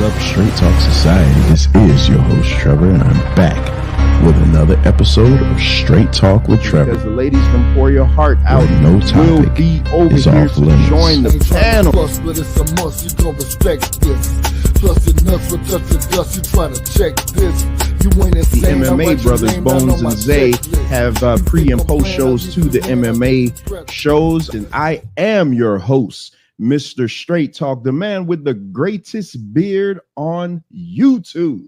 up, Straight Talk Society? This is your host, Trevor, and I'm back with another episode of Straight Talk with Trevor. Because the ladies from Pour Your Heart Out no will be over here to join the panel. Plus, but it's a must, you gon' respect this. Plus, it nuts with touch the dust, you tryna check this. You ain't The insane. MMA brothers, Bones and Zay, have pre and post shows to the MMA shows, and I am your host, Mr. Straight Talk, the man with the greatest beard on YouTube.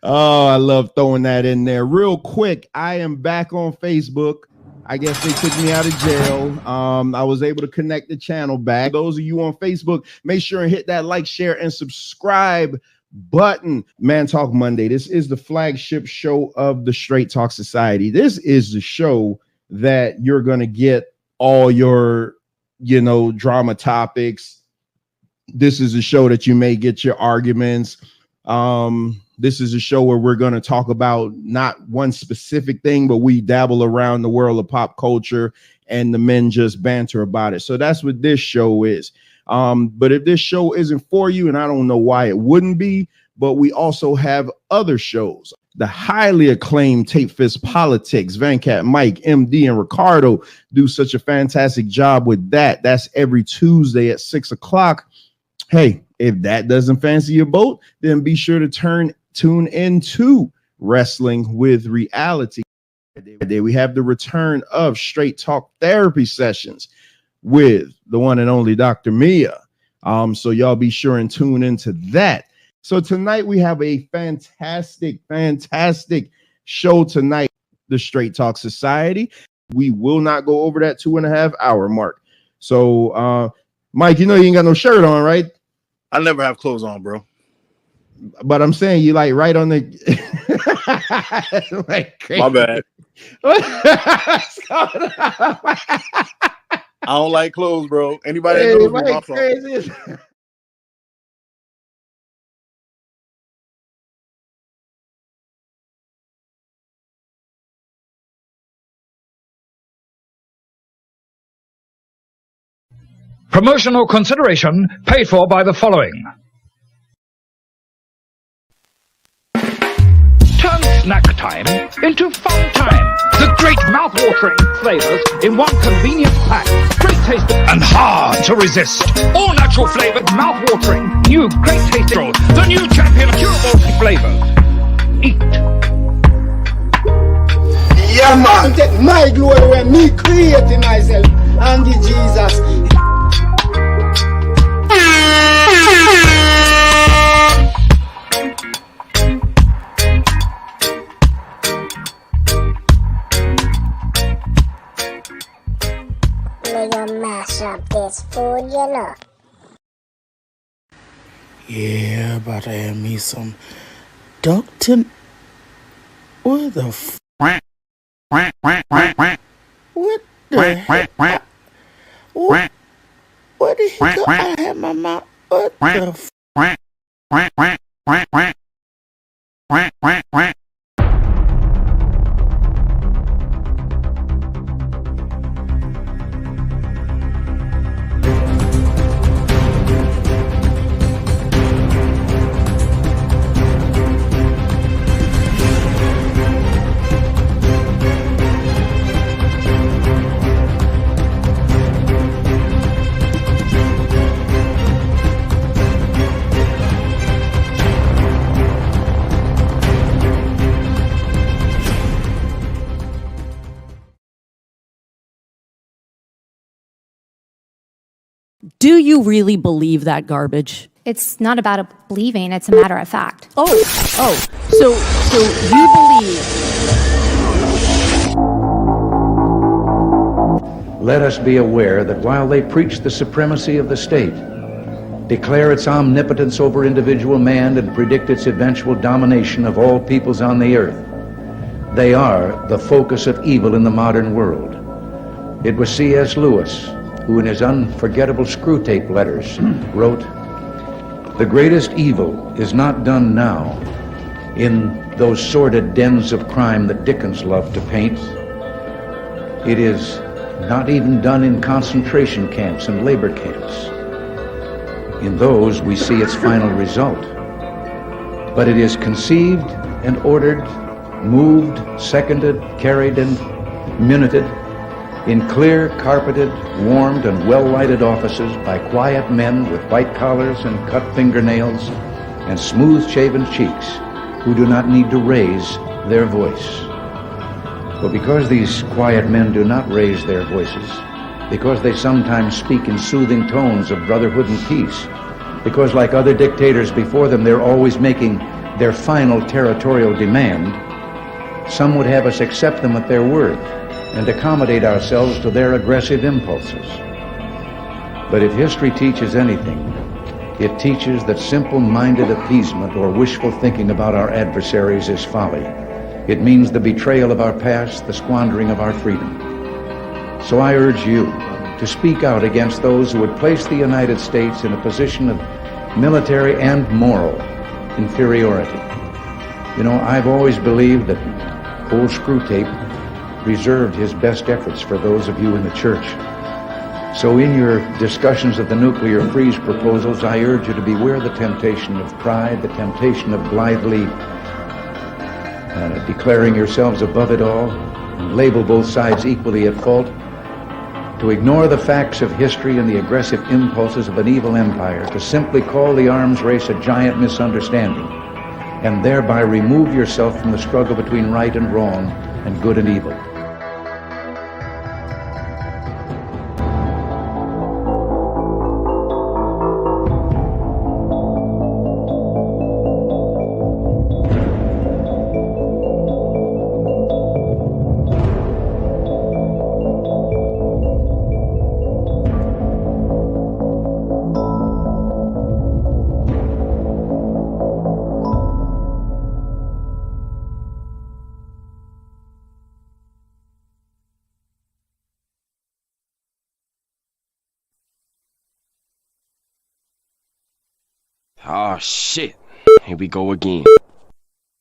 Oh, I love throwing that in there. Real quick, I am back on Facebook. I guess they took me out of jail. I was able to connect the channel back. Those of you on Facebook, make sure and hit that like, share, and subscribe button. Man Talk Monday. This is the flagship show of the Straight Talk Society. This is the show that you're going to get all your, drama topics. This is a show that you may get your arguments. This is a show where we're going to talk about not one specific thing, but we dabble around the world of pop culture and the men just banter about it. So that's what this show is. But if this show isn't for you, and I don't know why it wouldn't be, but we also have other shows. The highly acclaimed Tape Fist Politics, Venkat, Mike, MD, and Ricardo do such a fantastic job with that. That's every Tuesday at 6 o'clock. Hey, if that doesn't fancy your boat, then be sure to tune into Wrestling with Reality. Today we have the return of Straight Talk Therapy Sessions with the one and only Dr. Mia. So y'all be sure and tune into that. So tonight we have a fantastic show tonight, the Straight Talk Society. We will not go over that 2.5 hour mark. So Mike, you ain't got no shirt on, right? I never have clothes on, bro. But I'm saying you like right on the like crazy. My bad. I don't like clothes, bro. Anybody that knows me, my fault. Promotional consideration paid for by the following. Turn snack time into fun time. The great mouth-watering flavors in one convenient pack. Great taste and hard to resist. All natural flavored, mouth-watering, new great taste. The new champion of curable flavors. Eat. Yeah, man, take my glory when me creating myself and the Jesus. Mash up this food, Yeah, about to have me some Duckton. What the What the heck? What the heck? I had my mouth. What the Do you really believe that garbage? It's not about believing, it's a matter of fact. So you believe. Let us be aware that while they preach the supremacy of the state, declare its omnipotence over individual man, and predict its eventual domination of all peoples on the earth, they are the focus of evil in the modern world. It was C.S. Lewis who in his unforgettable Screwtape letters wrote, "The greatest evil is not done now in those sordid dens of crime that Dickens loved to paint. It is not even done in concentration camps and labor camps. In those, we see its final result. But it is conceived and ordered, moved, seconded, carried, and minuted in clear, carpeted, warmed, and well-lighted offices by quiet men with white collars and cut fingernails and smooth-shaven cheeks who do not need to raise their voice. But because these quiet men do not raise their voices, because they sometimes speak in soothing tones of brotherhood and peace, because like other dictators before them, they're always making their final territorial demand, some would have us accept them at their word and accommodate ourselves to their aggressive impulses. But if history teaches anything, it teaches that simple-minded appeasement or wishful thinking about our adversaries is folly. It means the betrayal of our past, the squandering of our freedom. So I urge you to speak out against those who would place the United States in a position of military and moral inferiority. You know, I've always believed that old Screwtape reserved his best efforts for those of you in the church. So in your discussions of the nuclear freeze proposals, I urge you to beware the temptation of pride, the temptation of blithely declaring yourselves above it all, and label both sides equally at fault, to ignore the facts of history and the aggressive impulses of an evil empire, to simply call the arms race a giant misunderstanding, and thereby remove yourself from the struggle between right and wrong and good and evil. Oh shit. Here we go again.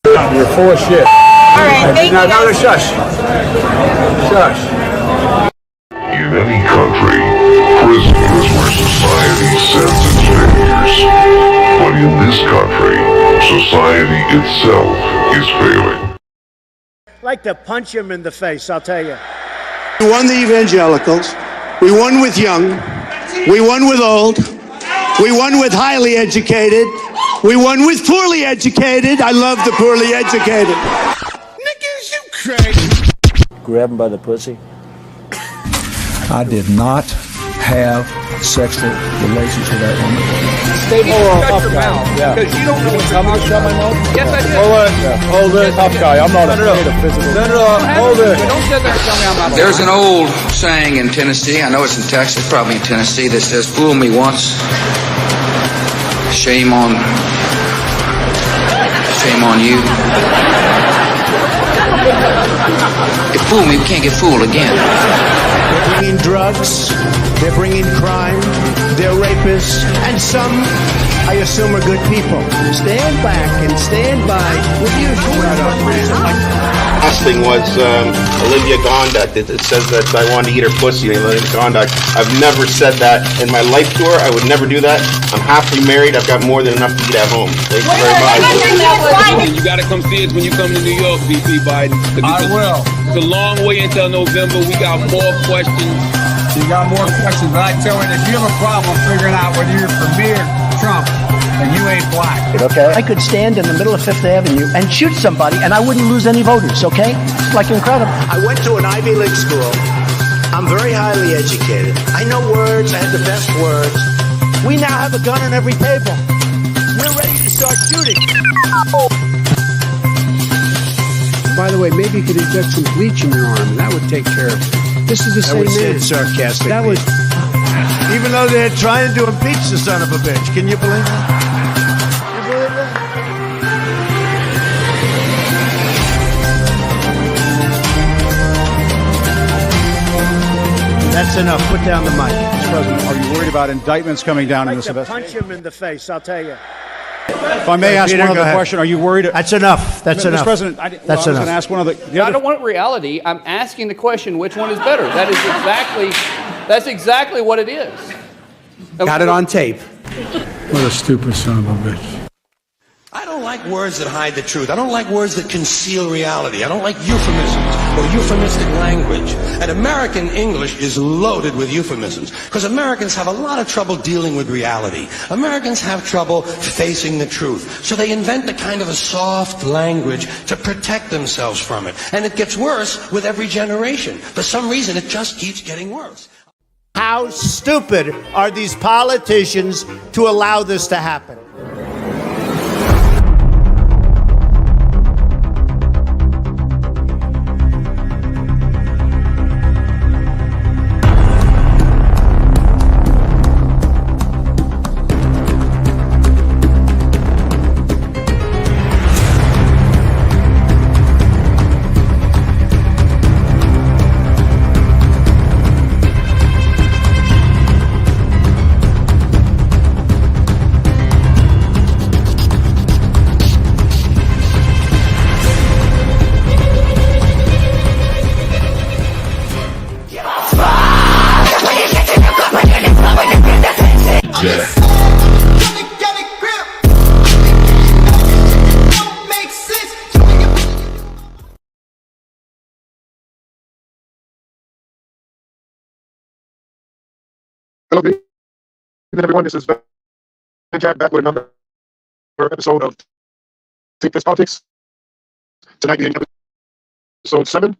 You're full of shit. Alright, thank you. No, shush. Shush. In any country, prison is where society sends its failures. But in this country, society itself is failing. I'd like to punch him in the face, I'll tell you. We won the evangelicals. We won with young. We won with old. We won with highly educated. We won with poorly educated. I love the poorly educated. Niggas, you crazy. Grab him by the pussy. I did not have sexual relations with that woman. Stay shut your mouth. Yeah. Because you don't know what you're talking about. My mouth? Yes, I did. Hold it. Tough guy. I'm not afraid of physical. Hold it. Don't sit there and tell me I'm not. There's an old saying in Tennessee, I know it's in Texas, probably in Tennessee, that says, fool me once, shame on you. If fool me, we can't get fooled again. They're bringing drugs, they're bringing crime, they're rapists, and some, I assume, are good people. Stand back and stand by with your shut up. Last thing was Olivia Gondak. It says that I wanted to eat her pussy. Olivia Gondak. I've never said that in my life to her. I would never do that. I'm happily married. I've got more than enough to eat at home. Thank you very much. You got to come see us when you come to New York, VP Biden. I will. It's a long way until November. We got more questions. You got more questions, but I tell you, if you have a problem figuring out whether you're for me or Trump, then you ain't black. Okay. I could stand in the middle of Fifth Avenue and shoot somebody, and I wouldn't lose any voters, okay? It's like incredible. I went to an Ivy League school. I'm very highly educated. I know words. I have the best words. We now have a gun on every table. We're ready to start shooting. By the way, maybe you could inject some bleach in your arm, and that would take care of it. This is the same man. Sarcastic. That was... Even though they're trying to impeach the son of a bitch. Can you believe that? You believe that? That's enough. Put down the mic. Mr. President, are you worried about indictments coming down in this investigation? Punch him in the face, I'll tell you. If I may ask Peter, one other ahead. question, are you worried? That's enough. That's enough. Mr. President, I was going to ask one other. I don't want reality. I'm asking the question: which one is better? That's exactly what it is. Got it on tape. What a stupid son of a bitch. I don't like words that hide the truth. I don't like words that conceal reality. I don't like euphemisms or euphemistic language. And American English is loaded with euphemisms because Americans have a lot of trouble dealing with reality. Americans have trouble facing the truth. So they invent a kind of a soft language to protect themselves from it. And it gets worse with every generation. For some reason, it just keeps getting worse. How stupid are these politicians to allow this to happen? Hello, good evening, everyone. This is Venkat back with another episode of Take This Politics. Tonight being episode 7.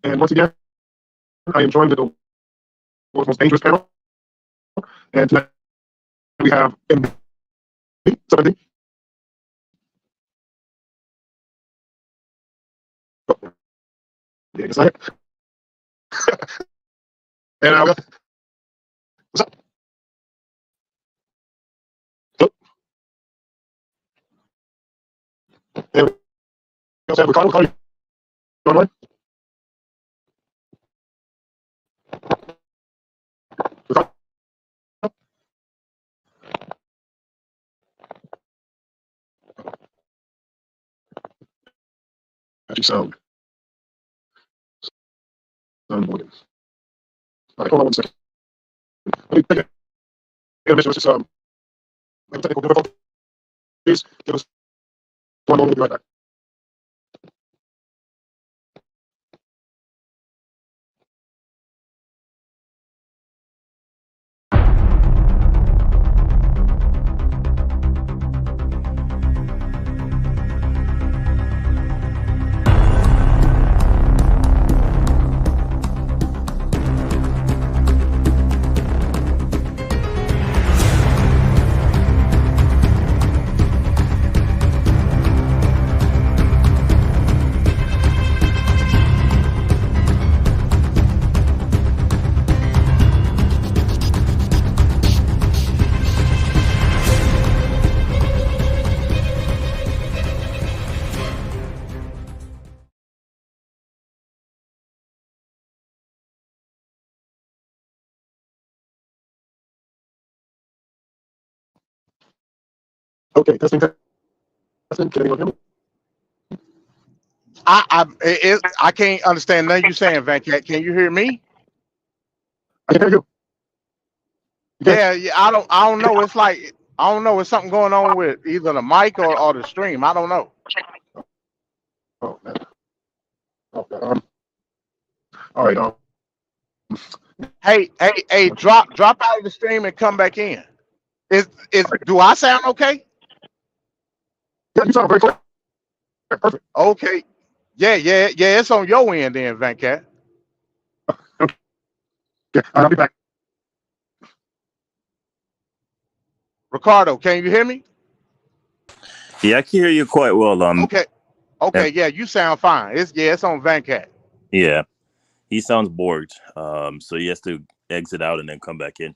And once again, I am joined with the world's most dangerous panel. And tonight we have MB. What's up, MB? Oh, yeah, just like it. And I got. What's up? And we also have Ricardo. Ricardo, you on the line? Ricardo? Actually, sound. All right, hold on 1 second. Let me take it. Intermission was just technical difficulties. Give us 1 moment. We'll be right back. Okay, testing. Can anyone hear me? I can't understand nothing you're saying, Venkat. Can you hear me? I can hear you. Yeah, I don't know. It's like I don't know. It's something going on with either the mic or the stream. I don't know. Oh man. Okay. All right. Hey, drop out of the stream and come back in. Do I sound okay? Yeah, you sound very clear. Perfect. Okay. Yeah. It's on your end then, Venkat. Yeah, I'll be back. Ricardo, can you hear me? Yeah, I can hear you quite well. Okay. Yeah, you sound fine. It's on Venkat. Yeah, he sounds bored. So he has to exit out and then come back in.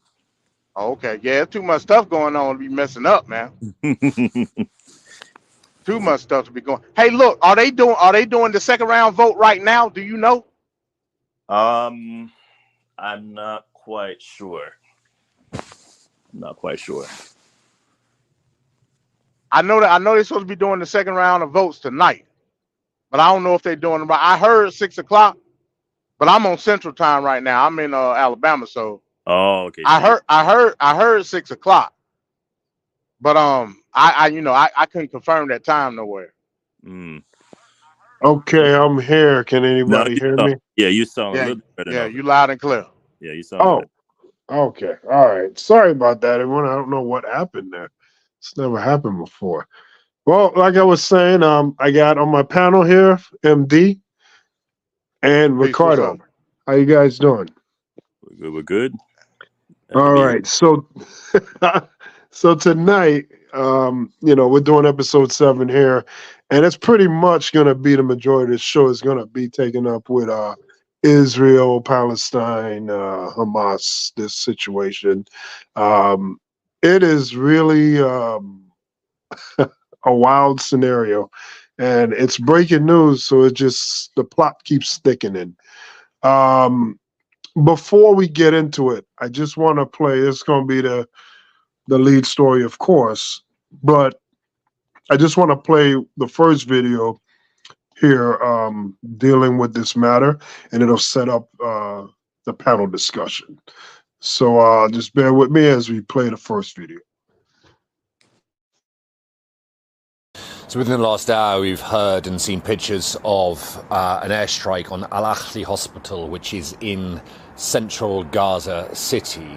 Okay. Yeah, too much stuff going on to be messing up, man. Too much stuff to be going. Hey, look, are they doing the second round vote right now? Do you know? I'm not quite sure. I know they're supposed to be doing the second round of votes tonight, but I don't know if they're doing it. I heard 6 o'clock, but I'm on Central Time right now. I'm in Alabama, so Oh, okay. I heard 6 o'clock, but I couldn't confirm that time nowhere. Mm. Okay, I'm here. Can No, anybody you hear sound, me? yeah, you sound a Yeah, little better yeah, now. you loud and clear. Yeah, you sound Oh, better. okay. All right. Sorry about that, everyone. I don't know what happened there. It's never happened before. Well, like I was saying, I got on my panel here MD and Peace, what's Ricardo. up? How you guys doing? We're good. All right. So so tonight, we're doing episode 7 here, and it's pretty much gonna be the majority of the show is gonna be taken up with Israel, Palestine, Hamas, this situation. It is really a wild scenario, and it's breaking news, so the plot keeps thickening. Before we get into it, I just want to play. It's going to be the lead story, of course, but I just want to play the first video here dealing with this matter, and it'll set up the panel discussion. So just bear with me as we play the first video. So within the last hour, we've heard and seen pictures of an airstrike on Al-Ahli Hospital, which is in central Gaza City.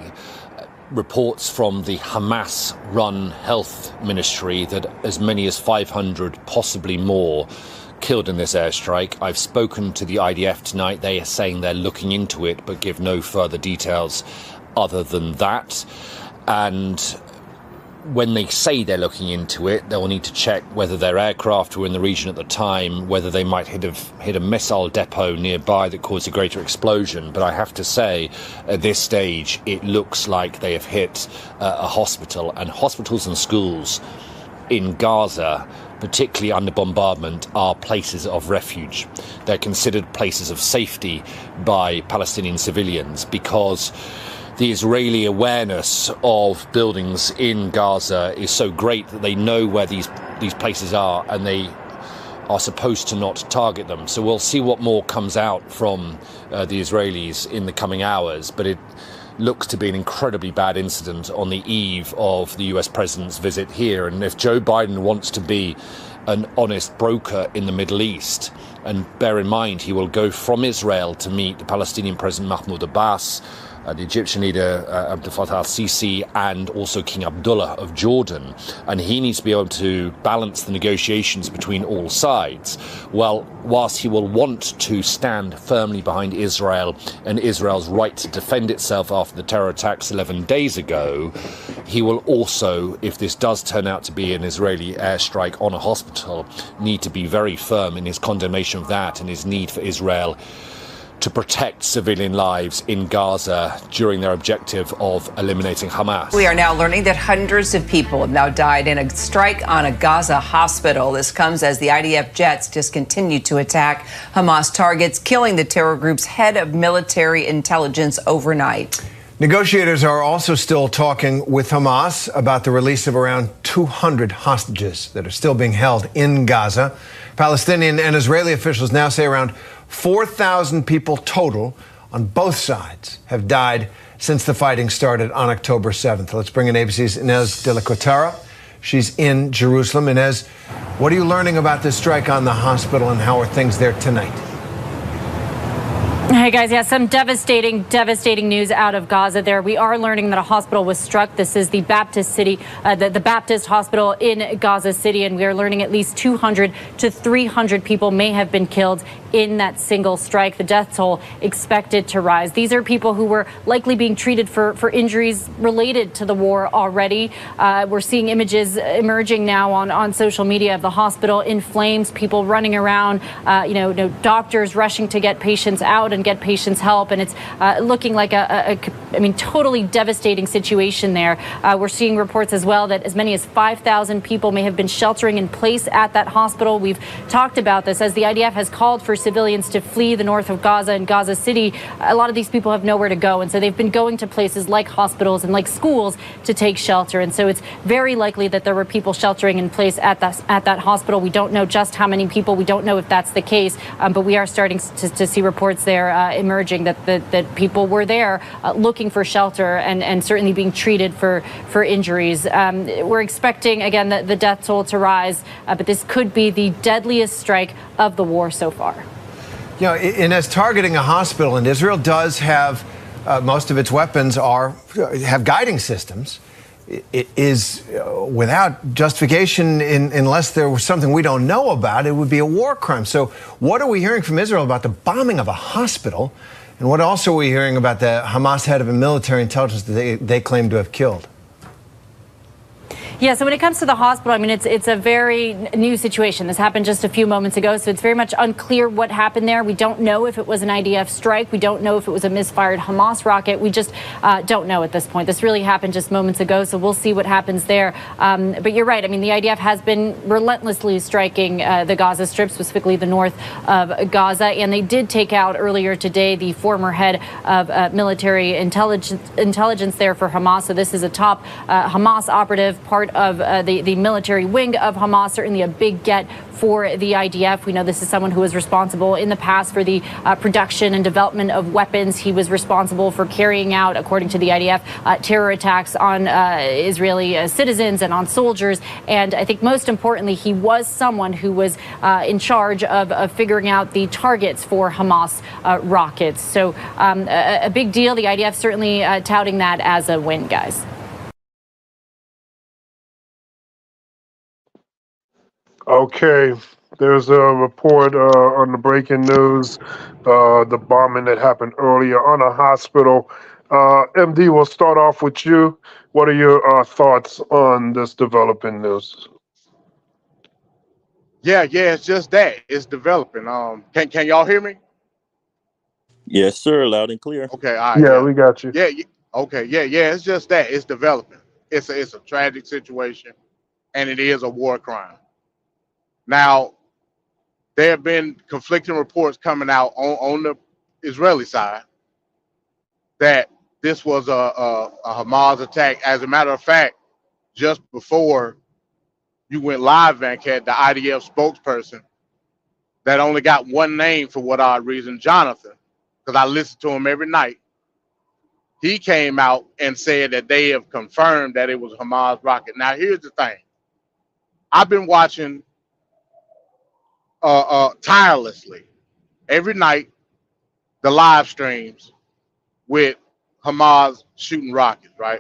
Reports from the Hamas-run health ministry that as many as 500, possibly more, killed in this airstrike. I've spoken to the IDF tonight. They are saying they're looking into it, but give no further details other than that. And when they say they're looking into it, they'll need to check whether their aircraft were in the region at the time, whether they might hit a missile depot nearby that caused a greater explosion. But I have to say, at this stage, it looks like they have hit a hospital. And hospitals and schools in Gaza, particularly under bombardment, are places of refuge. They're considered places of safety by Palestinian civilians because the Israeli awareness of buildings in Gaza is so great that they know where these places are, and they are supposed to not target them. So we'll see what more comes out from the Israelis in the coming hours, but it looks to be an incredibly bad incident on the eve of the US president's visit here. And if Joe Biden wants to be an honest broker in the Middle East, and bear in mind he will go from Israel to meet the Palestinian President Mahmoud Abbas, the Egyptian leader Abdel Fattah al-Sisi, and also King Abdullah of Jordan, and he needs to be able to balance the negotiations between all sides. Well, whilst he will want to stand firmly behind Israel and Israel's right to defend itself after the terror attacks 11 days ago, he will also, if this does turn out to be an Israeli airstrike on a hospital, need to be very firm in his condemnation of that and his need for Israel to protect civilian lives in Gaza during their objective of eliminating Hamas. We are now learning that hundreds of people have now died in a strike on a Gaza hospital. This comes as the IDF jets just continue to attack Hamas targets, killing the terror group's head of military intelligence overnight. Negotiators are also still talking with Hamas about the release of around 200 hostages that are still being held in Gaza. Palestinian and Israeli officials now say around 4,000 people total on both sides have died since the fighting started on October 7th. Let's bring in ABC's Inez de la Quatara. She's in Jerusalem. Inez, what are you learning about this strike on the hospital, and how are things there tonight? Hey guys, yeah, some devastating news out of Gaza there. We are learning that a hospital was struck. This is the Baptist hospital in Gaza City, and we are learning at least 200 to 300 people may have been killed in that single strike. The death toll expected to rise. These are people who were likely being treated for injuries related to the war already. We're seeing images emerging now on social media of the hospital in flames, people running around, doctors rushing to get patients out and get patients help. And it's looking like totally devastating situation there. We're seeing reports as well that as many as 5,000 people may have been sheltering in place at that hospital. We've talked about this as the IDF has called for civilians to flee the north of Gaza and Gaza City. A lot of these people have nowhere to go, and so they've been going to places like hospitals and like schools to take shelter. And so it's very likely that there were people sheltering in place at that hospital. We don't know just how many people. We don't know if that's the case, but we are starting to see reports there are emerging that people were there looking for shelter and certainly being treated for injuries. We're expecting, again, the death toll to rise, but this could be the deadliest strike of the war so far. You know, and as targeting a hospital, and Israel does have most of its weapons have guiding systems. It is without justification, unless there was something we don't know about, it would be a war crime. So what are we hearing from Israel about the bombing of a hospital? And what else are we hearing about the Hamas head of a military intelligence that they claim to have killed? Yeah, so when it comes to the hospital, I mean, it's a very new situation. This happened just a few moments ago, so it's very much unclear what happened there. We don't know if it was an IDF strike. We don't know if it was a misfired Hamas rocket. We just don't know at this point. This really happened just moments ago, so we'll see what happens there. But you're right. I mean, the IDF has been relentlessly striking the Gaza Strip, specifically the north of Gaza, and they did take out earlier today the former head of military intelligence there for Hamas. So this is a top Hamas operative, part of the military wing of Hamas, certainly a big get for the IDF. We know this is someone who was responsible in the past for the production and development of weapons. He was responsible for carrying out, according to the IDF, terror attacks on Israeli citizens and on soldiers. And I think most importantly, he was someone who was in charge of figuring out the targets for Hamas rockets. So a big deal. The IDF certainly touting that as a win, guys. Okay, there's a report on the breaking news, the bombing that happened earlier on a hospital. MD, we'll start off with you. What are your thoughts on this developing news? Yeah, it's just that. It's developing. Can y'all hear me? Yes, sir. Loud and clear. Okay, all right. Yeah, we got you. Yeah, okay, yeah. It's just that. It's developing. It's a tragic situation, and it is a war crime. Now, there have been conflicting reports coming out on the Israeli side that this was a Hamas attack. As a matter of fact, just before you went live, Venkat, the IDF spokesperson that only got one name for what odd reason, Jonathan, because I listen to him every night. He came out and said that they have confirmed that it was a Hamas rocket. Now, here's the thing. I've been watching tirelessly every night the live streams with Hamas shooting rockets, right?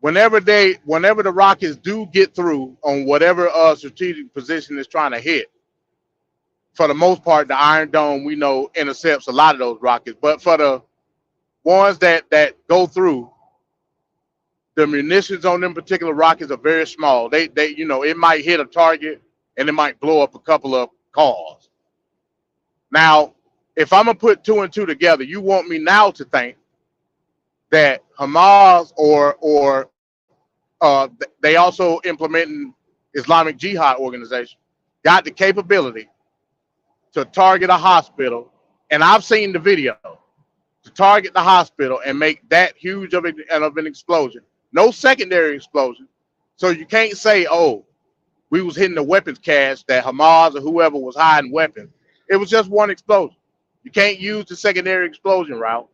Whenever the rockets do get through on whatever strategic position it's trying to hit, for the most part, the Iron Dome, we know, intercepts a lot of those rockets. But for the ones that go through, the munitions on them particular rockets are very small. They it might hit a target and it might blow up a couple of cars. Now, if I'm gonna put two and two together, you want me now to think that Hamas or they also implementing Islamic Jihad organization got the capability to target a hospital, and I've seen the video, to target the hospital and make that huge of an explosion. No secondary explosion. So you can't say, oh, we was hitting the weapons cache that Hamas or whoever was hiding weapons. It was just one explosion. You can't use the secondary explosion route.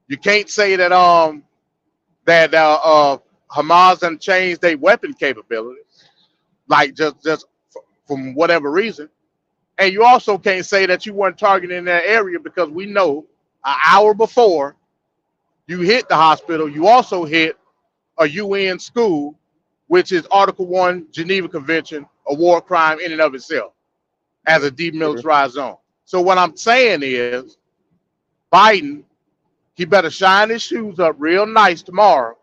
You can't say that Hamas done changed their weapon capabilities, like just from whatever reason. And you also can't say that you weren't targeting that area, because we know an hour before you hit the hospital, you also hit a UN school, which is Article 1 Geneva Convention, a war crime in and of itself, as a demilitarized zone. So what I'm saying is, Biden, he better shine his shoes up real nice tomorrow.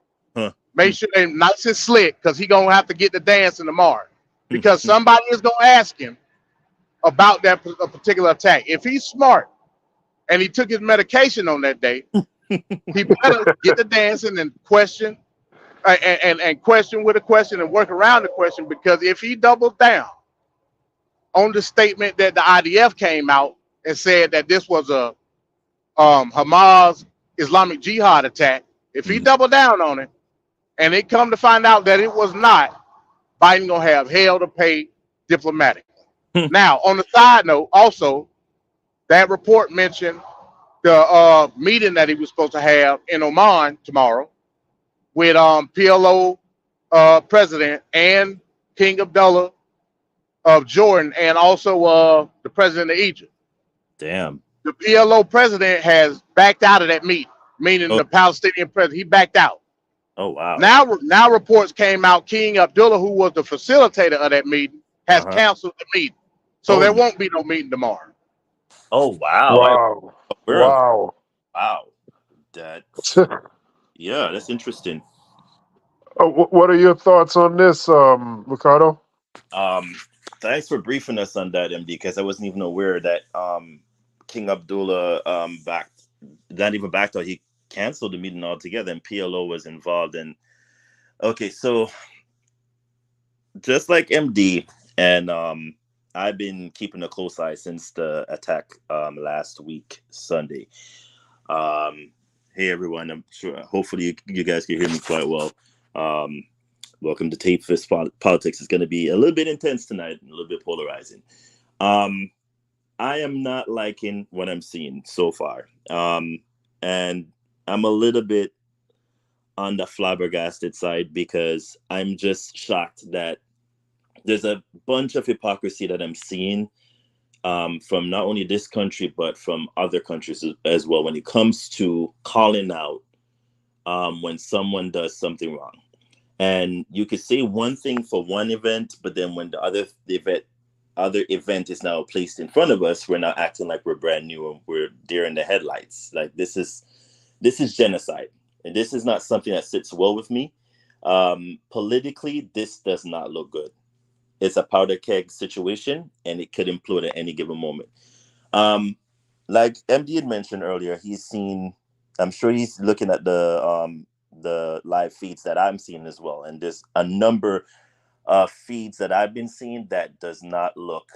Make sure they're nice and slick, because he's going to have to get the dancing tomorrow. Because somebody is going to ask him about that particular attack. If he's smart and he took his medication on that day, he better get the dancing and question and question with a question and work around the question, because if he doubles down on the statement that the IDF came out and said that this was a Hamas Islamic Jihad attack, if he double down on it and it come to find out that it was not, Biden gonna have hell to pay diplomatically. Now, on the side note, also, That report mentioned the meeting that he was supposed to have in Oman tomorrow with PLO president and King Abdullah of Jordan, and also the president of Egypt. Damn. The PLO president has backed out of that meeting, meaning Oh, the Palestinian president. He backed out. oh wow. Now reports came out. King Abdullah, who was the facilitator of that meeting, has Uh-huh. canceled the meeting, so Oh, there won't be no meeting tomorrow. oh wow. Wow. Wow. Wow. That's yeah, that's interesting. What are your thoughts on this, Ricardo? Thanks for briefing us on that, MD, because I wasn't even aware that King Abdullah backed, not even backed out, he canceled the meeting altogether, and PLO was involved. And okay, so just like MD, and I've been keeping a close eye since the attack last week, Sunday. Hey everyone, I'm sure hopefully you guys can hear me quite well. Welcome to Tape Fist Politics. It's going to be a little bit intense tonight and a little bit polarizing. I am not liking what I'm seeing so far. And I'm a little bit on the flabbergasted side because I'm just shocked that there's a bunch of hypocrisy that I'm seeing from not only this country, but from other countries as well when it comes to calling out when someone does something wrong. And you could say one thing for one event, but then when the other event is now placed in front of us, we're now acting like we're brand new and we're deer in the headlights. Like this is genocide, and this is not something that sits well with me. Politically, this does not look good. It's a powder keg situation, and it could implode at any given moment. Like MD had mentioned earlier, I'm sure he's looking at the live feeds that I'm seeing as well. And there's a number of feeds that I've been seeing that does not look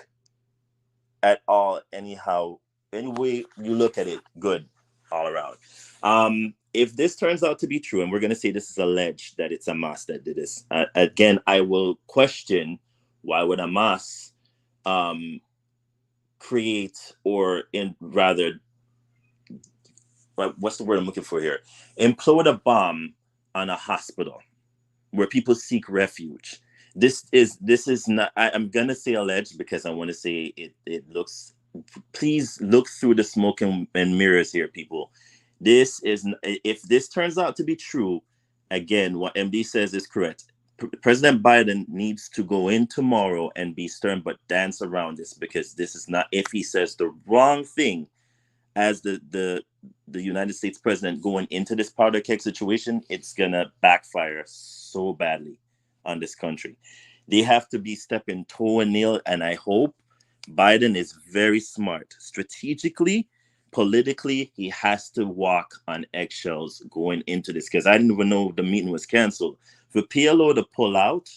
at all, anyhow, any way you look at it, good all around. If this turns out to be true, and we're going to say this is alleged that it's Hamas that did this, again, I will question why would Hamas create, or rather, what's the word I'm looking for here? Implode a bomb on a hospital where people seek refuge. This is not, I'm gonna say alleged because I want to say it looks, please look through the smoke and mirrors here, people. This is, if this turns out to be true, again, what MD says is correct. President Biden needs to go in tomorrow and be stern but dance around this, because this is not, if he says the wrong thing as the United States president going into this powder keg situation, it's gonna backfire so badly on this country. They have to be stepping toe and nail, and I hope Biden is very smart strategically, politically. He has to walk on eggshells going into this, because I didn't even know the meeting was canceled. For PLO to pull out,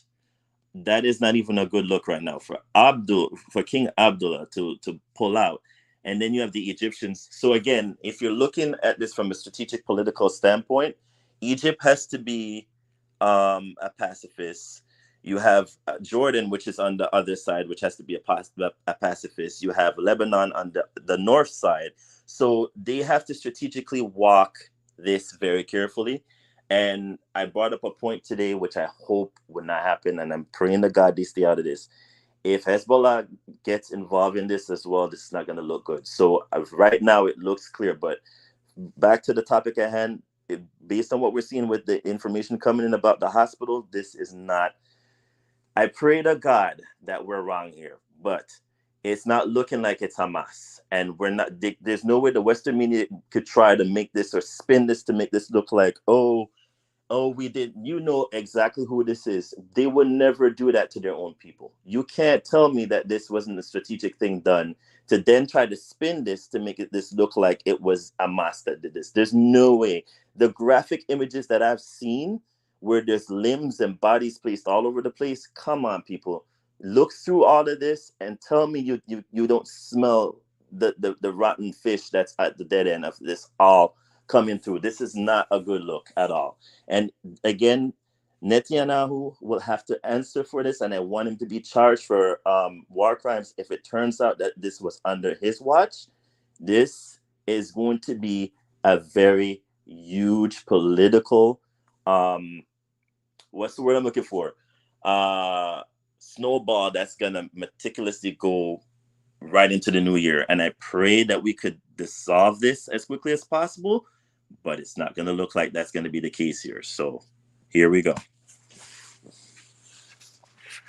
that is not even a good look right now. For King Abdullah to pull out, and then you have the Egyptians. So again, if you're looking at this from a strategic political standpoint, Egypt has to be a pacifist. You have Jordan, which is on the other side, which has to be a pacifist. You have Lebanon on the north side. So they have to strategically walk this very carefully. And I brought up a point today, which I hope would not happen, and I'm praying to God they stay out of this. If Hezbollah gets involved in this as well, this is not going to look good. So right now it looks clear, but back to the topic at hand, based on what we're seeing with the information coming in about the hospital, this is not, I pray to God that we're wrong here, but it's not looking like it's Hamas. And we're not, there's no way the Western media could try to make this or spin this to make this look like, oh, we did, you know exactly who this is. They would never do that to their own people. You can't tell me that this wasn't a strategic thing done to then try to spin this to make this look like it was Hamas that did this. There's no way. The graphic images that I've seen where there's limbs and bodies placed all over the place, come on, people. Look through all of this and tell me you don't smell the rotten fish that's at the dead end of this all coming through. This is not a good look at all. And again, Netanyahu will have to answer for this, and I want him to be charged for war crimes if it turns out that this was under his watch. This is going to be a very huge political, what's the word I'm looking for? Snowball that's gonna meticulously go right into the new year. And I pray that we could dissolve this as quickly as possible, but it's not gonna look like that's gonna be the case here. So here we go.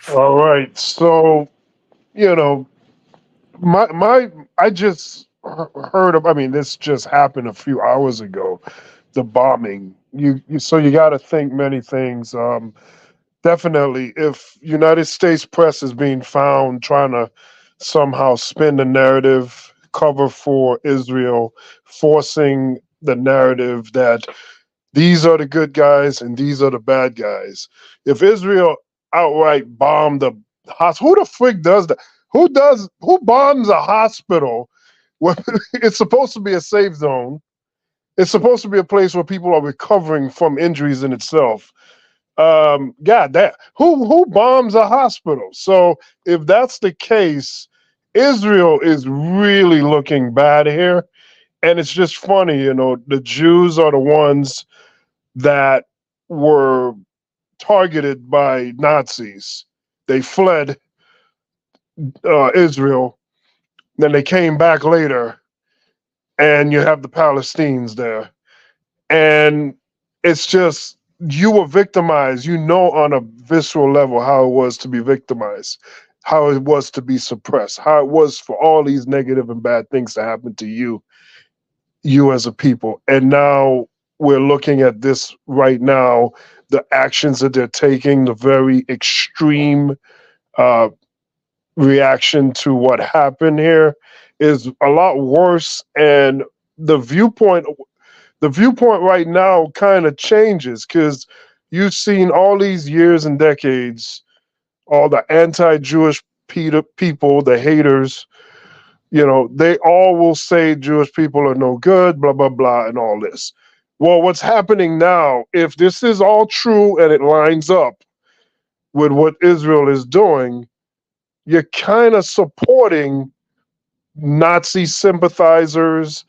All right. So, you know, I just heard of, I mean, this just happened a few hours ago, the bombing. So you got to think many things. Definitely, if United States press is being found trying to somehow spin the narrative, cover for Israel, forcing the narrative that these are the good guys and these are the bad guys. If Israel outright bombed the hospital, who the frick does that? Who bombs a hospital? It's supposed to be a safe zone. It's supposed to be a place where people are recovering from injuries in itself. God damn, who bombs a hospital? So if that's the case, Israel is really looking bad here. And it's just funny, you know, the Jews are the ones that were targeted by Nazis. They fled Israel, then they came back later, and you have the Palestinians there. And it's just, you were victimized. You know, on a visceral level, how it was to be victimized, how it was to be suppressed, how it was for all these negative and bad things to happen to you as a people. And now we're looking at this right now, the actions that they're taking, the very extreme reaction to what happened here is a lot worse. And the viewpoint right now kind of changes, because you've seen all these years and decades, all the anti-Jewish people, the haters, you know, they all will say Jewish people are no good, blah, blah, blah, and all this. Well, what's happening now, if this is all true and it lines up with what Israel is doing, you're kind of supporting Nazi sympathizers,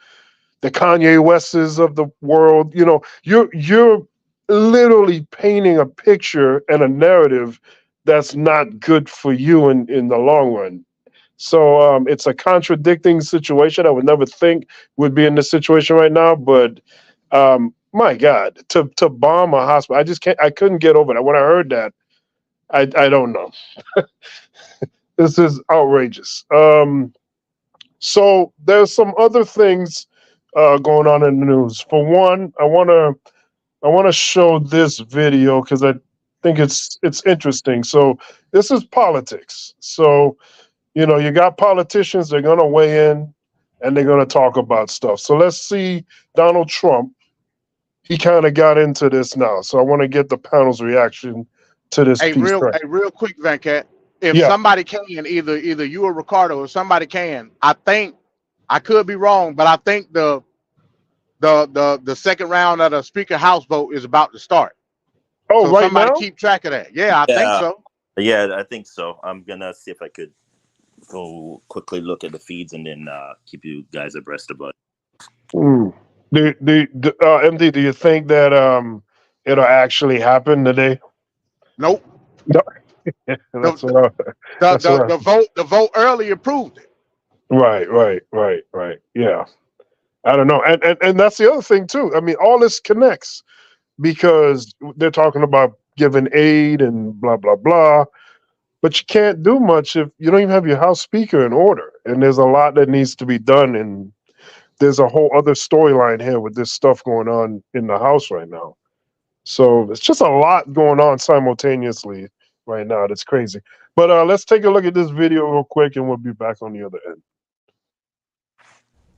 the Kanye Wests of the world. You know, you're literally painting a picture and a narrative that's not good for you in the long run. So it's a contradicting situation. I would never think would be in this situation right now, but my God, to bomb a hospital, I couldn't get over that. When I heard that, I don't know. This is outrageous. So there's some other things going on in the news. For one, I wanna show this video because I think it's interesting. So this is politics. So, you know, you got politicians, they're going to weigh in and they're going to talk about stuff. So let's see Donald Trump. He kind of got into this now. So I want to get the panel's reaction to this piece. Real quick, Venkat. If somebody can, either you or Ricardo, or somebody can, I think, I could be wrong, but I think the second round of the Speaker House vote is about to start. Oh, so right somebody now? keep track of that. Yeah, I think so. Yeah, I think so. I'm gonna see if I could go quickly look at the feeds and then keep you guys abreast about it. MD, do you think that it'll actually happen today? Nope. No. The vote earlier proved it. Right. Yeah. I don't know. And that's the other thing too. I mean, all this connects because they're talking about giving aid and blah, blah, blah. But you can't do much if you don't even have your House Speaker in order. And there's a lot that needs to be done. And there's a whole other storyline here with this stuff going on in the House right now. So it's just a lot going on simultaneously right now. That's crazy. But let's take a look at this video real quick and we'll be back on the other end.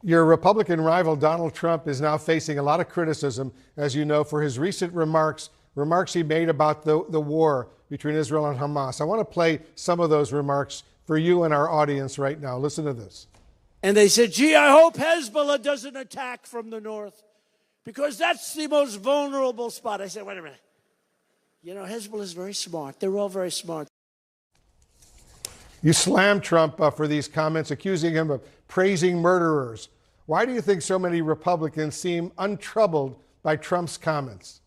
Your Republican rival, Donald Trump, is now facing a lot of criticism, as you know, for his recent remarks he made about the war between Israel and Hamas. I want to play some of those remarks for you and our audience right now. Listen to this. And they said, gee, I hope Hezbollah doesn't attack from the north because that's the most vulnerable spot. I said, wait a minute. You know, Hezbollah is very smart. They're all very smart. You slammed Trump for these comments, accusing him of praising murderers. Why do you think so many Republicans seem untroubled by Trump's comments?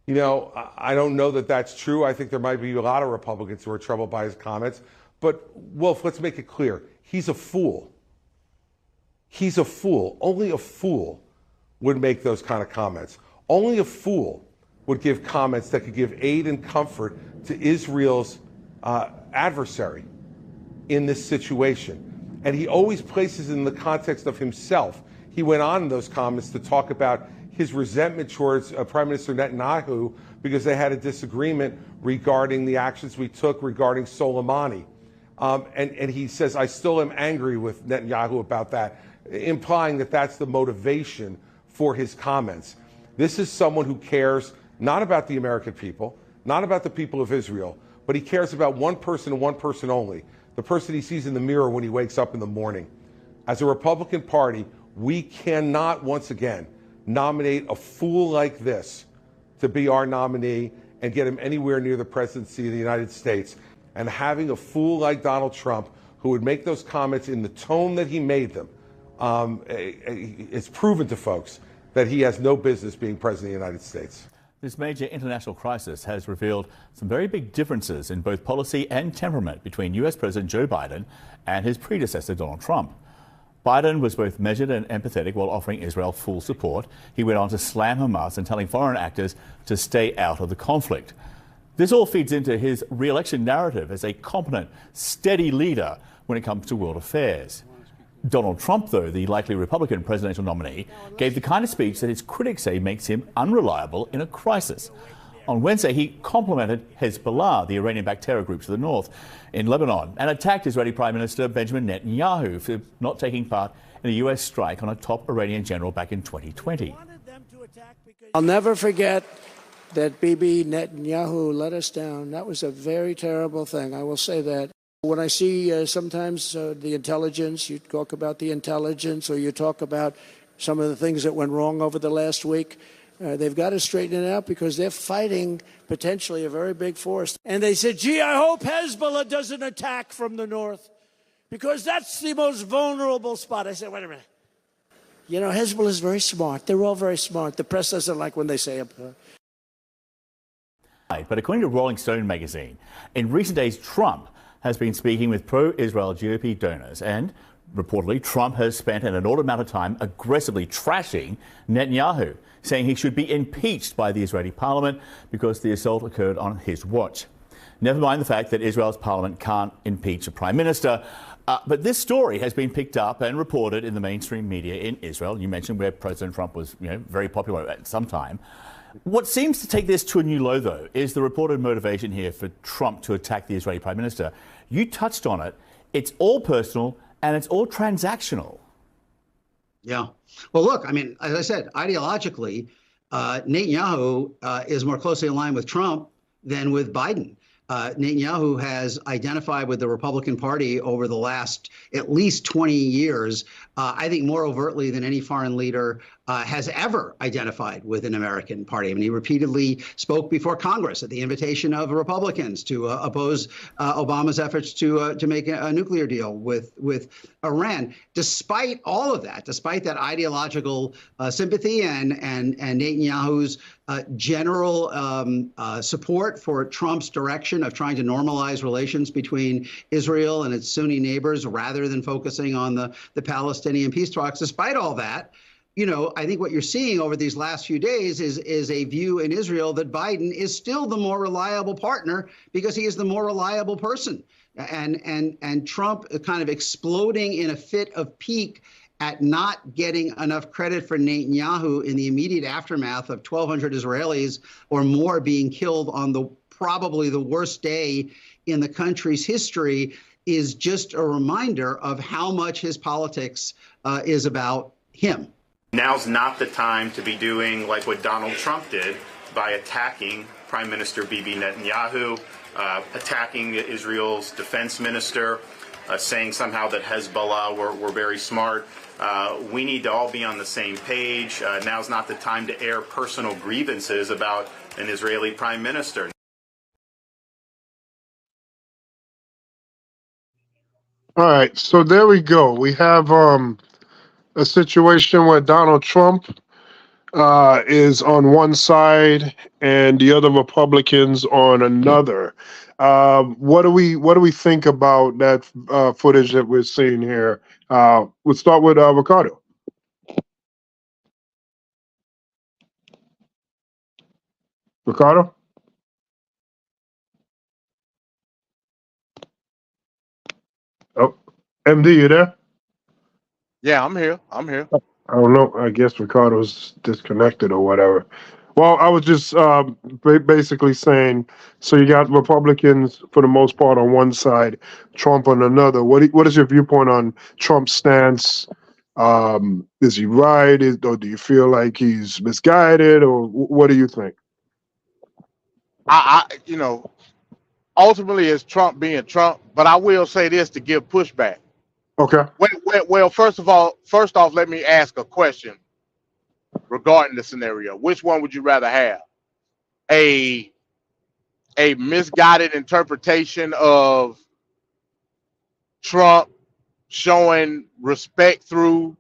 You know, I don't know that that's true. I think there might be a lot of Republicans who are troubled by his comments. But, Wolf, let's make it clear. He's a fool. He's a fool. Only a fool would make those kind of comments. Only a fool would give comments that could give aid and comfort to Israel's adversary in this situation. And he always places it in the context of himself. He went on in those comments to talk about his resentment towards Prime Minister Netanyahu because they had a disagreement regarding the actions we took regarding Soleimani. And he says, I still am angry with Netanyahu about that, implying that that's the motivation for his comments. This is someone who cares not about the American people, not about the people of Israel, but he cares about one person and one person only, the person he sees in the mirror when he wakes up in the morning. As a Republican Party, we cannot once again nominate a fool like this to be our nominee and get him anywhere near the presidency of the United States. And having a fool like Donald Trump who would make those comments in the tone that he made them, it's proven to folks that he has no business being president of the United States. This major international crisis has revealed some very big differences in both policy and temperament between US President Joe Biden and his predecessor, Donald Trump. Biden was both measured and empathetic while offering Israel full support. He went on to slam Hamas and telling foreign actors to stay out of the conflict. This all feeds into his re-election narrative as a competent, steady leader when it comes to world affairs. Donald Trump, though, the likely Republican presidential nominee, gave the kind of speech that his critics say makes him unreliable in a crisis. On Wednesday, he complimented Hezbollah, the Iranian-backed terror group to the north in Lebanon, and attacked Israeli Prime Minister Benjamin Netanyahu for not taking part in a US strike on a top Iranian general back in 2020. I'll never forget that Bibi Netanyahu let us down. That was a very terrible thing. I will say that. When I see sometimes the intelligence, you talk about the intelligence or you talk about some of the things that went wrong over the last week, they've got to straighten it out because they're fighting potentially a very big force. And they said, gee, I hope Hezbollah doesn't attack from the north because that's the most vulnerable spot. I said, wait a minute. You know, Hezbollah is very smart. They're all very smart. The press doesn't like when they say it. But according to Rolling Stone magazine, in recent days, Trump has been speaking with pro-Israel GOP donors, and reportedly Trump has spent an inordinate amount of time aggressively trashing Netanyahu, saying he should be impeached by the Israeli parliament because the assault occurred on his watch. Never mind the fact that Israel's parliament can't impeach a prime minister. But this story has been picked up and reported in the mainstream media in Israel. You mentioned where President Trump was, very popular at some time. What seems to take this to a new low, though, is the reported motivation here for Trump to attack the Israeli prime minister. You touched on it. It's all personal and it's all transactional. Yeah. Well, look, I mean, as I said, ideologically, Netanyahu is more closely aligned with Trump than with Biden. Netanyahu has identified with the Republican Party over the last at least 20 years, I think more overtly than any foreign leader has ever identified with an American party. I mean, he repeatedly spoke before Congress at the invitation of Republicans to oppose Obama's efforts to make a nuclear deal with Iran. Despite all of that, despite that ideological sympathy and Netanyahu's general support for Trump's direction of trying to normalize relations between Israel and its Sunni neighbors rather than focusing on the Palestinian peace talks, despite all that, I think what you're seeing over these last few days is a view in Israel that Biden is still the more reliable partner because he is the more reliable person. And Trump kind of exploding in a fit of pique at not getting enough credit for Netanyahu in the immediate aftermath of 1,200 Israelis or more being killed on probably the worst day in the country's history is just a reminder of how much his politics is about him. Now's not the time to be doing like what Donald Trump did by attacking Prime Minister Bibi Netanyahu, attacking Israel's defense minister, saying somehow that Hezbollah were very smart. We need to all be on the same page. Now's not the time to air personal grievances about an Israeli prime minister. All right, so there we go. We have a situation where Donald Trump is on one side and the other Republicans on another. What do we think about that footage that we're seeing here? We'll start with Ricardo. Ricardo? Oh, MD, you there? Yeah, I'm here. I'm here. I don't know. I guess Ricardo's disconnected or whatever. Well, I was just basically saying, so you got Republicans for the most part on one side, Trump on another. What is your viewpoint on Trump's stance? Is he right? Or do you feel like he's misguided? Or what do you think? You know, ultimately it's Trump being Trump, but I will say this to give pushback. Okay. Well, first off, let me ask a question regarding the scenario. Which one would you rather have? A misguided interpretation of Trump showing respect through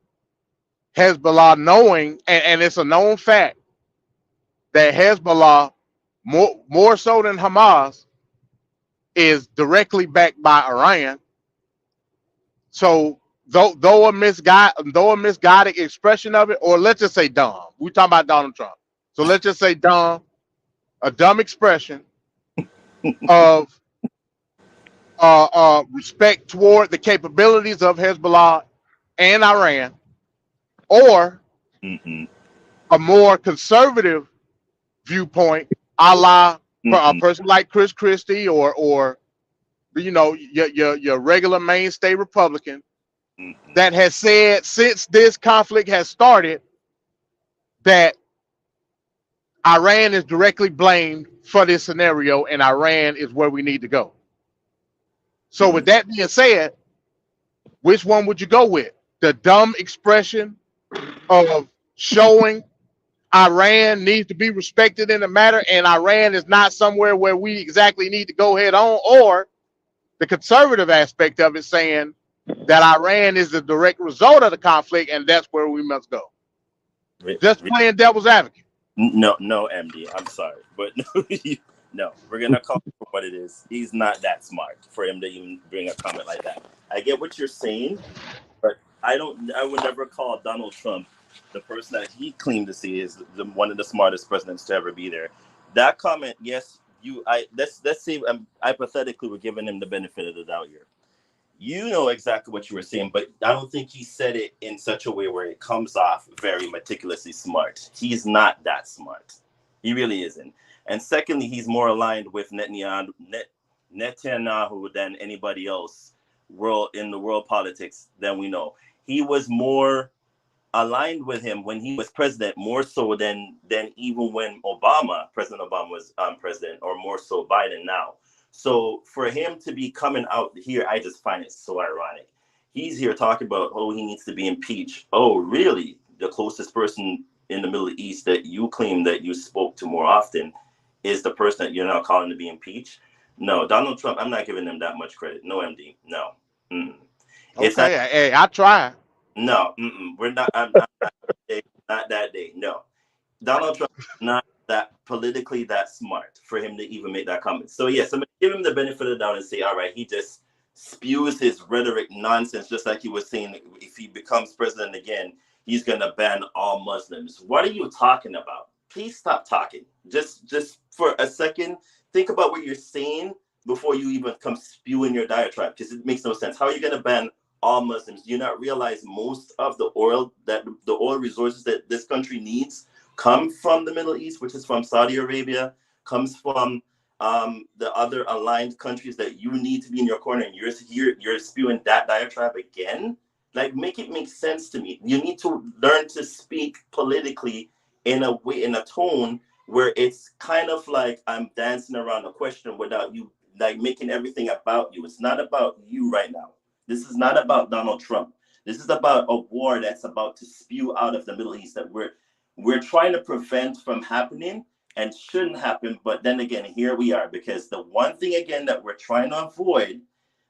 Hezbollah, knowing, and it's a known fact that Hezbollah, more so than Hamas, is directly backed by Iran. So though a misguided expression of it, or let's just say dumb. We're talking about Donald Trump. So let's just say dumb, a dumb expression of respect toward the capabilities of Hezbollah and Iran, or a more conservative viewpoint, a la a person like Chris Christie, or you know, your regular mainstay Republican that has said since this conflict has started that Iran is directly blamed for this scenario and Iran is where we need to go. So with that being said, which one would you go with? The dumb expression of showing Iran needs to be respected in the matter and Iran is not somewhere where we exactly need to go head on, or the conservative aspect of it saying that Iran is the direct result of the conflict and that's where we must go. Just playing devil's advocate. No, MD. I'm sorry, but no, we're gonna call it for what it is. He's not that smart for him to even bring a comment like that. I get what you're saying, but I would never call Donald Trump the person that he claimed to see is one of the smartest presidents to ever be there. That comment, yes, let's say hypothetically we're giving him the benefit of the doubt here. You know exactly what you were saying, but I don't think he said it in such a way where it comes off very meticulously smart. He's not that smart. He really isn't. And secondly, he's more aligned with Netanyahu than anybody else in the world politics than we know. He was more aligned with him when he was president, more so than even when President Obama was president, or more so Biden now. So for him to be coming out here, I just find it so ironic. He's here talking about, he needs to be impeached. Oh, really? The closest person in the Middle East that you claim that you spoke to more often is the person that you're now calling to be impeached? No, Donald Trump, I'm not giving him that much credit. No, MD. No. It's okay, hey, I try. No, we're not. I'm not that day. No, Donald Trump is not that politically that smart for him to even make that comment. So yes, I'm gonna give him the benefit of the doubt and say, all right, he just spews his rhetoric nonsense, just like he was saying. If he becomes president again, he's gonna ban all Muslims. What are you talking about? Please stop talking. Just for a second, think about what you're saying before you even come spewing your diatribe, because it makes no sense. How are you gonna ban all Muslims? Do you not realize most of the oil resources that this country needs come from the Middle East, which is from Saudi Arabia, comes from the other aligned countries that you need to be in your corner, and you're spewing that diatribe again? Like, make it make sense to me. You need to learn to speak politically in a way, in a tone where it's kind of like I'm dancing around a question without you like making everything about you. It's not about you right now. This is not about Donald Trump. This is about a war that's about to spew out of the Middle East that we're trying to prevent from happening and shouldn't happen. But then again, here we are, because the one thing again that we're trying to avoid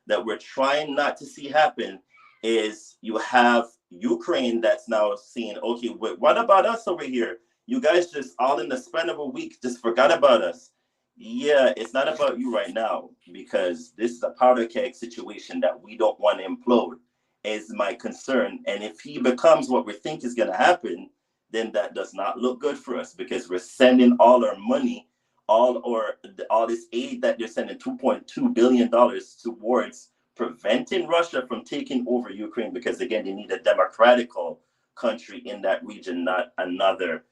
that we're trying not to see happen is you have Ukraine that's now saying, okay, what about us over here? You guys just all in the span of a week just forgot about us. Yeah, it's not about you right now, because this is a powder keg situation that we don't want to implode, is my concern. And if he becomes what we think is going to happen, then that does not look good for us, because we're sending all our money, all this aid that they're sending, $2.2 billion towards preventing Russia from taking over Ukraine, because again, they need a democratical country in that region, not another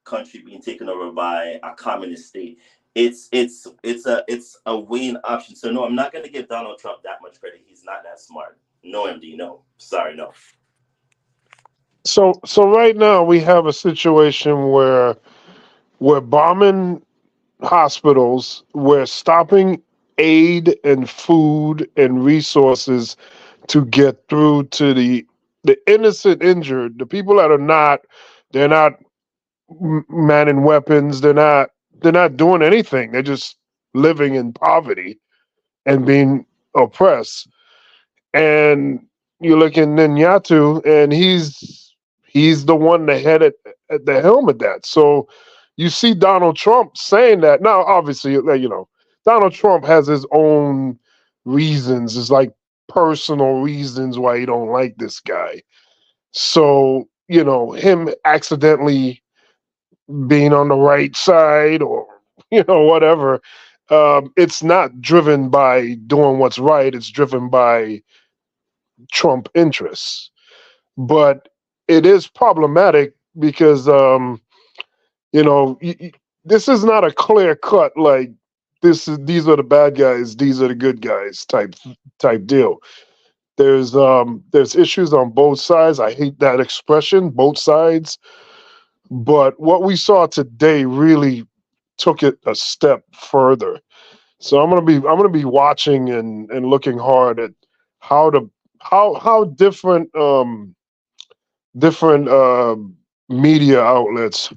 country being taken over by a communist state. It's a weighing option. So no, I'm not going to give Donald Trump that much credit. He's not that smart. No, MD, no. Sorry, no. So right now we have a situation where we're bombing hospitals, we're stopping aid and food and resources to get through to the innocent injured, the people that are not, they're not manning weapons, they're not doing anything. They're just living in poverty and being oppressed. And you look at Netanyahu, and he's the one that had it at the helm of that. So you see Donald Trump saying that. Now, obviously, Donald Trump has his own reasons. It's like personal reasons why he don't like this guy. So, him accidentally being on the right side or, whatever, it's not driven by doing what's right. It's driven by Trump interests. But it is problematic because, this is not a clear cut, like these are the bad guys, these are the good guys type deal. There's issues on both sides. I hate that expression, both sides. But what we saw today really took it a step further. So I'm gonna be watching and looking hard at how different media outlets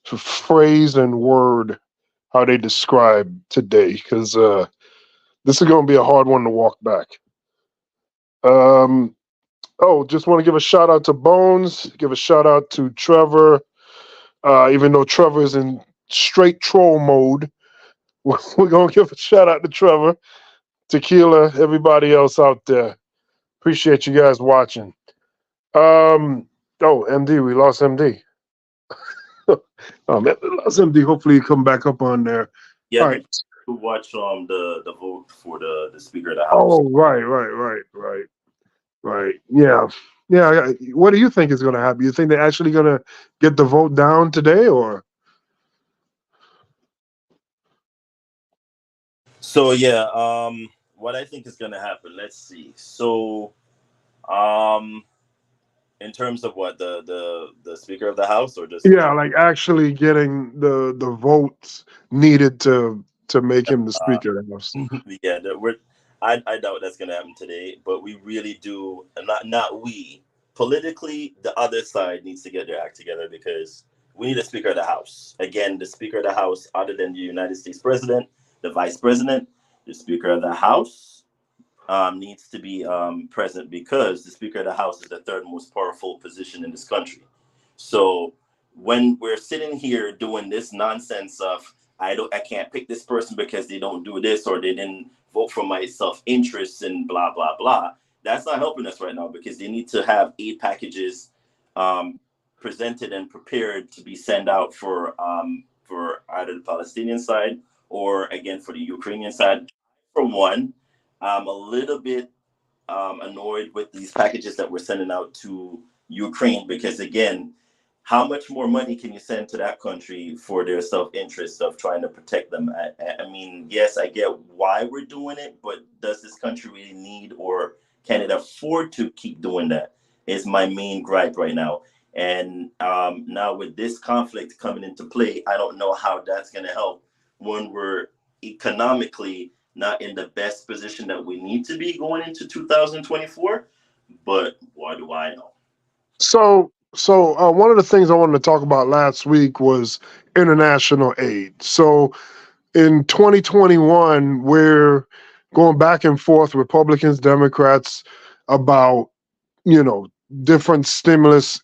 phrase and word how they describe today, because this is going to be a hard one to walk back. Just want to give a shout out to Bones, give a shout out to Trevor. Even though Trevor is in straight troll mode, we're going to give a shout out to Trevor, Tequila, everybody else out there. Appreciate you guys watching. MD, we lost MD. Man, we lost MD. Hopefully you come back up on there. Yeah, all right. To watch the vote for the Speaker of the House. Oh, right. Yeah. What do you think is going to happen? You think they're actually going to get the vote down today, or? So yeah, what I think is going to happen. Let's see. So, in terms of what the Speaker of the House, or just like actually getting the votes needed to make him the Speaker of the House. Yeah, I doubt that's going to happen today, but we really do, not we, politically, the other side needs to get their act together, because we need a Speaker of the House. Again, the Speaker of the House, other than the United States President, the Vice President, the Speaker of the House needs to be present, because the Speaker of the House is the third most powerful position in this country. So when we're sitting here doing this nonsense of, I can't pick this person because they don't do this, or they didn't vote for my self-interest and blah, blah, blah, that's not helping us right now, because they need to have aid packages presented and prepared to be sent out for either the Palestinian side or, again, for the Ukrainian side. For one, I'm a little bit annoyed with these packages that we're sending out to Ukraine, because, again, how much more money can you send to that country for their self-interest of trying to protect them? I mean, yes, I get why we're doing it, but does this country really need, or can it afford to keep doing that, is my main gripe right now. And now with this conflict coming into play, I don't know how that's going to help when we're economically not in the best position that we need to be going into 2024. But what do I know? So one of the things I wanted to talk about last week was international aid. So in 2021, we're going back and forth, Republicans, Democrats, about, you know, different stimulus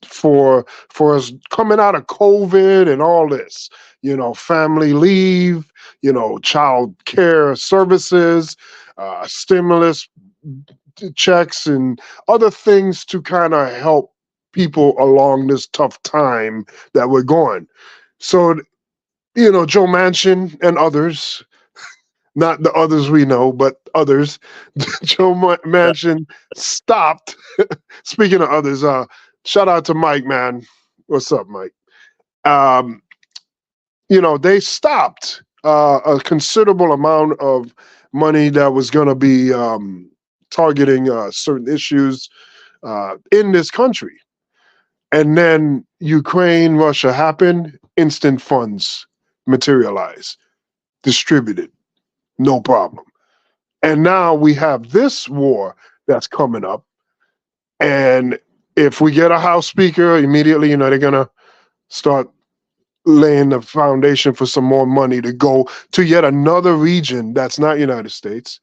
for us coming out of COVID and all this, you know, family leave, you know, child care services, stimulus checks, and other things to kind of help people along this tough time that we're going. So, you know, Joe Manchin and others, not the others we know, but others, Joe Manchin stopped. Speaking of others, shout out to Mike, man. What's up, Mike? You know, they stopped a considerable amount of money that was going to be targeting certain issues in this country. And then Ukraine, Russia happened, instant funds materialize, distributed, no problem. And now we have this war that's coming up. And if we get a House Speaker, immediately, you know, they're going to start laying the foundation for some more money to go to yet another region that's not United States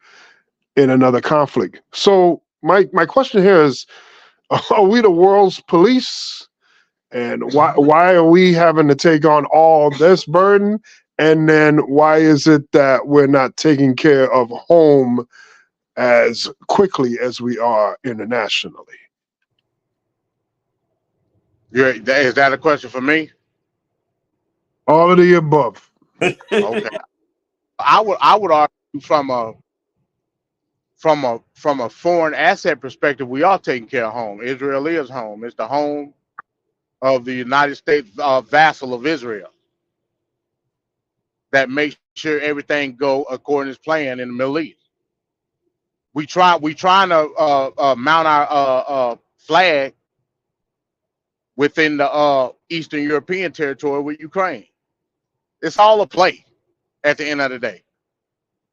in another conflict. So my question here is, are we the world's police? And why are we having to take on all this burden? And then why is it that we're not taking care of home as quickly as we are internationally? Is that a question for me? All of the above. Okay. I would argue from a foreign asset perspective, we are taking care of home. Israel is home. It's the home of the United States, vassal of Israel, that makes sure everything go according to plan in the Middle East. We trying to mount our flag within the Eastern European territory with Ukraine. It's all a play at the end of the day.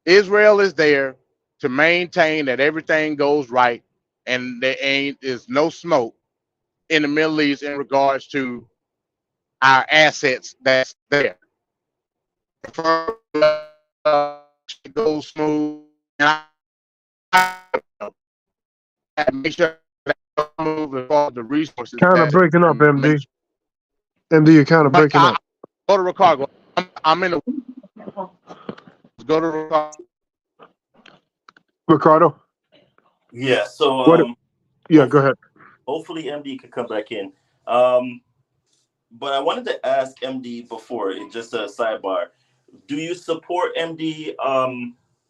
Israel is there to maintain that everything goes right and there is no smoke in the Middle East in regards to our assets that's there. It goes smooth, and I make sure that I move as far as the resources. Kind of breaking up, MD. MD, you're kind of breaking up. Go to Ricardo. I'm in the. Go to Ricardo. Ricardo? Yeah, so yeah, go ahead. Hopefully MD can come back in. But I wanted to ask MD before, just a sidebar. Do you support MD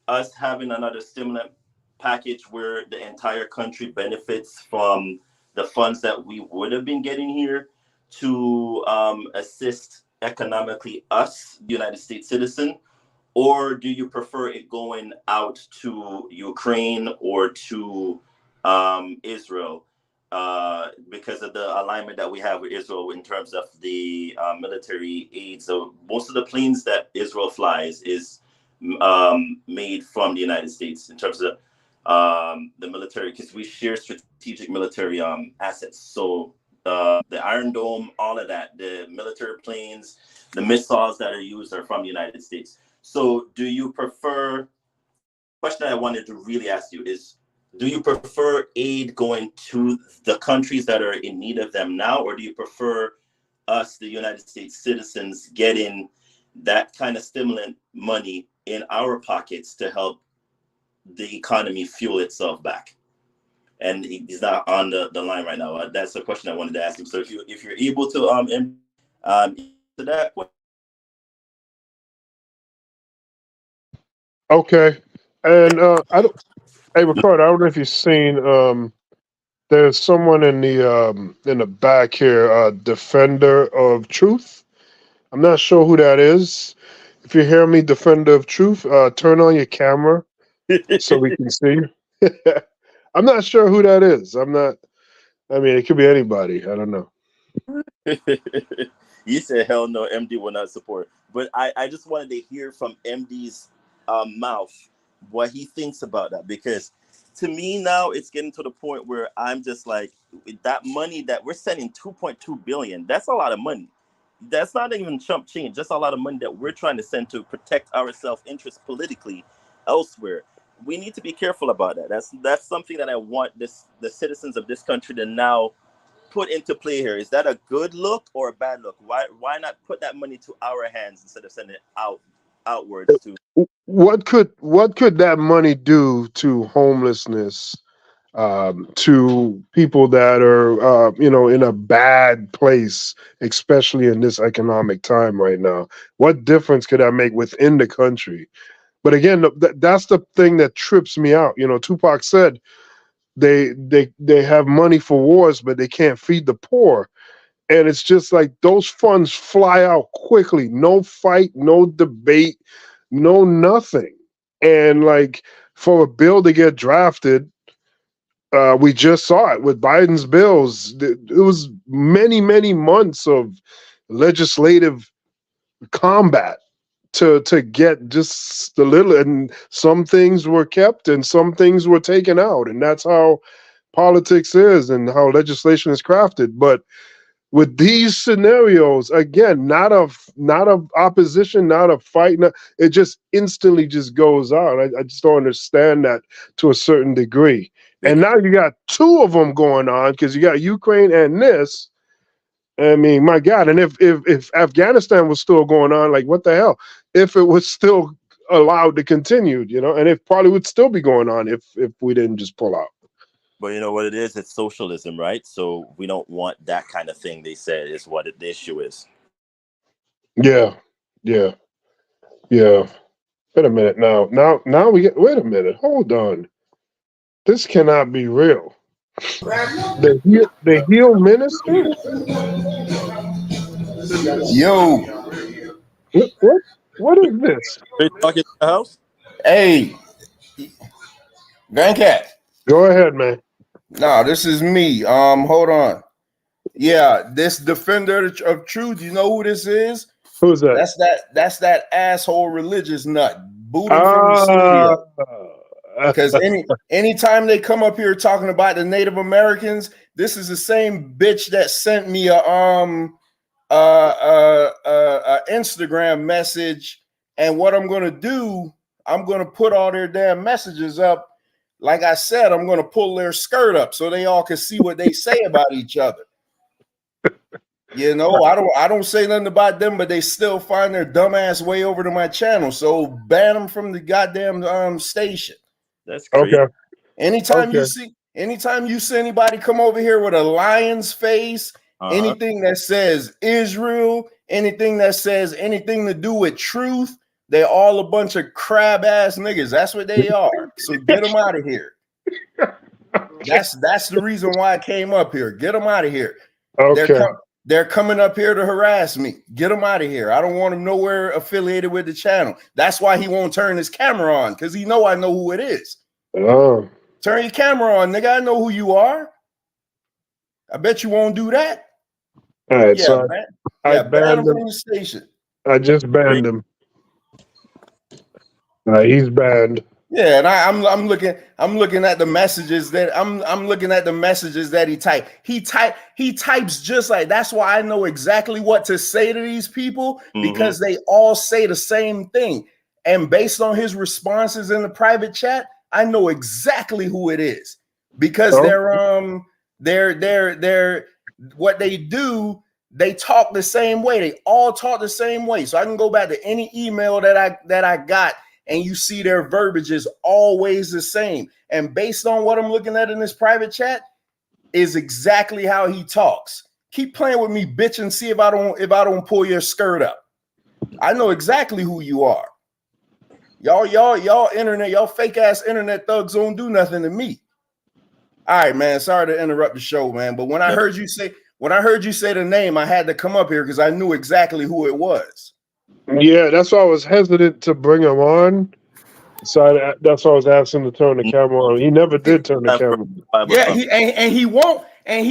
us having another stimulant package where the entire country benefits from the funds that we would have been getting here to assist economically us, United States citizen? Or do you prefer it going out to Ukraine or to Israel because of the alignment that we have with Israel in terms of the military aid? So most of the planes that Israel flies is made from the United States in terms of the military, because we share strategic military assets. So the Iron Dome, all of that, the military planes, the missiles that are used are from the United States. So do you prefer, question I wanted to really ask you is, do you prefer aid going to the countries that are in need of them now, or do you prefer us, the United States citizens, getting that kind of stimulant money in our pockets to help the economy fuel itself back? And he's not on the line right now. That's a question I wanted to ask him. So if you're able to answer that question. Okay. And hey Ricardo, I don't know if you've seen there's someone in the back here, Defender of Truth. I'm not sure who that is. If you hear me, Defender of Truth, turn on your camera so we can see. I'm not sure who that is. I mean, it could be anybody. I don't know. You said, hell no, MD will not support. But I just wanted to hear from MD's mouth what he thinks about that. Because to me now, it's getting to the point where I'm just like, that money that we're sending, $2.2 billion, that's a lot of money. That's not even chump change. That's a lot of money that we're trying to send to protect our self-interest politically. elsewhere. We need to be careful about that. That's something that I want the citizens of this country to now put into play here. Is that a good look or a bad look? Why not put that money to our hands instead of sending it outwards to? What could that money do to homelessness, to people that are in a bad place, especially in this economic time right now? What difference could that make within the country? But again, that's the thing that trips me out. Tupac said they have money for wars, but they can't feed the poor. And it's just like those funds fly out quickly. No fight, no debate, no nothing. And like for a bill to get drafted, we just saw it with Biden's bills. It was many, many months of legislative combat to get just a little, and some things were kept and some things were taken out. And that's how politics is and how legislation is crafted. But with these scenarios, again, not of opposition, not a fight, it just instantly just goes on. I just don't understand that to a certain degree. And now you got two of them going on because you got Ukraine and this. I mean, my God! And if Afghanistan was still going on, like what the hell? If it was still allowed to continue, and it probably would still be going on if we didn't just pull out. But you know what it is? It's socialism, right? So we don't want that kind of thing. They said is what the issue is. Yeah. Wait a minute now we get. Wait a minute. Hold on. This cannot be real. The heel minister. Yo, what is this? Are you talking to the house? Hey, Venkat. Go ahead, man. No, this is me. Hold on. Yeah, this defender of truth. You know who this is? Who's that? That's that asshole religious nut. Boot him from the studio. Because anytime they come up here talking about the Native Americans, this is the same bitch that sent me a Instagram message. And what I'm gonna do, I'm gonna put all their damn messages up. Like I said, I'm gonna pull their skirt up so they all can see what they say about each other. I don't say nothing about them, but they still find their dumbass way over to my channel. So ban them from the goddamn station. That's crazy. Okay. Anytime you see anybody come over here with a lion's face, anything that says Israel, anything that says anything to do with truth, they all a bunch of crab ass niggas. That's what they are. So get them out of here. That's the reason why I came up here. Get them out of here. Okay. They're coming up here to harass me. Get them out of here. I don't want them nowhere affiliated with the channel. That's why he won't turn his camera on, because I know who it is. Oh. Turn your camera on, nigga. I know who you are. I bet you won't do that. All right, yeah, so man. I ban him banned him from the station. I just banned him. He's banned. Yeah, and I'm looking at the messages that I'm looking at the messages that he typed. He types just like, that's why I know exactly what to say to these people, because they all say the same thing. And based on his responses in the private chat, I know exactly who it is, because they're what they do, they talk the same way. They all talk the same way. So I can go back to any email that I got, and you see their verbiage is always the same. And based on what I'm looking at in this private chat is exactly how he talks. Keep playing with me, bitch, and see if I don't pull your skirt up. I know exactly who you are. Y'all internet, y'all fake ass internet thugs don't do nothing to me. All right, man. Sorry to interrupt the show, man. But when I heard you say the name, I had to come up here because I knew exactly who it was. Yeah, that's why I was hesitant to bring him on. So that's why I was asking to turn the camera on. He never did turn the camera on. Yeah, he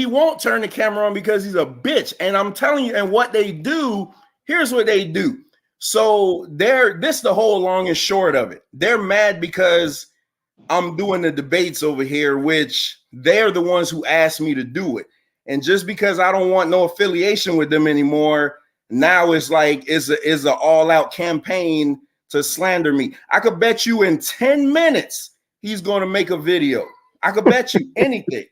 won't turn the camera on because he's a bitch. And I'm telling you, and what they do, here's what they do. So this the whole long and short of it. They're mad because I'm doing the debates over here, which they're the ones who asked me to do it. And just because I don't want no affiliation with them anymore, now it's like it's an all-out campaign to slander me. I could bet you in 10 minutes he's going to make a video. I could bet you anything.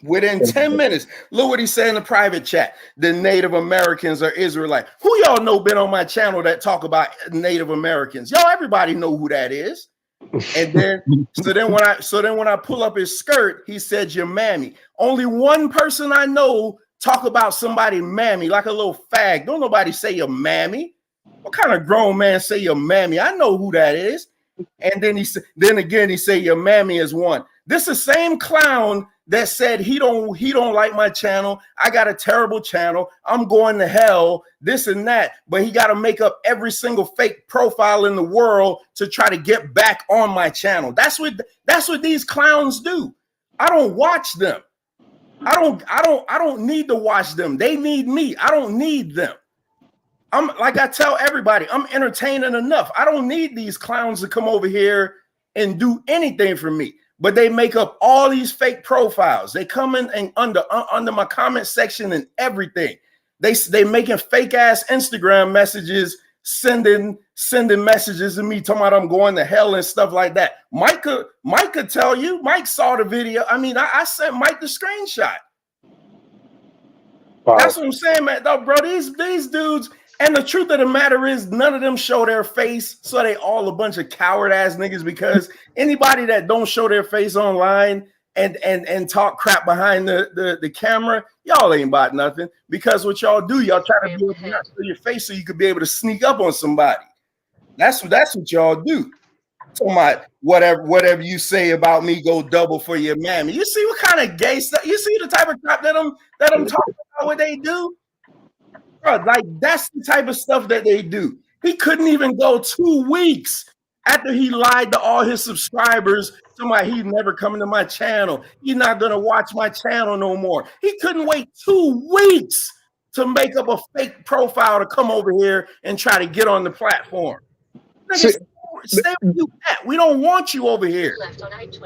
Within 10 minutes. Look what he said in the private chat. The Native Americans are Israelite. Who y'all know been on my channel that talk about Native Americans? Y'all, everybody know who that is. And then so then when I pull up his skirt, he said your mammy. Only one person I know talk about somebody mammy like a little fag. Don't nobody say your mammy. What kind of grown man say your mammy? I know who that is. And then he say your mammy is one. This is the same clown that said he don't like my channel. I got a terrible channel. I'm going to hell, this and that. But he got to make up every single fake profile in the world to try to get back on my channel. That's what these clowns do. I don't watch them. I don't need to watch them. They need me. I don't need them. I'm like I tell everybody, I'm entertaining enough. I don't need these clowns to come over here and do anything for me. But they make up all these fake profiles. They come in and under my comment section and everything. They making fake ass Instagram messages, sending messages to me talking about I'm going to hell and stuff like that. Mike could tell you. Mike saw the video. I mean, I sent Mike the screenshot. Wow. That's what I'm saying, man. Though, bro, these dudes. And the truth of the matter is, none of them show their face, so they all a bunch of coward ass niggas. Because anybody that don't show their face online and talk crap behind the camera, y'all ain't about nothing. Because what y'all do, y'all try to be able to show your face so you could be able to sneak up on somebody. That's what y'all do. So my whatever you say about me, go double for your mammy. You see what kind of gay stuff? You see the type of crap that I'm talking about? What they do? Bro, like that's the type of stuff that they do. He couldn't even go 2 weeks after he lied to all his subscribers. Somebody he's never coming to my channel. He's not gonna watch my channel no more. He couldn't wait 2 weeks to make up a fake profile to come over here and try to get on the platform. Stay where you at. We don't want you over here.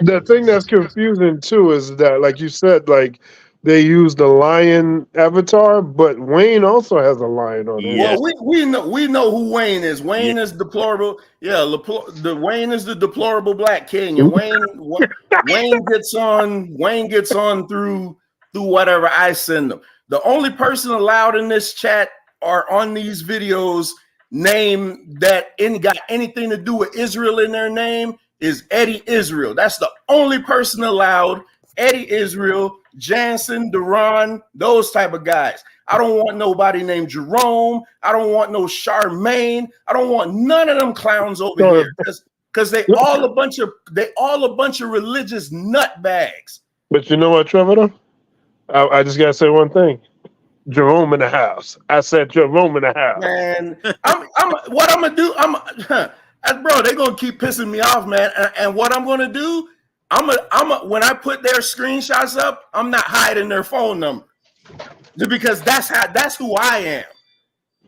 The thing that's confusing too is that, like you said, like they use the lion avatar, but Wayne also has a lion on it. Well, we know who Wayne is. Wayne is deplorable. Yeah, Wayne is the deplorable black king, and Wayne gets on through whatever I send them. The only person allowed in this chat or on these videos name that got anything to do with Israel in their name is Eddie Israel. That's the only person allowed. Eddie Israel, Jansen, Duran, those type of guys. I don't want nobody named Jerome. I don't want no Charmaine. I don't want none of them clowns over here because they all a bunch of religious nutbags. But you know what, Trevor? Though? I just gotta say one thing. Jerome in the house. I said Jerome in the house. Man, what I'm gonna do? Bro, they're gonna keep pissing me off, man. And what I'm gonna do? When I put their screenshots up, I'm not hiding their phone number because that's who I am.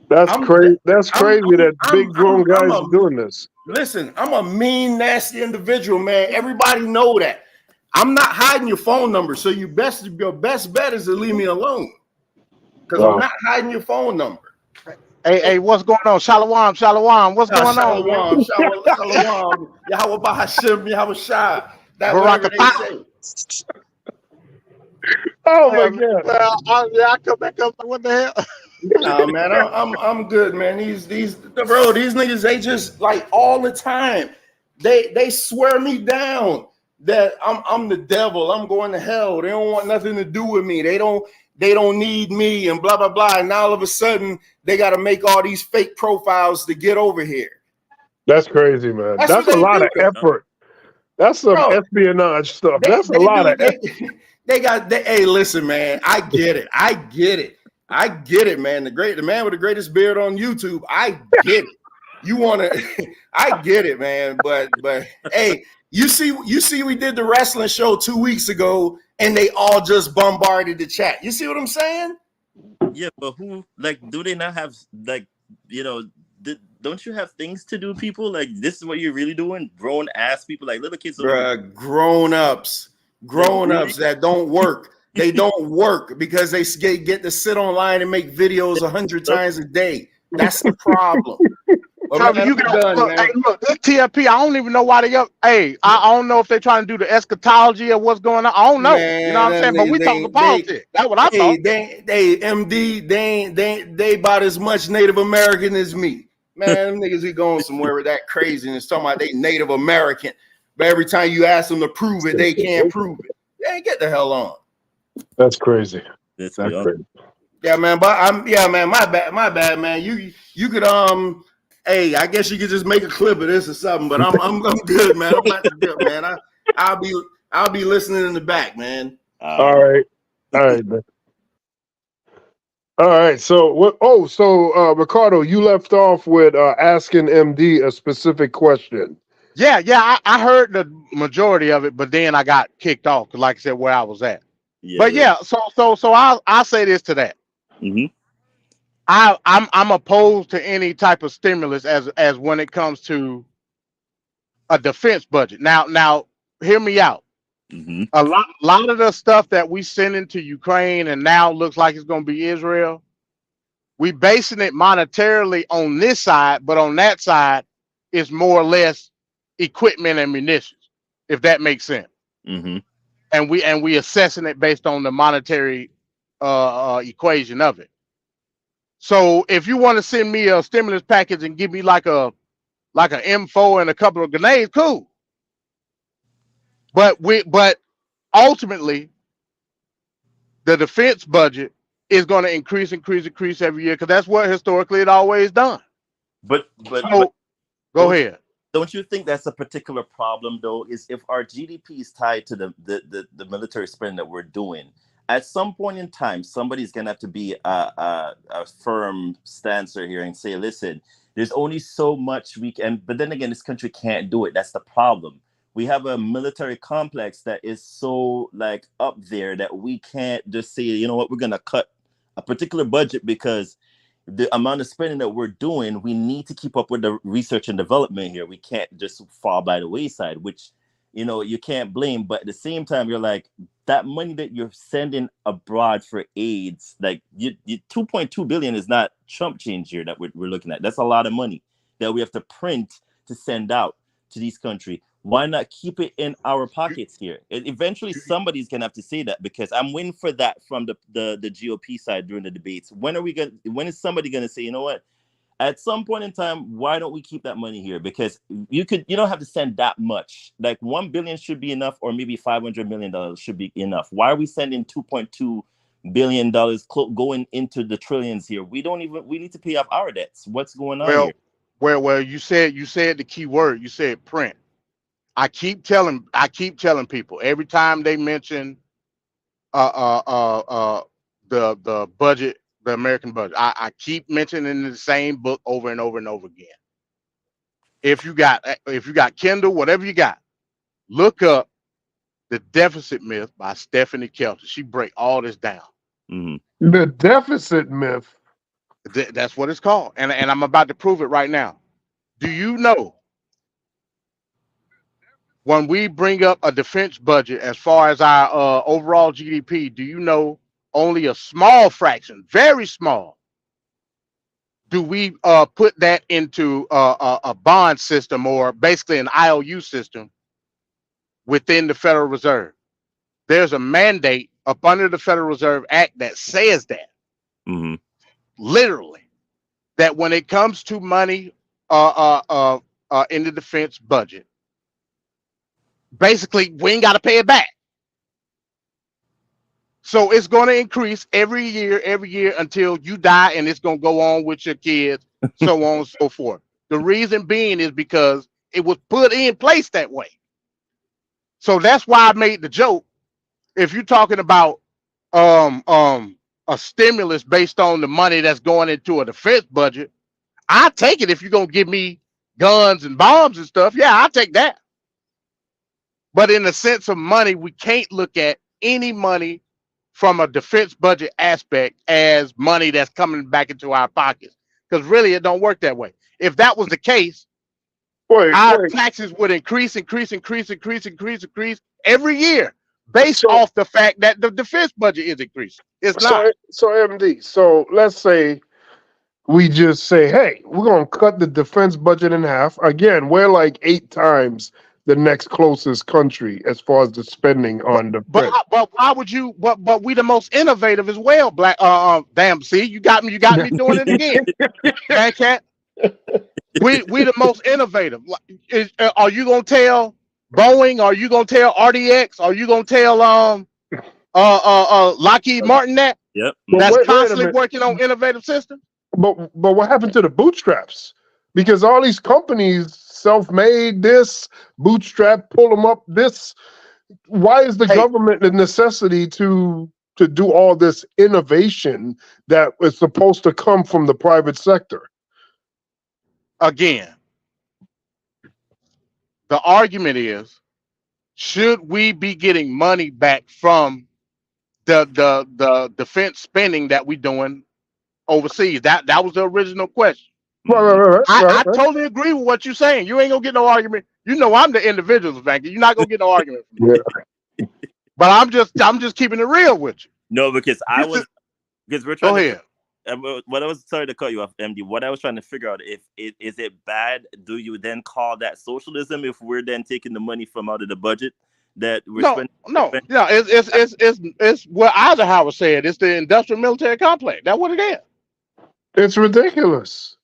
That's crazy. That's crazy that big grown guys are doing this. Listen, I'm a mean, nasty individual, man. Everybody know that. I'm not hiding your phone number, so your best bet is to leave me alone because I'm not hiding your phone number. Hey, what's going on? Shalom. What's going on? Shalom. Yahweh Bahashim, Yahweh Shah. That whatever they say. Oh my God! Well, I come back up. What the hell? Nah, man, I'm good, man. These niggas, they just like all the time. They swear me down that I'm the devil. I'm going to hell. They don't want nothing to do with me. They don't need me and blah blah blah. And now all of a sudden they got to make all these fake profiles to get over here. That's crazy, man. That's a lot of effort. That's some espionage stuff. That's a lot of effort. Hey, listen, man. I get it, man. The man with the greatest beard on YouTube. I get it. I get it, man. But hey, you see, we did the wrestling show 2 weeks ago, and they all just bombarded the chat. You see what I'm saying? Yeah, but do they not have don't you have things to do, people? Like, this is what you're really doing? Grown ass people, like little kids. Grown-ups that don't work. They don't work because they get to sit online and make videos 100 times a day. That's the problem. But So man, you I'm got done, look, hey, man. look, this TFP. I don't even know why they up. Hey, I don't know if they're trying to do the eschatology of what's going on. I don't know. You know Man, what I'm them saying? But niggas, we talking politics. That's what I thought. they MD, they about as much Native American as me. Man, them niggas be going somewhere with that craziness, talking about they Native American. But every time you ask them to prove it, they can't prove it. Yeah, get the hell on. That's crazy. That's crazy. Yeah, man, but man, my bad, man. You could hey, I guess you could just make a clip of this or something, but I'm good, man. I'm about to dip, man. I'll be listening in the back, man. All right, man. All right. So what? Oh, so Ricardo, you left off with asking MD a specific question. Yeah, I heard the majority of it, but then I got kicked off because, like I said, where I was at. But yeah, so I'll say this to that. Mm-hmm. I'm opposed to any type of stimulus as when it comes to a defense budget. Now, hear me out. Mm-hmm. A lot of the stuff that we send into Ukraine and now looks like it's going to be Israel. We basing it monetarily on this side, but on that side, it's more or less equipment and munitions, if that makes sense. Mm-hmm. And we assessing it based on the monetary equation of it. So if you want to send me a stimulus package and give me like an M4 and a couple of grenades, cool. But ultimately, the defense budget is going to increase every year because that's what historically it always done. But go ahead. Don't you think that's a particular problem though? Is if our GDP is tied to the military spending that we're doing, at some point in time, somebody's gonna have to be a firm stancer here and say, listen, there's only so much we can. But then again, this country can't do it. That's the problem. We have a military complex that is so like up there that we can't just say, you know what, we're gonna cut a particular budget because the amount of spending that we're doing, we need to keep up with the research and development here. We can't just fall by the wayside, which, you know, you can't blame. But at the same time, you're like, that money that you're sending abroad for AIDS, like you 2.2 billion is not chump change here that we're looking at. That's a lot of money that we have to print to send out to these countries. Why not keep it in our pockets here? Eventually, somebody's gonna have to say that because I'm waiting for that from the GOP side during the debates. When is somebody gonna say, you know what? At some point in time, why don't we keep that money here? Because you don't have to send that much. Like 1 billion should be enough, or maybe $500 million should be enough. Why are we sending $2.2 billion going into the trillions here? We need to pay off our debts. What's going on here? Well, you said the key word. You said print. I keep telling people every time they mention the budget, the American budget. I keep mentioning the same book over and over and over again. If you got Kindle, whatever you got, look up The Deficit Myth by Stephanie Kelton. She break all this down. Mm-hmm. The deficit myth. That's what it's called, and I'm about to prove it right now. Do you know? When we bring up a defense budget as far as our overall GDP, do you know only a small fraction, very small, do we put that into a bond system or basically an IOU system within the Federal Reserve? There's a mandate up under the Federal Reserve Act that says that, literally, that when it comes to money in the defense budget, basically, we ain't got to pay it back. So it's going to increase every year until you die, and it's going to go on with your kids, so on and so forth. The reason being is because it was put in place that way. So that's why I made the joke. If you're talking about a stimulus based on the money that's going into a defense budget, I take it if you're going to give me guns and bombs and stuff. Yeah, I'll take that. But in the sense of money, we can't look at any money from a defense budget aspect as money that's coming back into our pockets. Because really, it don't work that way. If that was the case, our taxes would increase every year based off the fact that the defense budget is increasing. It's not. So MD, so let's say we just say, hey, we're going to cut the defense budget in half. Again, we're like 8 times the next closest country as far as the spending on defense. But why would you? But we the most innovative as well. Black. Damn. See, you got me doing it again. Cat. We the most innovative. Are you gonna tell Boeing? Are you gonna tell RDX? Are you gonna tell Lockheed Martin that? Yep. That's Wait a constantly minute. working on innovative systems. But what happened to the bootstraps? Because all these companies self-made this, bootstrap, pull them up this. Why is the government the necessity to do all this innovation that is supposed to come from the private sector? Again, the argument is, should we be getting money back from the defense spending that we doing overseas? That was the original question. Right. I totally agree with what you're saying. You ain't gonna get no argument. You know I'm the individual, Venkat. You're not gonna get no argument from me. Yeah. But I'm just keeping it real with you. No, because we're trying Go to ahead. what I was sorry to cut you off, MD. What I was trying to figure out, if is it bad? Do you then call that socialism if we're then taking the money from out of the budget that we're spending? No. It's what Eisenhower said. It's the industrial military complex. That's what it is. It's ridiculous.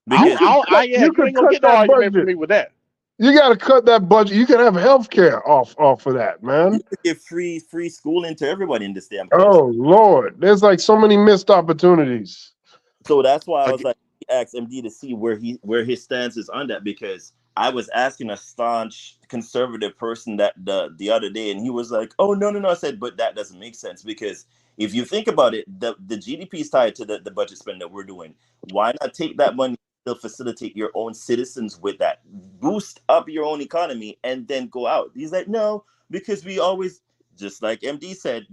You ain't gonna get no argument from me with that. You got to cut that budget. You can have health care off of that, man. You could give free schooling to everybody in this damn country. Oh Lord, there's like so many missed opportunities. So that's why I was like, ask MD to see where his stance is on that, because I was asking a staunch conservative person that the other day, and he was like, "Oh no." I said, "But that doesn't make sense, because if you think about it, the GDP is tied to the budget spend that we're doing. Why not take that money, still facilitate your own citizens with that, boost up your own economy, and then go out?" He's like, "No, because we always, just like MD said,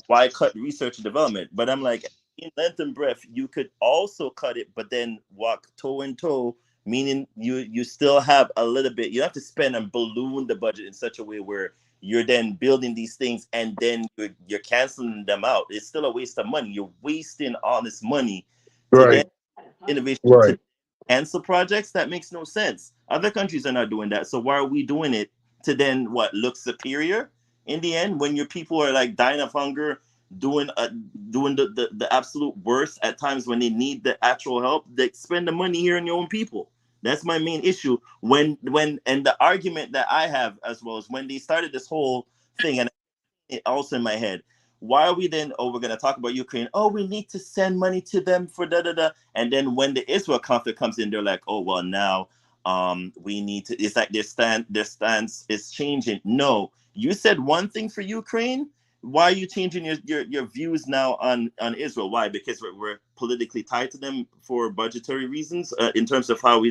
why cut research and development?" But I'm like, in length and breadth, you could also cut it, but then walk toe in toe, meaning you still have a little bit. You have to spend and balloon the budget in such a way where you're then building these things and then you're canceling them out. It's still a waste of money. You're wasting all this money to then innovation to cancel projects. That makes no sense. Other countries are not doing that. So why are we doing it to then look superior in the end, when your people are like dying of hunger, doing the absolute worst at times when they need the actual help? They spend the money here on your own people. That's my main issue. And the argument that I have as well is when they started this whole thing, and it also in my head, why are we then, we're going to talk about Ukraine. Oh, we need to send money to them for da-da-da. And then when the Israel conflict comes in, they're like, oh, well, now we need to, it's like their stance is changing. No, you said one thing for Ukraine. Why are you changing your views now on Israel? Why? Because we're politically tied to them for budgetary reasons in terms of how we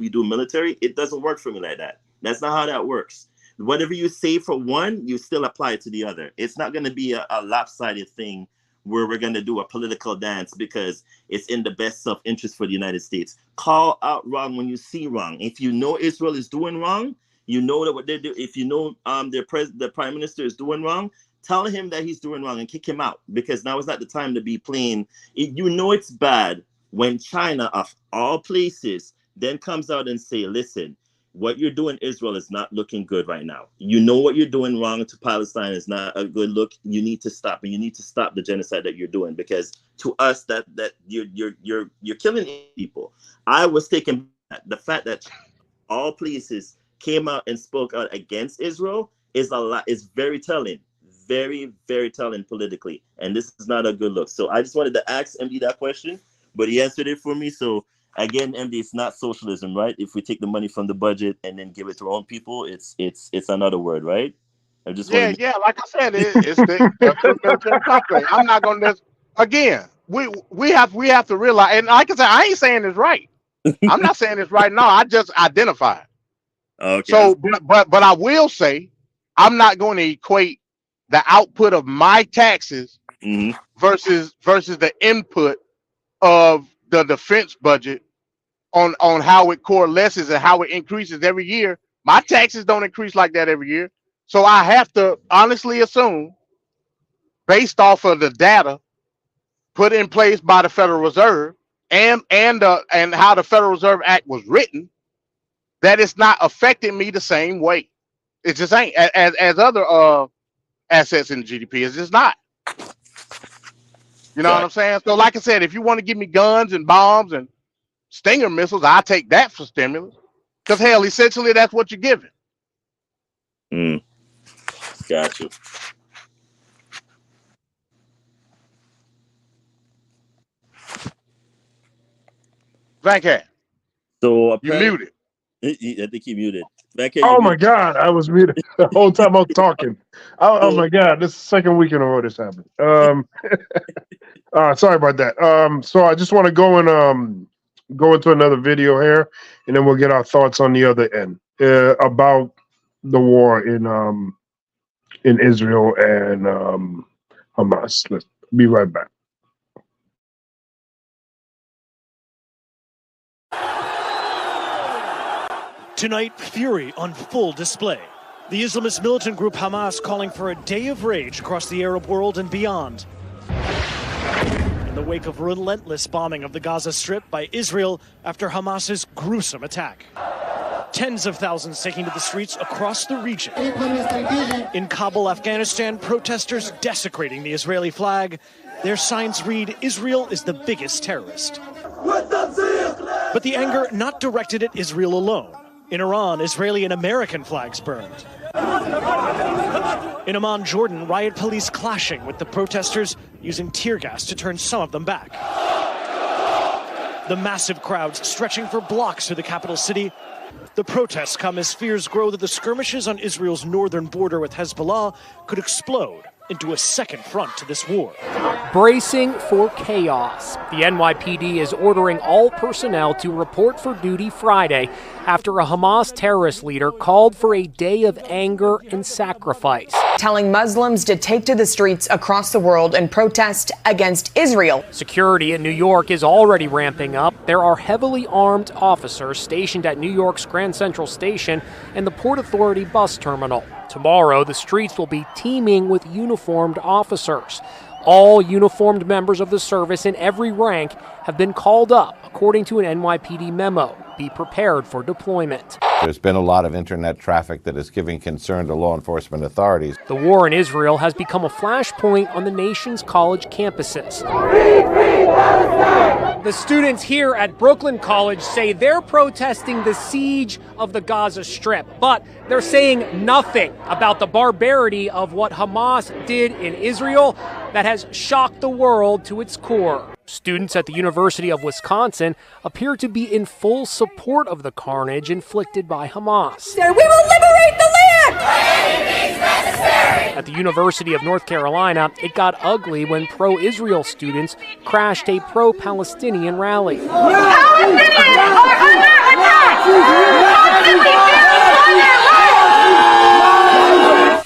do military? It doesn't work for me like that. That's not how that works. Whatever you say for one, you still apply it to the other. It's not going to be a lopsided thing where we're going to do a political dance because it's in the best self-interest for the United States. Call out wrong when you see wrong. If you know Israel is doing wrong, you know that what they do. If you know the prime minister is doing wrong, tell him that he's doing wrong and kick him out, because now is not the time to be playing. You know it's bad when China, of all places, then comes out and say, listen, what you're doing, Israel, is not looking good right now. You know what you're doing wrong to Palestine is not a good look. You need to stop, and you need to stop the genocide that you're doing, because to us that you're killing people. I was taken back. The fact that all places came out and spoke out against Israel is very telling. Very, very telling politically, and this is not a good look. So I just wanted to ask MD that question, but he answered it for me. So again, MD, it's not socialism, right? If we take the money from the budget and then give it to our own people, it's another word, right? I just like I said, it's the military complex. I'm not gonna again. We have to realize, and like I said, I ain't saying it's right. I'm not saying it's right now. I just identify it. Okay. So, but I will say, I'm not going to equate the output of my taxes versus the input of the defense budget on how it coalesces and how it increases every year. My taxes don't increase like that every year. So I have to honestly assume, based off of the data put in place by the Federal Reserve and how the Federal Reserve Act was written, that it's not affecting me the same way. It just ain't as other assets in the GDP. It's just not. You know what I'm saying? So, like I said, if you want to give me guns and bombs and Stinger missiles, I'll take that for stimulus. Because hell, essentially, that's what you're giving. Got you. Venkat. So you muted. I think you muted. Venkat, Oh my God, I was muted the whole time I was talking. Oh my God, this is the second week in a row this happened. Sorry about that. So I just want to go into another video here, and then we'll get our thoughts on the other end about the war in Israel and Hamas. Let's be right back. Tonight, fury on full display. The Islamist militant group Hamas calling for a day of rage across the Arab world and beyond. In the wake of relentless bombing of the Gaza Strip by Israel after Hamas's gruesome attack. Tens of thousands taking to the streets across the region. In Kabul, Afghanistan, protesters desecrating the Israeli flag. Their signs read, "Israel is the biggest terrorist." But the anger not directed at Israel alone. In Iran, Israeli and American flags burned. In Amman, Jordan, riot police clashing with the protesters using tear gas to turn some of them back. The massive crowds stretching for blocks through the capital city. The protests come as fears grow that the skirmishes on Israel's northern border with Hezbollah could explode into a second front to this war. Bracing for chaos. The NYPD is ordering all personnel to report for duty Friday after a Hamas terrorist leader called for a day of anger and sacrifice. Telling Muslims to take to the streets across the world and protest against Israel. Security in New York is already ramping up. There are heavily armed officers stationed at New York's Grand Central Station and the Port Authority bus terminal. Tomorrow, the streets will be teeming with uniformed officers. All uniformed members of the service in every rank have been called up, according to an NYPD memo. Be prepared for deployment. There's been a lot of internet traffic that is giving concern to law enforcement authorities. The war in Israel has become a flashpoint on the nation's college campuses. The students here at Brooklyn College say they're protesting the siege of the Gaza Strip, but they're saying nothing about the barbarity of what Hamas did in Israel that has shocked the world to its core. Students at the University of Wisconsin appear to be in full support of the carnage inflicted by Hamas. We will liberate the land! At the University of North Carolina, it got ugly when pro-Israel students crashed a pro-Palestinian rally.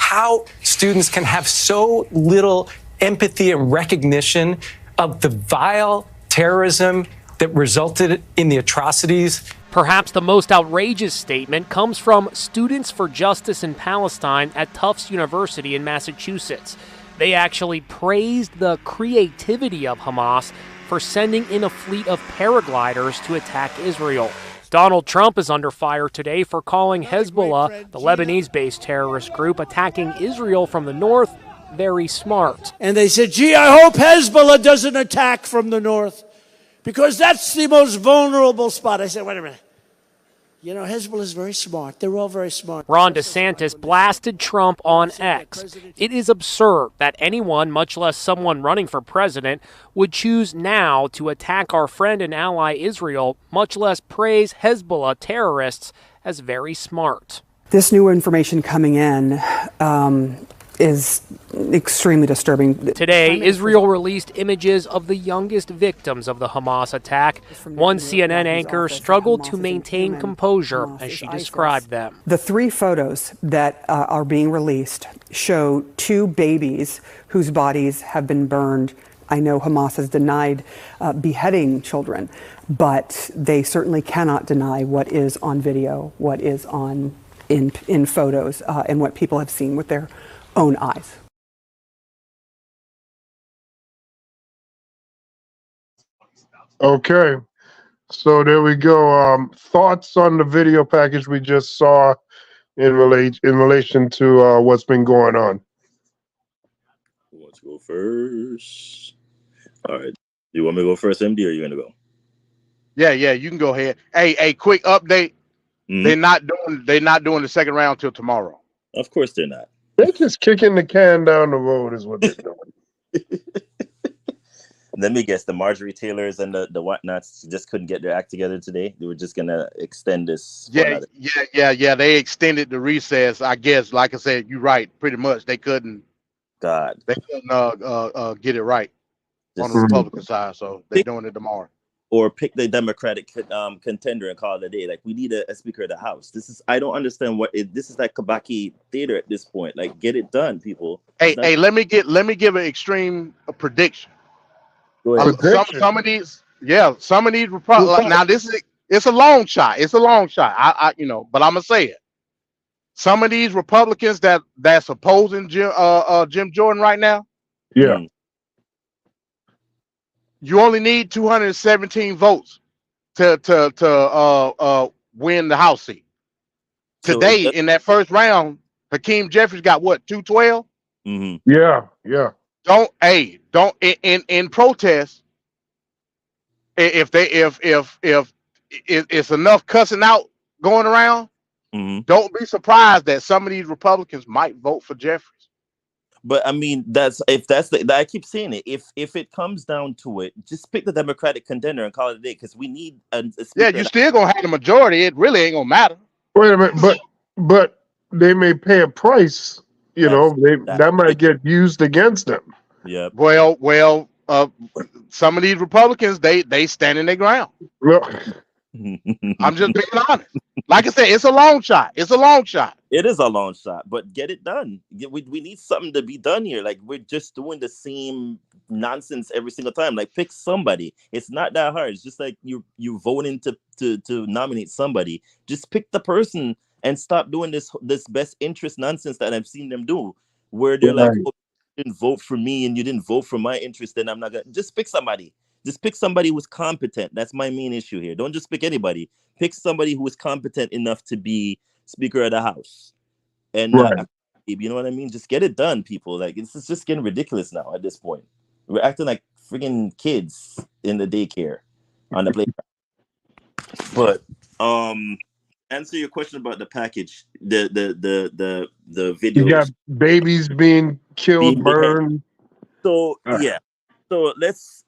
How students can have so little empathy and recognition of the vile terrorism that resulted in the atrocities. Perhaps the most outrageous statement comes from Students for Justice in Palestine at Tufts University in Massachusetts. They actually praised the creativity of Hamas for sending in a fleet of paragliders to attack Israel. Donald Trump is under fire today for calling Hezbollah, the Lebanese-based terrorist group attacking Israel from the north, very smart. And they said, gee, I hope Hezbollah doesn't attack from the north because that's the most vulnerable spot. I said, wait a minute. You know, Hezbollah is very smart. They're all very smart. Ron DeSantis blasted Trump on X. It is absurd that anyone, much less someone running for president, would choose now to attack our friend and ally Israel, much less praise Hezbollah terrorists as very smart. This new information coming in is extremely disturbing. Today, Israel released images of the youngest victims of the Hamas attack. One CNN anchor struggled to maintain composure as she described them. The 3 photos that are being released show 2 babies whose bodies have been burned. I know Hamas has denied beheading children, but they certainly cannot deny what is on video, what is in photos, and what people have seen with their own eyes. Okay. So there we go. Thoughts on the video package we just saw in relation to what's been going on. Who wants to go first? All right. Do you want me to go first, MD, or are you gonna go? Yeah, you can go ahead. Hey, quick update. Mhm. They're not doing the second round till tomorrow. Of course they're not. They're just kicking the can down the road, is what they're doing. Let me guess, the Marjorie Taylors and the whatnots just couldn't get their act together today. They were just gonna extend this. Yeah. They extended the recess. I guess, like I said, you're right. Pretty much, they couldn't. God. They couldn't get it right on the Just Republican side, so they're doing it tomorrow. Or pick the Democratic contender and call it a day. Like, we need a Speaker of the House. I don't understand this is like Kabaki theater at this point. Like, get it done, people. Hey, let me give an extreme prediction. Go ahead. Some of these Republicans. Now it's a long shot. It's a long shot. I but I'm gonna say it. Some of these Republicans that's opposing Jim Jordan right now. Yeah. You only need 217 votes to win the House seat. Today, in that first round, Hakeem Jeffries got what, 212? Mm-hmm. Yeah. Don't in protest. If it's enough cussing out going around, don't be surprised that some of these Republicans might vote for Jeffries. But I mean, I keep saying it. If it comes down to it, just pick the Democratic contender and call it a day, because we need a speaker. Yeah, you still gonna have the majority. It really ain't gonna matter. Wait a minute, but they may pay a price. That might get used against them. Yeah. Well, some of these Republicans they stand in their ground. Well, I'm just being honest. Like I said, it's a long shot. It's a long shot. It is a long shot, but get it done. We need something to be done here. Like, we're just doing the same nonsense every single time. Like, pick somebody. It's not that hard. It's just like you voting to nominate somebody. Just pick the person and stop doing this best interest nonsense that I've seen them do, where they're like, oh, you didn't vote for me and you didn't vote for my interest, then I'm not gonna. Just pick somebody. Just pick somebody who's competent. That's my main issue here. Don't just pick anybody. Pick somebody who is competent enough to be Speaker of the House. And you know what I mean? Just get it done, people. Like, it's just getting ridiculous now at this point. We're acting like friggin' kids in the daycare on the playground. But answer your question about the package, the video. You got babies being killed, burned. So yeah. So let's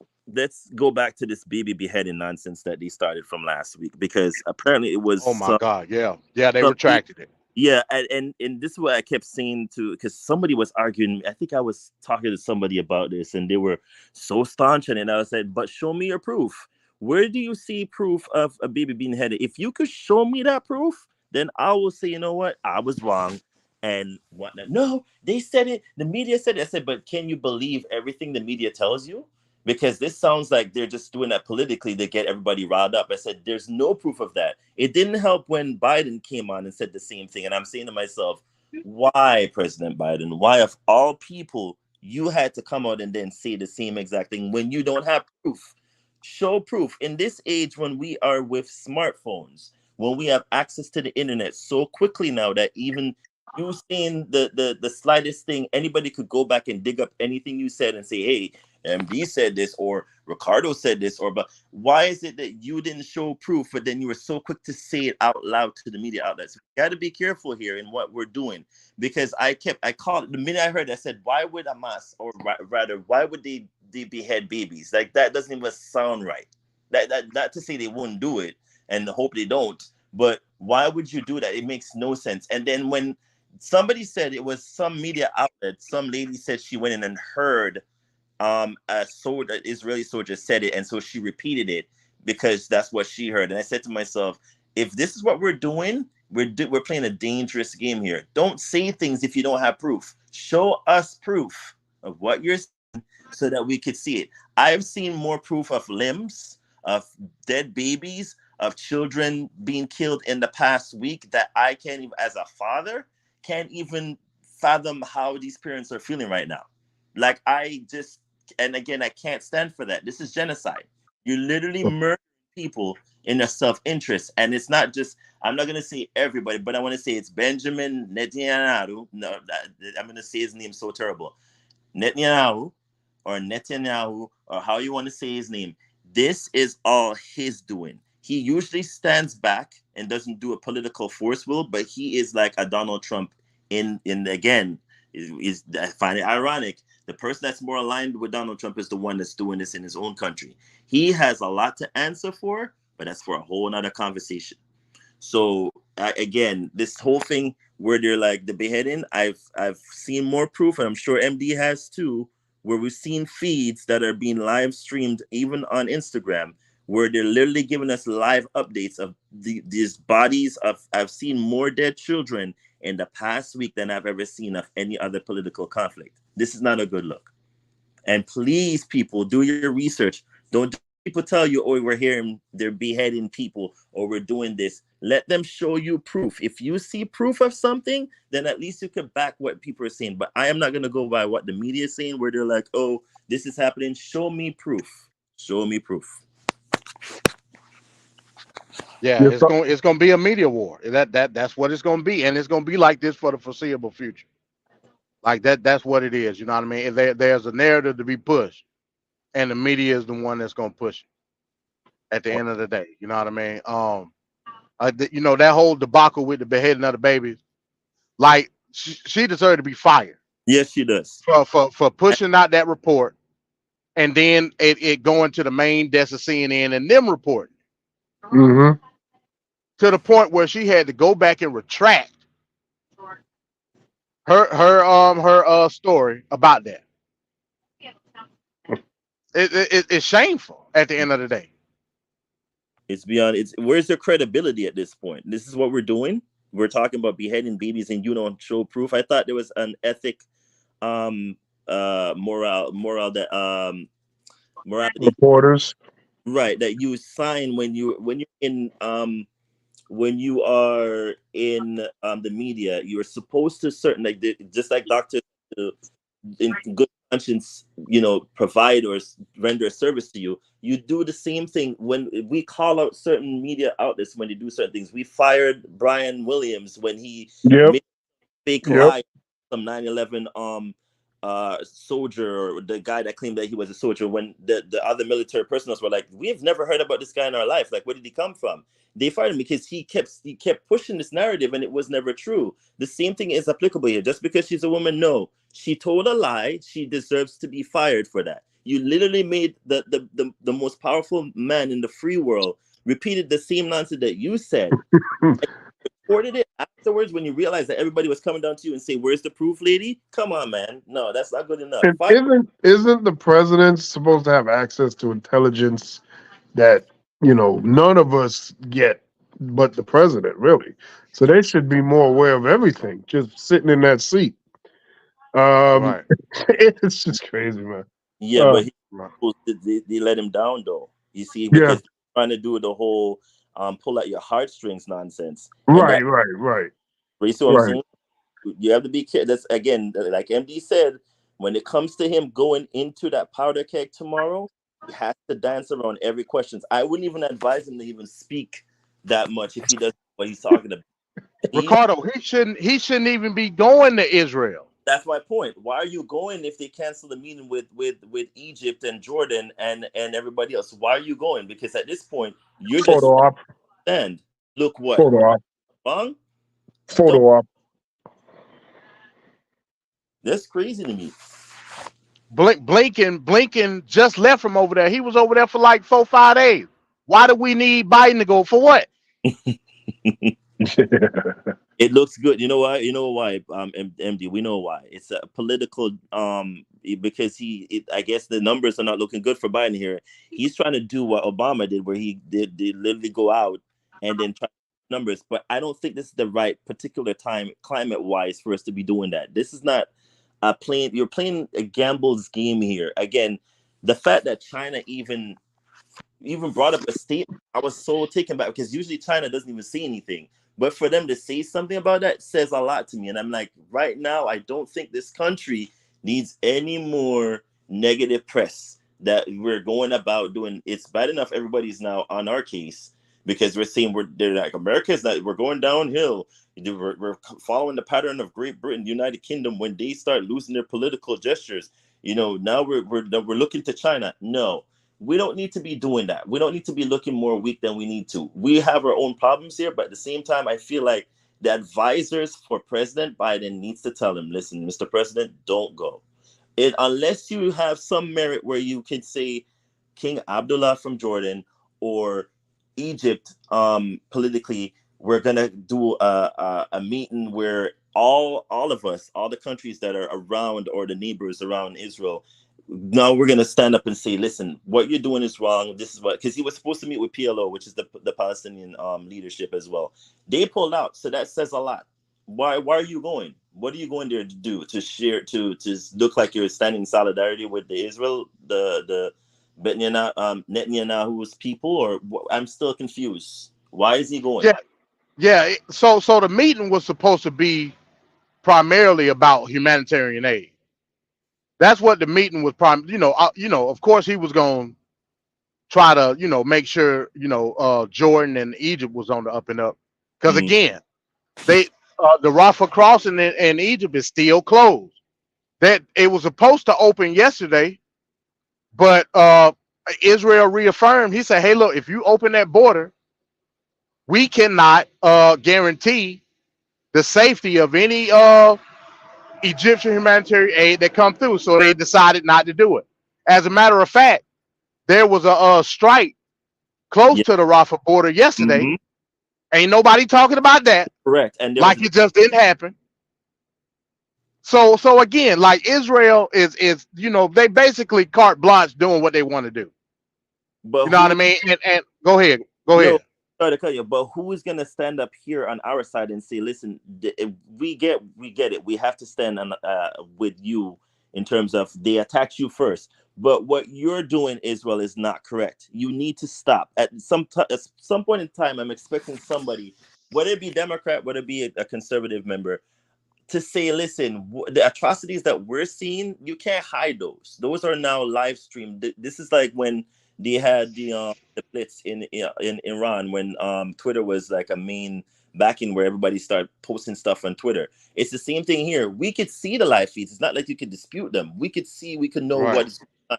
go back to this baby beheading nonsense that they started from last week, because apparently it was. Oh my God! Yeah, they retracted it. Yeah, and this is what I kept saying because somebody was arguing. I think I was talking to somebody about this, and they were so staunch on it. And I said, "But show me your proof. Where do you see proof of a baby being beheaded? If you could show me that proof, then I will say, you know what, I was wrong." And whatnot. No, they said it. The media said it. I said, but can you believe everything the media tells you? Because this sounds like they're just doing that politically to get everybody riled up. I said, there's no proof of that. It didn't help when Biden came on and said the same thing. And I'm saying to myself, why, President Biden? Why, of all people, you had to come out and then say the same exact thing when you don't have proof? Show proof. In this age, when we are with smartphones, when we have access to the internet so quickly now that even you saying the slightest thing, anybody could go back and dig up anything you said and say, hey, MD said this, or Ricardo said this, or but why is it that you didn't show proof, but then you were so quick to say it out loud to the media outlets? We got to be careful here in what we're doing, because I called the minute I heard it, I said, why would Hamas, or rather, why would they behead babies? Like, that doesn't even sound right. That not to say they wouldn't do it and hope they don't, but why would you do that? It makes no sense. And then when somebody said, it was some media outlet, some lady said she went in and heard an Israeli soldier said it, and so she repeated it because that's what she heard. And I said to myself, if this is what we're doing, we're playing a dangerous game here. Don't say things if you don't have proof. Show us proof of what you're saying so that we could see it. I've seen more proof of limbs, of dead babies, of children being killed in the past week that I can't even, as a father, can't even fathom how these parents are feeling right now. Like, and again, I can't stand for that. This is genocide. You're literally murdering people in their self-interest. And it's not just, I'm not going to say everybody, but I want to say it's Benjamin Netanyahu. No, I'm going to say his name so terrible. Netanyahu, or how you want to say his name. This is all his doing. He usually stands back and doesn't do a political force will, but he is like a Donald Trump in again, is I find it ironic. The person that's more aligned with Donald Trump is the one that's doing this in his own country. He has a lot to answer for, but that's for a whole nother conversation. So again, this whole thing where they're like the beheading, I've seen more proof, and I'm sure MD has too, where we've seen feeds that are being live streamed even on Instagram, where they're literally giving us live updates of these bodies. I've seen more dead children in the past week than I've ever seen of any other political conflict. This is not a good look. And please, people, do your research. Don't people tell you, oh, we're hearing they're beheading people or we're doing this. Let them show you proof. If you see proof of something, then at least you can back what people are saying. But I am not going to go by what the media is saying, where they're like, oh, this is happening. Show me proof. Show me proof. Yeah, it's going to be a media war. That's what it's going to be, and it's going to be like this for the foreseeable future. Like that's what it is. You know what I mean? And there's a narrative to be pushed, and the media is the one that's going to push it at the end of the day. You know what I mean? You know, that whole debacle with the beheading of the babies, like she deserved to be fired. Yes, she does. For pushing out that report, and then it going to the main desk of CNN and them reporting. Mm-hmm. To the point where she had to go back and retract her story about that. It's shameful at the end of the day. It's beyond. Where's their credibility at this point? This is what we're doing. We're talking about beheading babies, and you don't show proof. I thought there was an ethic, morality reporters, right? That you sign when you are in the media. You're supposed to just like doctors in good conscience, provide or render a service to you. You do the same thing when we call out certain media outlets when they do certain things. We fired Brian Williams when he made fake lie, some 9/11 soldier, or the guy that claimed that he was a soldier, when the other military personnel were like, we've never heard about this guy in our life. Like, where did he come from? They fired him because he kept pushing this narrative, and it was never true. The same thing is applicable here. Just because she's a woman, no, she told a lie. She deserves to be fired for that. You literally made the most powerful man in the free world repeated the same nonsense that you said. Reported it afterwards when you realized that everybody was coming down to you and say, "Where's the proof, lady?" Come on, man. No, that's not good enough. Isn't the president supposed to have access to intelligence that none of us get, but the president, really? So they should be more aware of everything, just sitting in that seat. Right. It's just crazy, man. Yeah, but they let him down, though. You see, because they're trying to do the whole pull at your heartstrings nonsense. Right. You see what I'm saying? You have to be careful. That's, again, like MD said, when it comes to him going into that powder keg tomorrow, he has to dance around every question. I wouldn't even advise him to even speak that much if he doesn't know what he's talking about. Ricardo, he shouldn't even be going to Israel. That's my point. Why are you going if they cancel the meeting with Egypt and Jordan and everybody else? Why are you going? Because at this point, you're just stand. Look what wrong. Photo op. That's crazy to me. Blinken just left from over there. He was over there for like 4-5 days. Why do we need Biden to go for what? It looks good. You know why? MD, we know why. It's a political because I guess the numbers are not looking good for Biden here. He's trying to do what Obama did, where he did literally go out and then try numbers. But I don't think this is the right particular time climate wise for us to be doing that. This is not you're playing a gamble's game here. Again, the fact that China even brought up a statement, I was so taken back, because usually China doesn't even say anything. But for them to say something about that says a lot to me. And I'm like, right now, I don't think this country needs any more negative press. that we're going about doing. It's bad enough everybody's now on our case because we're saying they're like America's not. We're going downhill. We're following the pattern of Great Britain, United Kingdom when they start losing their political gestures. Now we're looking to China. No, we don't need to be doing that. We don't need to be looking more weak than we need to. We have our own problems here, but at the same time, I feel like the advisors for President Biden needs to tell him, listen, Mr. President, don't go. Unless you have some merit where you can say King Abdullah from Jordan or Egypt, politically, we're gonna do a meeting where all of us, all the countries that are around or the neighbors around Israel, now we're gonna stand up and say, listen, what you're doing is wrong. This is what, because he was supposed to meet with PLO, which is the Palestinian leadership as well. They pulled out, so that says a lot. Why are you going? What are you going there to do? To share, to look like you're standing in solidarity with the Israel, the Netanyahu's people, or I'm still confused. Why is he going? Yeah. So the meeting was supposed to be primarily about humanitarian aid. That's what the meeting was. Of course he was going to try to, make sure, Jordan and Egypt was on the up and up, because again, the Rafah crossing in Egypt is still closed. That it was supposed to open yesterday, but Israel reaffirmed. He said, "Hey, look, if you open that border, we cannot guarantee the safety of any Egyptian humanitarian aid that come through." So they decided not to do it. As a matter of fact, there was a strike close to the Rafah border yesterday. Ain't nobody talking about that. Correct. And like it just didn't happen. So again, like Israel is they basically carte blanche doing what they want to do. But you know what I mean? And go ahead. Sorry to cut you, but who is gonna stand up here on our side and say, listen, we get it. We have to stand on with you in terms of they attacked you first. But what you're doing, Israel, is not correct. You need to stop. At some point in time, I'm expecting somebody, whether it be Democrat, whether it be a conservative member, to say, listen, the atrocities that we're seeing, you can't hide those. Those are now live streamed. This is like when they had the blitz in Iran, when Twitter was like a main backing where everybody started posting stuff on Twitter. It's the same thing here. We could see the live feeds. It's not like you could dispute them. We could know what's going on.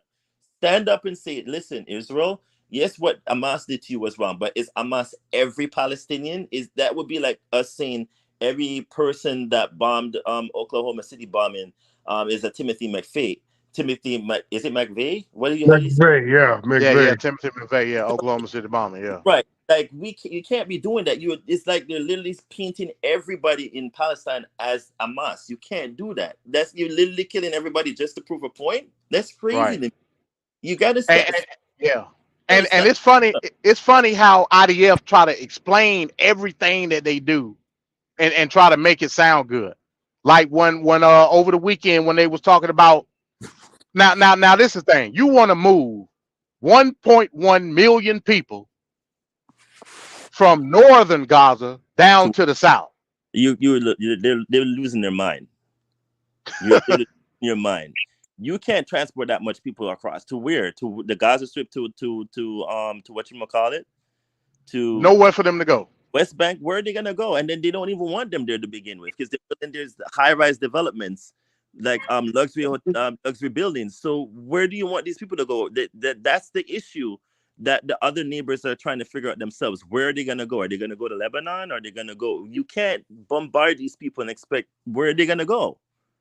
Stand up and say, listen, Israel, yes, what Hamas did to you was wrong, but is Hamas every Palestinian? That would be like us saying every person that bombed Oklahoma City bombing is a Timothy McVeigh. Is it McVeigh? What do you McVeigh? Yeah, McVeigh. Yeah, Timothy McVeigh. Yeah, Oklahoma City bombing. Yeah, right. Like you can't be doing that. It's like they're literally painting everybody in Palestine as Hamas. You can't do that. You're literally killing everybody just to prove a point. That's crazy. Right. You got to stop. And it's funny. It's funny how IDF try to explain everything that they do, and try to make it sound good. Like when over the weekend when they was talking about now this is the thing. You want to move 1.1 million people from northern Gaza down to the south. They're losing their mind. You're losing your mind. You can't transport that much people across to where? To the Gaza Strip, to whatchamacallit? To nowhere for them to go. West Bank, where are they gonna go? And then they don't even want them there to begin with, because there's high-rise developments, like luxury buildings. So where do you want these people to go? That's the issue that the other neighbors are trying to figure out themselves. Where are they gonna go? Are they gonna go to Lebanon? Are they gonna go? You can't bombard these people and expect where are they gonna go?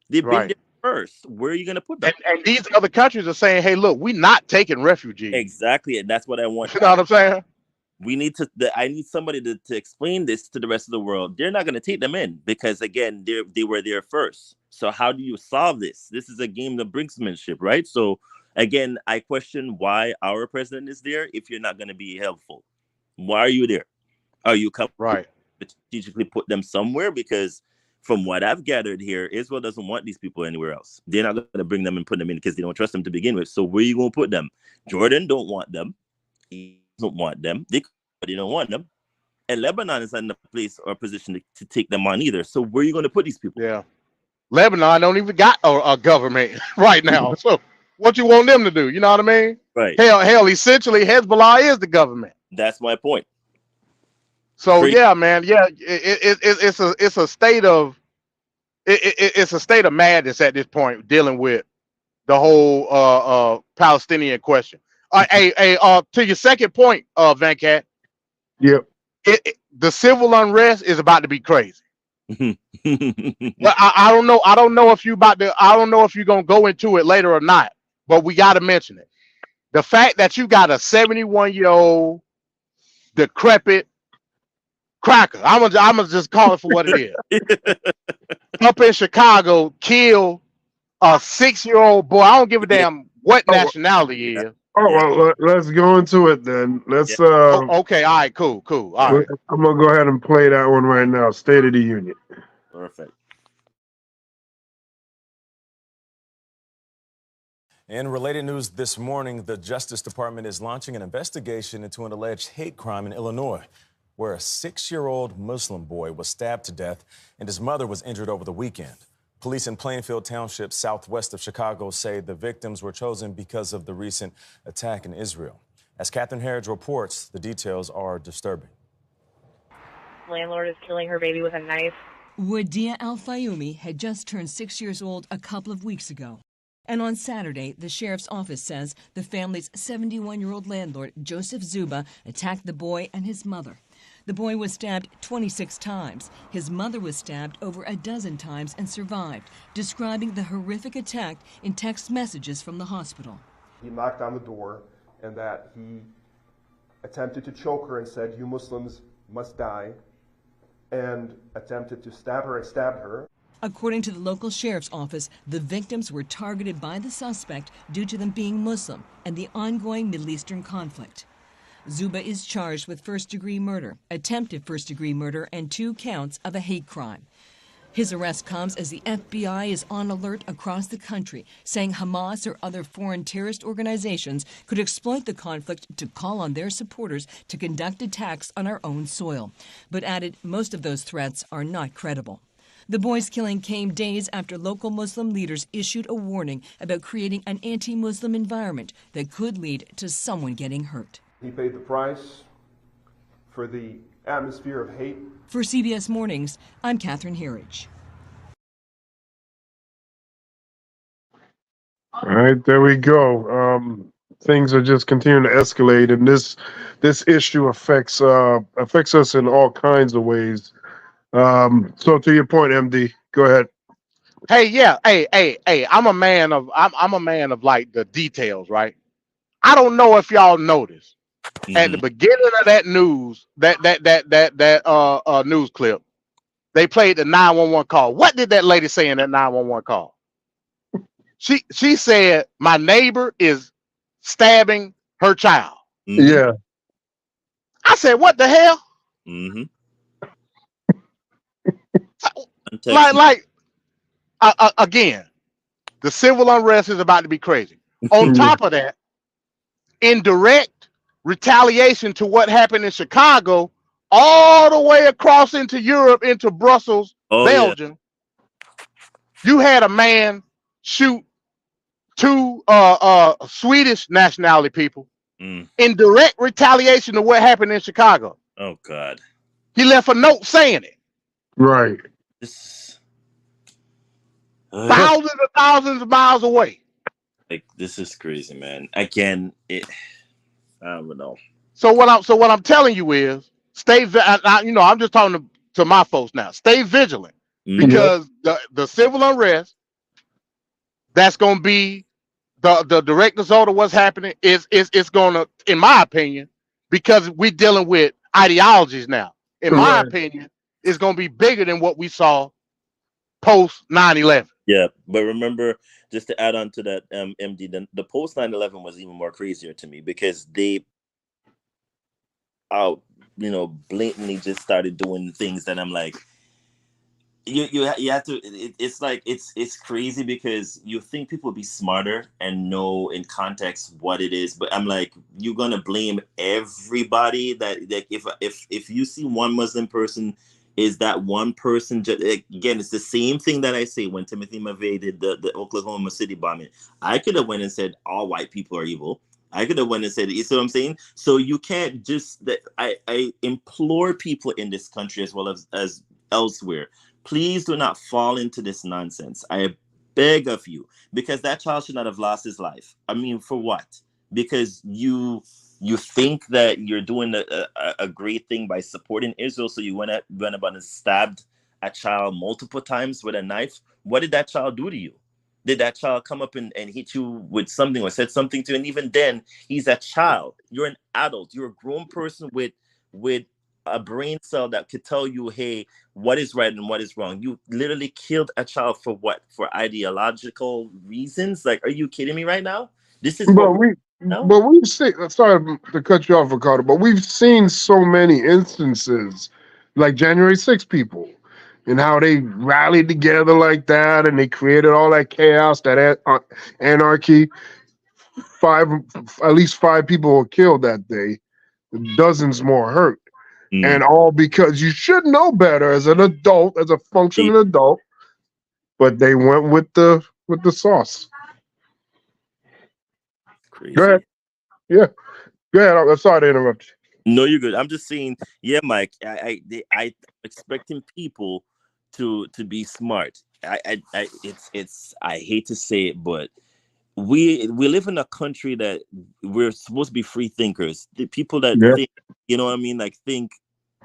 They've been there first. Where are you gonna put them? And these other countries are saying, hey, look, we're not taking refugees. Exactly, and that's what I want. You know what I'm saying? We need I need somebody to explain this to the rest of the world. They're not going to take them in because, again, they were there first. So how do you solve this? This is a game of brinksmanship, right? So, again, I question why our president is there if you're not going to be helpful. Why are you there? Are you coming to strategically put them somewhere? Because from what I've gathered here, Israel doesn't want these people anywhere else. They're not going to bring them and put them in because they don't trust them to begin with. So where are you going to put them? Jordan don't want them. Don't want them. They don't want them, and Lebanon is not in a place or position to take them on either. So where are you going to put these people? Yeah, Lebanon don't even got a government right now. So what you want them to do. You know what I mean? Right. Hell, essentially, Hezbollah is the government. That's my point. So yeah, man, yeah, it's a state of it's a state of madness at this point, dealing with the whole Palestinian question. To your second point, Venkat. Yep. The civil unrest is about to be crazy. Well, I don't know. I don't know if you're gonna go into it later or not, but we got to mention it. The fact that you got a 71-year-old decrepit cracker, I'm gonna just call it for what it is, up in Chicago, kill a 6-year-old boy. I don't give a damn what nationality he is. Oh, well, let's go into it then. Let's. Okay. All right. Cool. All right. I'm gonna go ahead and play that one right now. State of the Union. Perfect. In related news this morning, the Justice Department is launching an investigation into an alleged hate crime in Illinois, where a 6-year-old Muslim boy was stabbed to death and his mother was injured over the weekend. Police in Plainfield Township, southwest of Chicago, say the victims were chosen because of the recent attack in Israel. As Catherine Harridge reports, the details are disturbing. Landlord is killing her baby with a knife. Wadia Al-Fayumi had just turned 6 years old a couple of weeks ago. And on Saturday, the sheriff's office says the family's 71-year-old landlord, Joseph Zuba, attacked the boy and his mother. The boy was stabbed 26 times. His mother was stabbed over a dozen times and survived, describing the horrific attack in text messages from the hospital. He knocked on the door and that he attempted to choke her and said, "You Muslims must die," and attempted to stab her and stabbed her. According to the local sheriff's office, the victims were targeted by the suspect due to them being Muslim and the ongoing Middle Eastern conflict. Zuba is charged with first-degree murder, attempted first-degree murder, and 2 counts of a hate crime. His arrest comes as the FBI is on alert across the country, saying Hamas or other foreign terrorist organizations could exploit the conflict to call on their supporters to conduct attacks on our own soil, but added most of those threats are not credible. The boy's killing came days after local Muslim leaders issued a warning about creating an anti-Muslim environment that could lead to someone getting hurt. He paid the price for the atmosphere of hate. For CBS Mornings, I'm Catherine Harridge. All right, there we go. Things are just continuing to escalate, and this issue affects us in all kinds of ways. So to your point, MD, go ahead. Hey, yeah, hey. I'm a man of like the details, right? I don't know if y'all noticed. At the beginning of that news, that news clip, they played the 911 call. What did that lady say in that 911 call? She said, "My neighbor is stabbing her child." Yeah. I said, "What the hell?" Again, the civil unrest is about to be crazy. On top of that, in direct retaliation to what happened in Chicago, all the way across into Europe, into Brussels, Belgium, you had a man shoot 2 Swedish nationality people in direct retaliation to what happened in Chicago. Oh God. He left a note saying it. Right. Thousands of miles away. Like, this is crazy, man. Again, I don't know. So what I'm telling you is, I'm just talking to my folks now. Stay vigilant, because the civil unrest that's going to be the direct result of what's happening is going to, in my opinion, because we're dealing with ideologies now. In my opinion, it's going to be bigger than what we saw post 9/11. Yeah, but remember, just to add on to that, MD, the post 9/11 was even more crazier to me, because they blatantly just started doing things that I'm like, you have to. It's like it's crazy, because you think people would be smarter and know in context what it is, but I'm like, you're gonna blame everybody that if you see one Muslim person Is that one person? Again, it's the same thing that I say when Timothy McVeigh did the Oklahoma City bombing. I could have went and said all white people are evil. I could have went and said, you see what I'm saying? So you can't just that. I implore people in this country as well as elsewhere, please do not fall into this nonsense. I beg of you, because that child should not have lost his life. I mean, for what? Because you think that you're doing a great thing by supporting Israel, so you went about and stabbed a child multiple times with a knife. What did that child do to you? Did that child come up and hit you with something or said something to you? And even then, he's a child. You're an adult. You're a grown person with a brain cell that could tell you, hey, what is right and what is wrong. You literally killed a child for what? For ideological reasons? Like, are you kidding me right now? This is But what we've seen. Sorry to cut you off, Ricardo, but we've seen so many instances, like January 6 people, and how they rallied together like that, and they created all that chaos, that anarchy. At least five people were killed that day, dozens more hurt, and all because you should know better as an adult, as a functioning adult, but they went with the sauce. Crazy. Go ahead. Yeah. Go ahead. I'm sorry to interrupt you. No, you're good. I'm just saying, yeah, Mike. I expecting people to be smart. I hate to say it, but we live in a country that we're supposed to be free thinkers. The people that think, you know what I mean, like think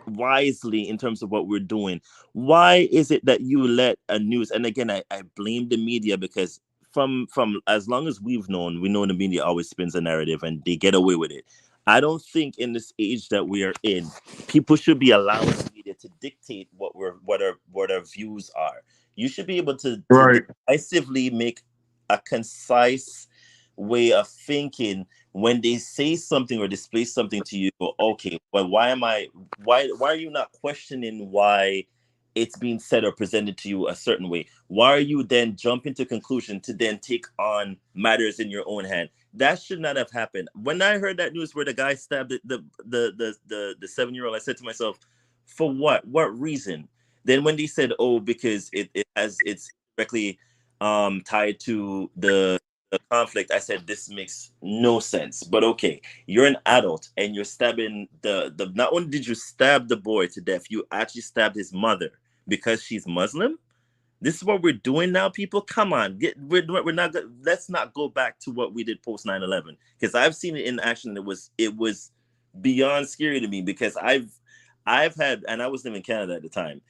wisely in terms of what we're doing. Why is it that you let a news, and again, I blame the media, because from as long as we know the media always spins a narrative and they get away with it. I don't think in this age that we are in, people should be allowing the media to dictate what our views are. You should be able to decisively make a concise way of thinking when they say something or display something to you. Okay, but why are you not questioning why it's being said or presented to you a certain way? Why are you then jumping to conclusion to then take on matters in your own hand? That should not have happened. When I heard that news where the guy stabbed the 7-year-old, I said to myself, for what? What reason? Then when they said, oh, because it's directly tied to the conflict, I said, this makes no sense. But okay, you're an adult and you're stabbing the not only did you stab the boy to death, you actually stabbed his mother because she's Muslim. This is what we're doing now, people. Come on, we're not. Let's not go back to what we did post 9/11, because I've seen it in action. It was beyond scary to me, because I've had, and I was living in Canada at the time.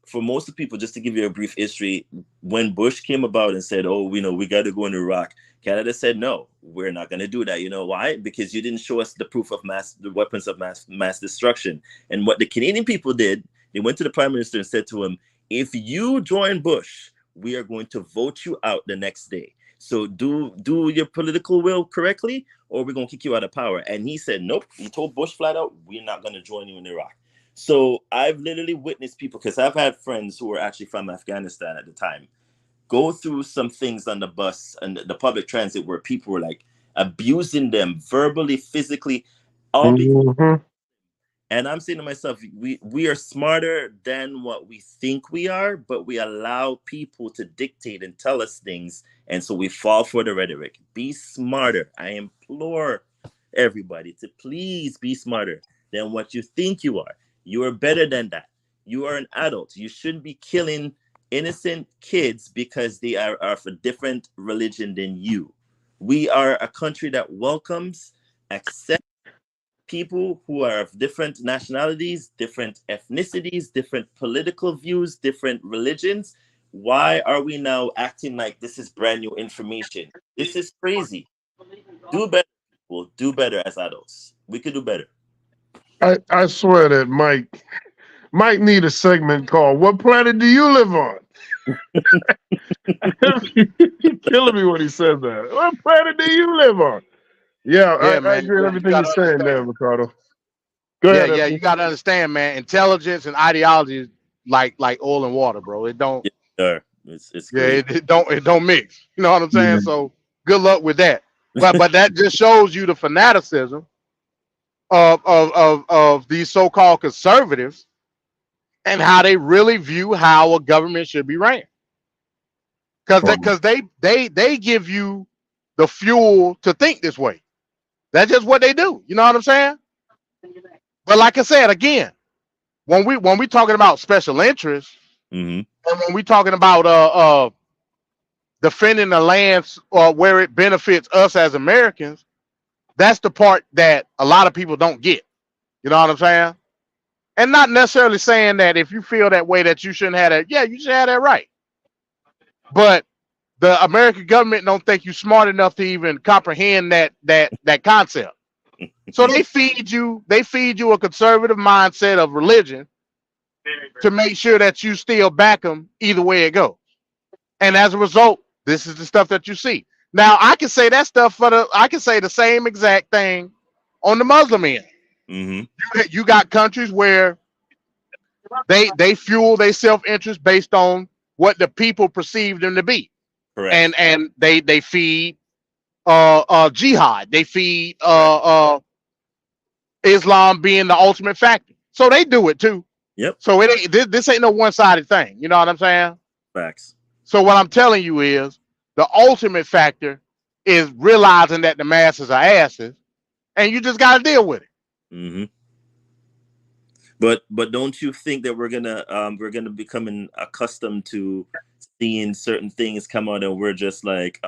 For most of the people, just to give you a brief history, when Bush came about and said, "Oh, we got to go into Iraq," Canada said, "No, we're not going to do that." You know why? Because you didn't show us the proof of the weapons of mass destruction. And what the Canadian people did, they went to the Prime Minister and said to him, if you join Bush, we are going to vote you out the next day. So do your political will correctly, or we're going to kick you out of power. And he said, nope. He told Bush flat out, we're not going to join you in Iraq. So I've literally witnessed people, because I've had friends who were actually from Afghanistan at the time, go through some things on the bus and the public transit where people were like abusing them verbally, physically, all because. And I'm saying to myself, we are smarter than what we think we are, but we allow people to dictate and tell us things. And so we fall for the rhetoric. Be smarter. I implore everybody to please be smarter than what you think you are. You are better than that. You are an adult. You shouldn't be killing innocent kids because they are of a different religion than you. We are a country that welcomes, accepts people who are of different nationalities, different ethnicities, different political views, different religions. Why are we now acting like this is brand new information? This is crazy. Do better, people. Do better as adults. We could do better. I swear that Mike need a segment called "What Planet Do You Live On?" He's killing me when he says that. What planet do you live on? Yeah, I agree with everything you're saying there, Ricardo. Go ahead. Yeah, you got to understand, man. Intelligence and ideology is like oil and water, bro. It don't. Yeah, it's great. It don't mix. You know what I'm saying? So good luck with that. But that just shows you the fanaticism of these so-called conservatives and how they really view how a government should be ran. Because they give you the fuel to think this way. That's just what they do. You know what I'm saying? But like I said again, when we talking about special interests, and when we talking about defending the lands or where it benefits us as Americans, that's the part that a lot of people don't get. You know what I'm saying? And not necessarily saying that if you feel that way that you shouldn't have that. Yeah, you should have that right. But the American government don't think you smart enough to even comprehend that concept. So they feed you a conservative mindset of religion to make sure that you still back them either way it goes. And as a result, this is the stuff that you see. Now I can say that stuff I can say the same exact thing on the Muslim end. You got countries where they fuel their self-interest based on what the people perceive them to be. Correct. And they feed jihad. They feed Islam being the ultimate factor. So they do it too. Yep. So it ain't this ain't no one-sided thing. You know what I'm saying? Facts. So what I'm telling you is the ultimate factor is realizing that the masses are asses, and you just got to deal with it. But don't you think that we're gonna becoming accustomed to seeing certain things come out and we're just like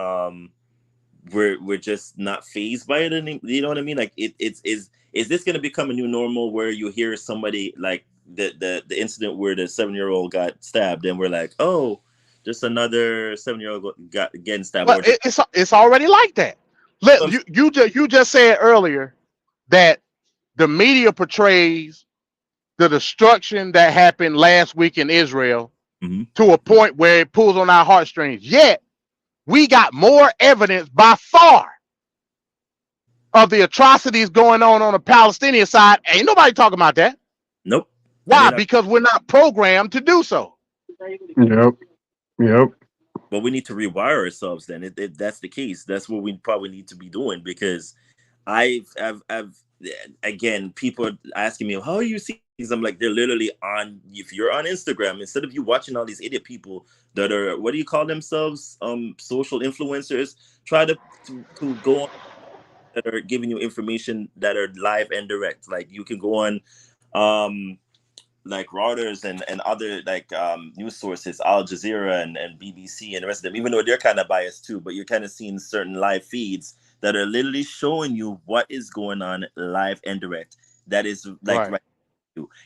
we're just not fazed by it? You know what I mean? Like is this gonna become a new normal where you hear somebody like the incident where the 7-year-old got stabbed and we're like, oh, just another 7-year-old got getting stabbed? Well, it's already like that. Look, you just said earlier that the media portrays the destruction that happened last week in Israel to a point where it pulls on our heartstrings. Yet we got more evidence by far of the atrocities going on the Palestinian side. Ain't nobody talking about that. Nope. Why? Because we're not programmed to do so. Yep. But we need to rewire ourselves then. If that's the case, that's what we probably need to be doing, because I've again, people are asking me, how are you seeing these? I'm like, they're literally on, if you're on Instagram, instead of you watching all these idiot people that are, what do you call themselves? Social influencers, try to go on that are giving you information that are live and direct. Like you can go on like Reuters and other like news sources, Al Jazeera and BBC and the rest of them, even though they're kind of biased too, but you're kind of seeing certain live feeds that are literally showing you what is going on live and direct. That is like right.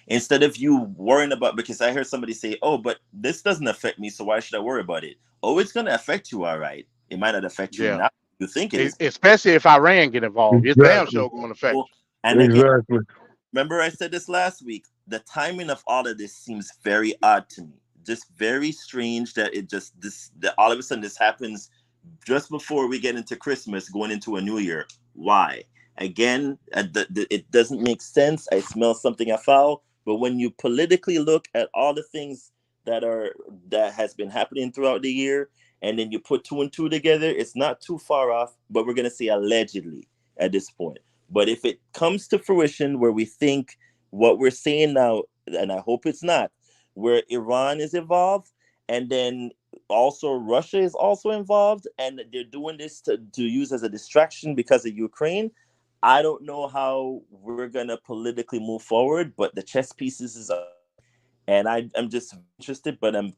Instead of you worrying about, because I heard somebody say, oh, but this doesn't affect me, so why should I worry about it? Oh, it's going to affect you, all right. It might not affect you now. You think it is. Especially if Iran get involved. It's damn sure going to affect you. And again, remember I said this last week, the timing of all of this seems very odd to me. Just very strange that that all of a sudden this happens just before we get into Christmas, going into a new year. Why? Again, it doesn't make sense. I smell something afoul. But when you politically look at all the things that has been happening throughout the year, and then you put 2 and 2 together, it's not too far off. But we're gonna say allegedly at this point. But if it comes to fruition where we think what we're saying now, and I hope it's not, where Iran is involved, and then also Russia is also involved, and they're doing this to use as a distraction because of Ukraine, I don't know how we're going to politically move forward, but the chess pieces is up. And I'm just interested, but I'm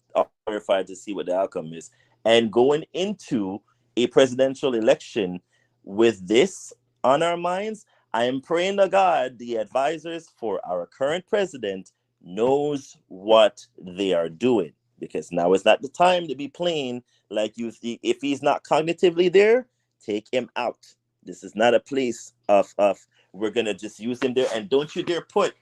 terrified to see what the outcome is. And going into a presidential election with this on our minds, I am praying to God the advisors for our current president knows what they are doing, because now is not the time to be playing like you. If he's not cognitively there, take him out. This is not a place of we're gonna just use him there. And don't you dare put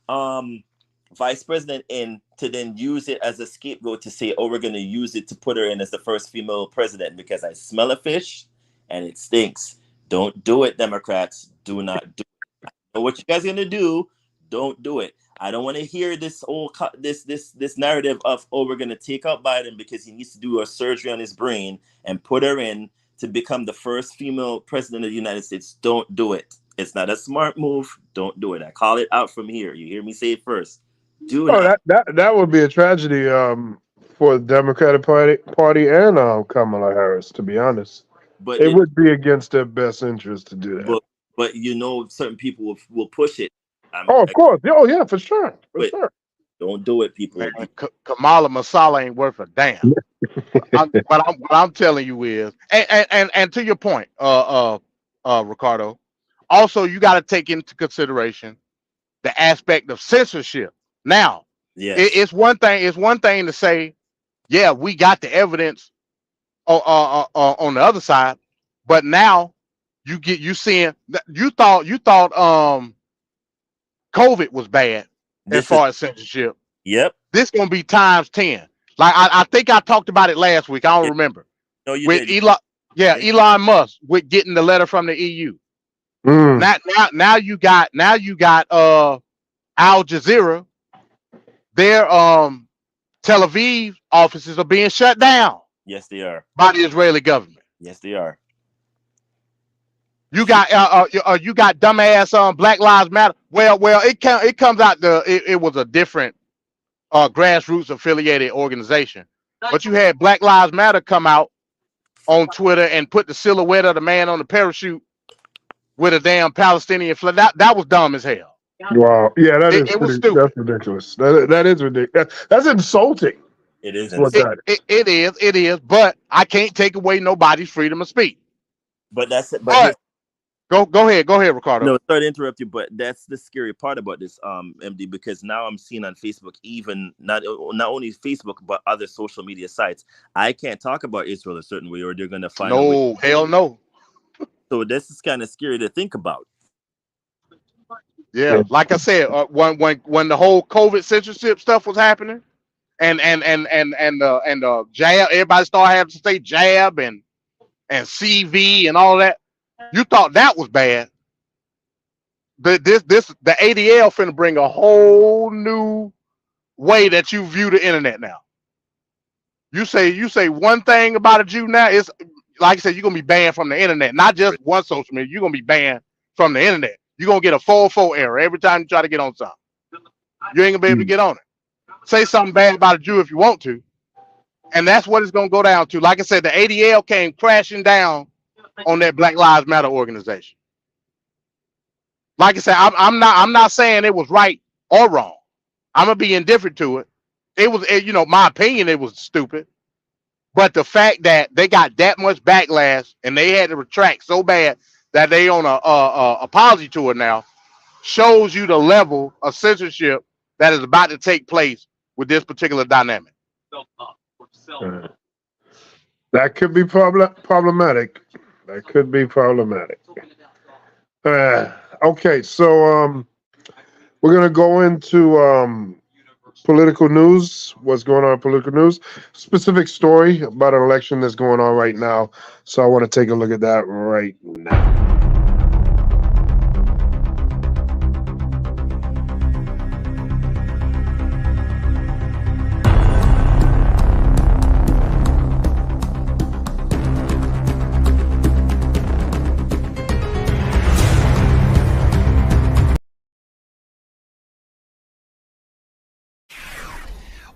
vice president in to then use it as a scapegoat to say, oh, we're gonna use it to put her in as the first female president because I smell a fish and it stinks. Don't do it, Democrats. Do not do it. I know what you guys are gonna do. Don't do it. I don't want to hear this this narrative of, oh, we're gonna take out Biden because he needs to do a surgery on his brain and put her in to become the first female president of the United States. Don't do it. It's not a smart move. Don't do it. I call it out from here. You hear me say it first. do Oh, not. that would be a tragedy for the Democratic Party and Kamala Harris. To be honest, But it would be against their best interest to do that. but you know, certain people will push it. Oh, of course. Oh, yeah, for sure, But don't do it, people. Man, Kamala Masala ain't worth a damn. What I'm telling you is, and to your point, Ricardo, also you got to take into consideration the aspect of censorship. Now, Yes. it's one thing. It's one thing to say, yeah, we got the evidence on the other side, but now you seeing you thought COVID was bad as far as censorship. Yep. This gonna be times 10. Like I think I talked about it last week. I don't remember. No, you with didn't. Elon Musk with getting the letter from the EU. Now you got Al Jazeera. Their Tel Aviv offices are being shut down Yes, they are. by the Israeli government. Yes, they are. You got dumbass Black Lives Matter. Well, it comes out it was a different grassroots affiliated organization, but you had Black Lives Matter come out on Twitter and put the silhouette of the man on the parachute with a damn Palestinian flag. That was dumb as hell. Wow. Yeah, It was stupid. That's ridiculous. That is ridiculous. That's insulting. It is. It is. But I can't take away nobody's freedom of speech. But that's it. But go ahead, Ricardo. No, sorry to interrupt you, but that's the scary part about this, MD, because now I'm seeing on Facebook, even not only Facebook but other social media sites, I can't talk about Israel a certain way, or they're gonna find a way. No, hell no. So this is kind of scary to think about. Yeah, like I said, when the whole COVID censorship stuff was happening, and jab, everybody started having to say jab and CV and all that. You thought that was bad. The ADL finna bring a whole new way that you view the internet now. You say one thing about a Jew now, it's like I said, you're gonna be banned from the internet, not just one social media. You're gonna be banned from the internet. You're gonna get a 404 error every time you try to get on something. You ain't gonna be able to get on it. Say something bad about a Jew if you want to, and that's what it's gonna go down to. Like I said, the ADL came crashing down on that Black Lives Matter organization. Like I said, I'm not saying it was right or wrong. I'm gonna be indifferent to it. It was, my opinion, it was stupid. But the fact that they got that much backlash and they had to retract so bad that they on a apology tour now shows you the level of censorship that is about to take place with this particular dynamic. That could be problematic. That could be problematic. Okay, so we're gonna go into political news. What's going on in political news? Specific story about an election that's going on right now. So I want to take a look at that right now.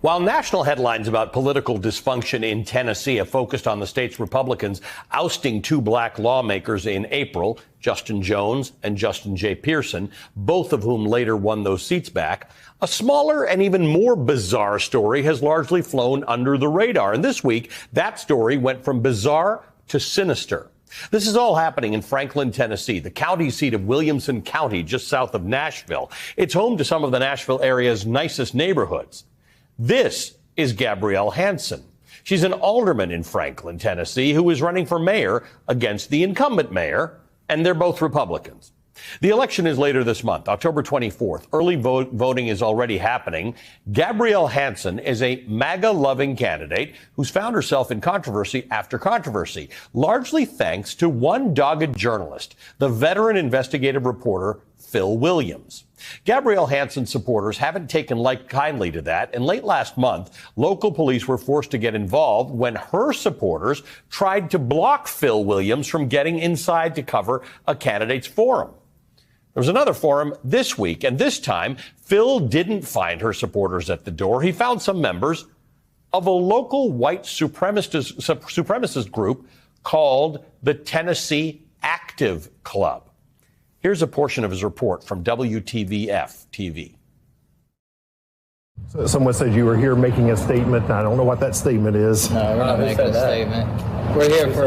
While national headlines about political dysfunction in Tennessee have focused on the state's Republicans ousting two black lawmakers in April, Justin Jones and Justin J. Pearson, both of whom later won those seats back, a smaller and even more bizarre story has largely flown under the radar. And this week, that story went from bizarre to sinister. This is all happening in Franklin, Tennessee, the county seat of Williamson County, just south of Nashville. It's home to some of the Nashville area's nicest neighborhoods. This is Gabrielle Hansen. She's an alderman in Franklin, Tennessee, who is running for mayor against the incumbent mayor, and they're both Republicans. The election is later this month, October 24th. Early voting is already happening. Gabrielle Hansen is a MAGA-loving candidate who's found herself in controversy after controversy, largely thanks to one dogged journalist, the veteran investigative reporter Phil Williams. Gabrielle Hansen supporters haven't taken kindly to that, and late last month, local police were forced to get involved when her supporters tried to block Phil Williams from getting inside to cover a candidate's forum. There was another forum this week, and this time, Phil didn't find her supporters at the door. He found some members of a local white supremacist group called the Tennessee Active Club. Here's a portion of his report from WTVF TV. So someone said you were here making a statement, and I don't know what that statement is. No, we're not making a statement. We're here for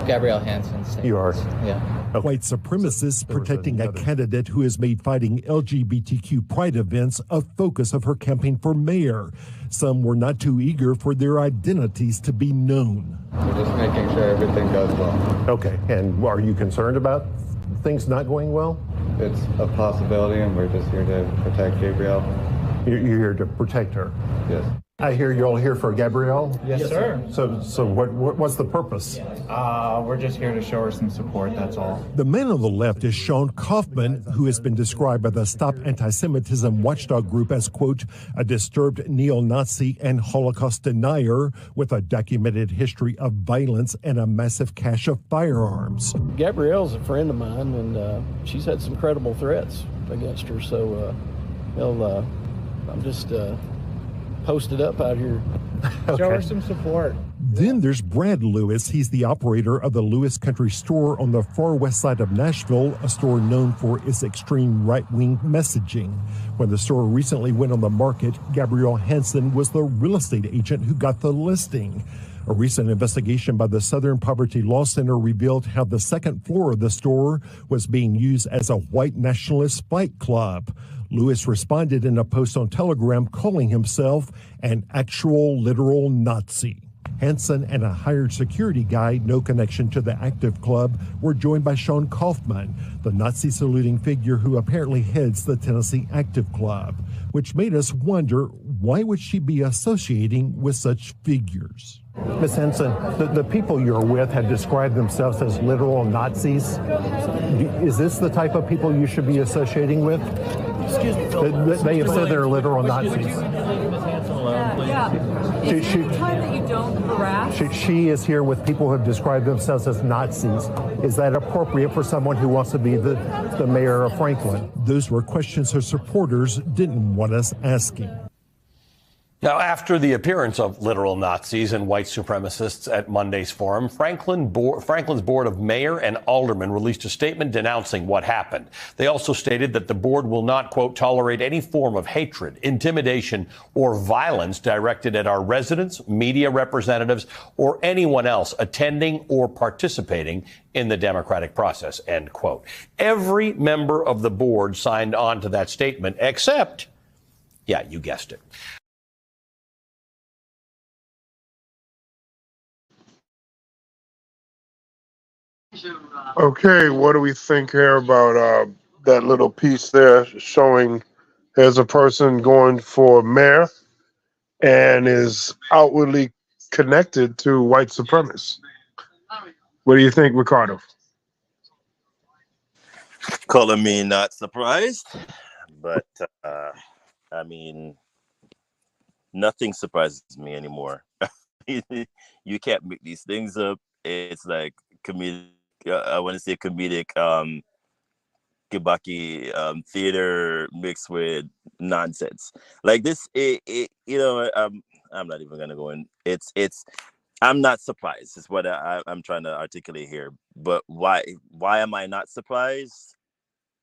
Gabrielle Hanson's statement. You are? Yeah. Okay. White supremacists protecting a candidate who has made fighting LGBTQ pride events a focus of her campaign for mayor. Some were not too eager for their identities to be known. We're just making sure everything goes well. Okay, and are you concerned about things not going well? It's a possibility, and we're just here to protect Gabrielle. You're here to protect her? Yes. I hear you're all here for Gabrielle? Yes, sir. So what's the purpose? We're just here to show her some support, that's all. The man on the left is Sean Kaufman, who has been described by the Stop Anti-Semitism watchdog group as, quote, a disturbed neo-Nazi and Holocaust denier with a documented history of violence and a massive cache of firearms. Gabrielle's a friend of mine, and she's had some credible threats against her, so I'm just posted up out here. Okay. Show her some support. Then there's Brad Lewis. He's the operator of the Lewis Country Store on the far west side of Nashville, a store known for its extreme right-wing messaging. When the store recently went on the market, Gabrielle Hanson was the real estate agent who got the listing. A recent investigation by the Southern Poverty Law Center revealed how the second floor of the store was being used as a white nationalist fight club. Lewis responded in a post on Telegram calling himself an actual literal Nazi. Hanson and a hired security guy, no connection to the Active Club, were joined by Sean Kaufman, the Nazi-saluting figure who apparently heads the Tennessee Active Club, which made us wonder, why would she be associating with such figures? Ms. Henson, the people you're with have described themselves as literal Nazis. Is this the type of people you should be associating with? Excuse me, Phil. They have said they're literal Nazis. Ms. Hanson alone, please. Is it time that you don't harass? She is here with people who have described themselves as Nazis. Is that appropriate for someone who wants to be the mayor of Franklin? Those were questions her supporters didn't want us asking. Now, after the appearance of literal Nazis and white supremacists at Monday's forum, Franklin's board of mayor and aldermen released a statement denouncing what happened. They also stated that the board will not, quote, tolerate any form of hatred, intimidation, or violence directed at our residents, media representatives, or anyone else attending or participating in the democratic process, end quote. Every member of the board signed on to that statement, except, yeah, you guessed it. Okay, what do we think here about that little piece there showing there's a person going for mayor and is outwardly connected to white supremacists? What do you think, Ricardo? Calling me not surprised, but I mean, nothing surprises me anymore. You can't make these things up. It's like comedic. I want to say comedic kibaki theater mixed with nonsense. Like this, I'm not even gonna go in. I'm not surprised. Is what I'm trying to articulate here. But why am I not surprised?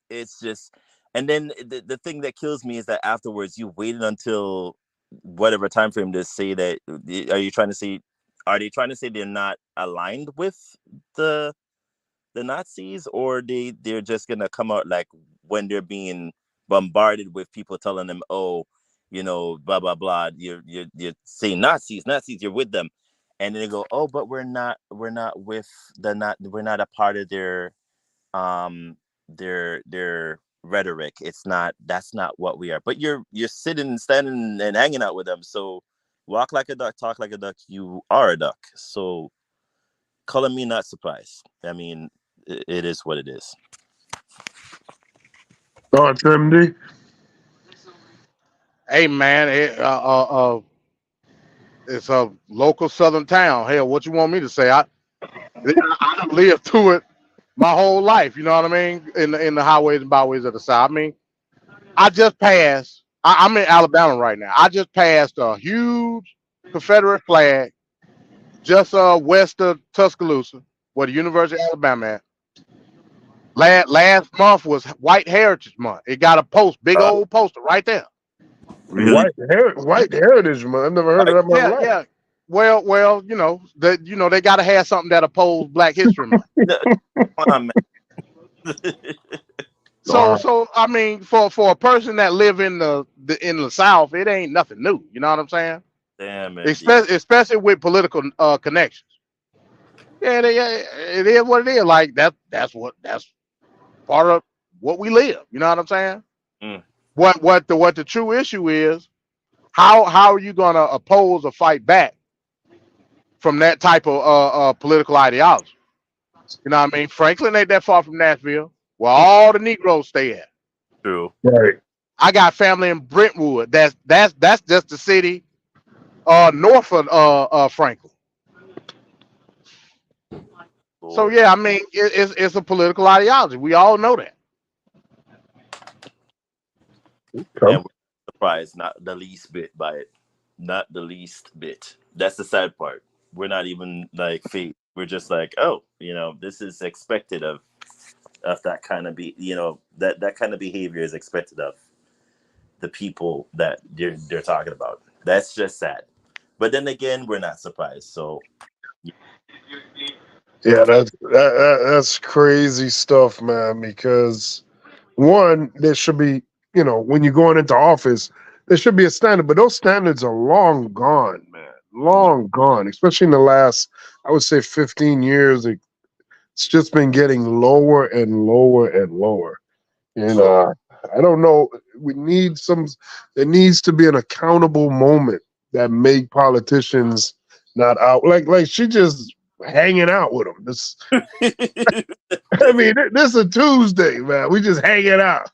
It's just, and then the thing that kills me is that afterwards you waited until whatever time frame to say that. Are they trying to say they're not aligned with the Nazis, or they're just gonna come out like when they're being bombarded with people telling them, oh, blah blah blah, you're saying Nazis, you're with them, and then they go, oh, but we're not with we're not a part of their rhetoric. That's not what we are. But you're sitting, standing, and hanging out with them. So walk like a duck, talk like a duck. You are a duck. So calling me not surprised. I mean, it is what it is. Oh, MD. Hey man, it's a local southern town. Hell, what you want me to say? I lived through it my whole life. You know what I mean? In the highways and byways of the South. I mean, I just passed. I'm in Alabama right now. I just passed a huge Confederate flag just west of Tuscaloosa, where the University of Alabama at. Last month was White Heritage Month. It got a big old poster right there. Really? White Heritage Month. I've never heard of that in my Yeah, life. yeah. Well, they got to have something that oppose Black History Month. Come on, man. So I mean, for a person that live in the South, it ain't nothing new. You know what I'm saying? Damn it. Especially with political connections. Yeah, it is what it is. Like that's part of what we live. You know what I'm saying? Mm. What the true issue is? How are you gonna oppose or fight back from that type of political ideology? You know what I mean? Franklin ain't that far from Nashville, where all the Negroes stay at. True. Right. I got family in Brentwood. That's just the city north of Franklin. So Lord. yeah, I mean it's a political ideology. We all know that. And we're surprised, not the least bit by it. Not the least bit. That's the sad part. We're not even like fake. We're just like, oh, this is expected of that kind of that kind of behavior is expected of the people that they're talking about. That's just sad. But then again, we're not surprised. So Yeah, that's crazy stuff, man. Because one, there should be, when you're going into office, there should be a standard, but those standards are long gone, man. Long gone, especially in the last, I would say, 15 years. It's just been getting lower and lower and lower. I don't know. There needs to be an accountable moment that make politicians not out. Like she just hanging out with them. I mean, this is a Tuesday, man. We just hanging out.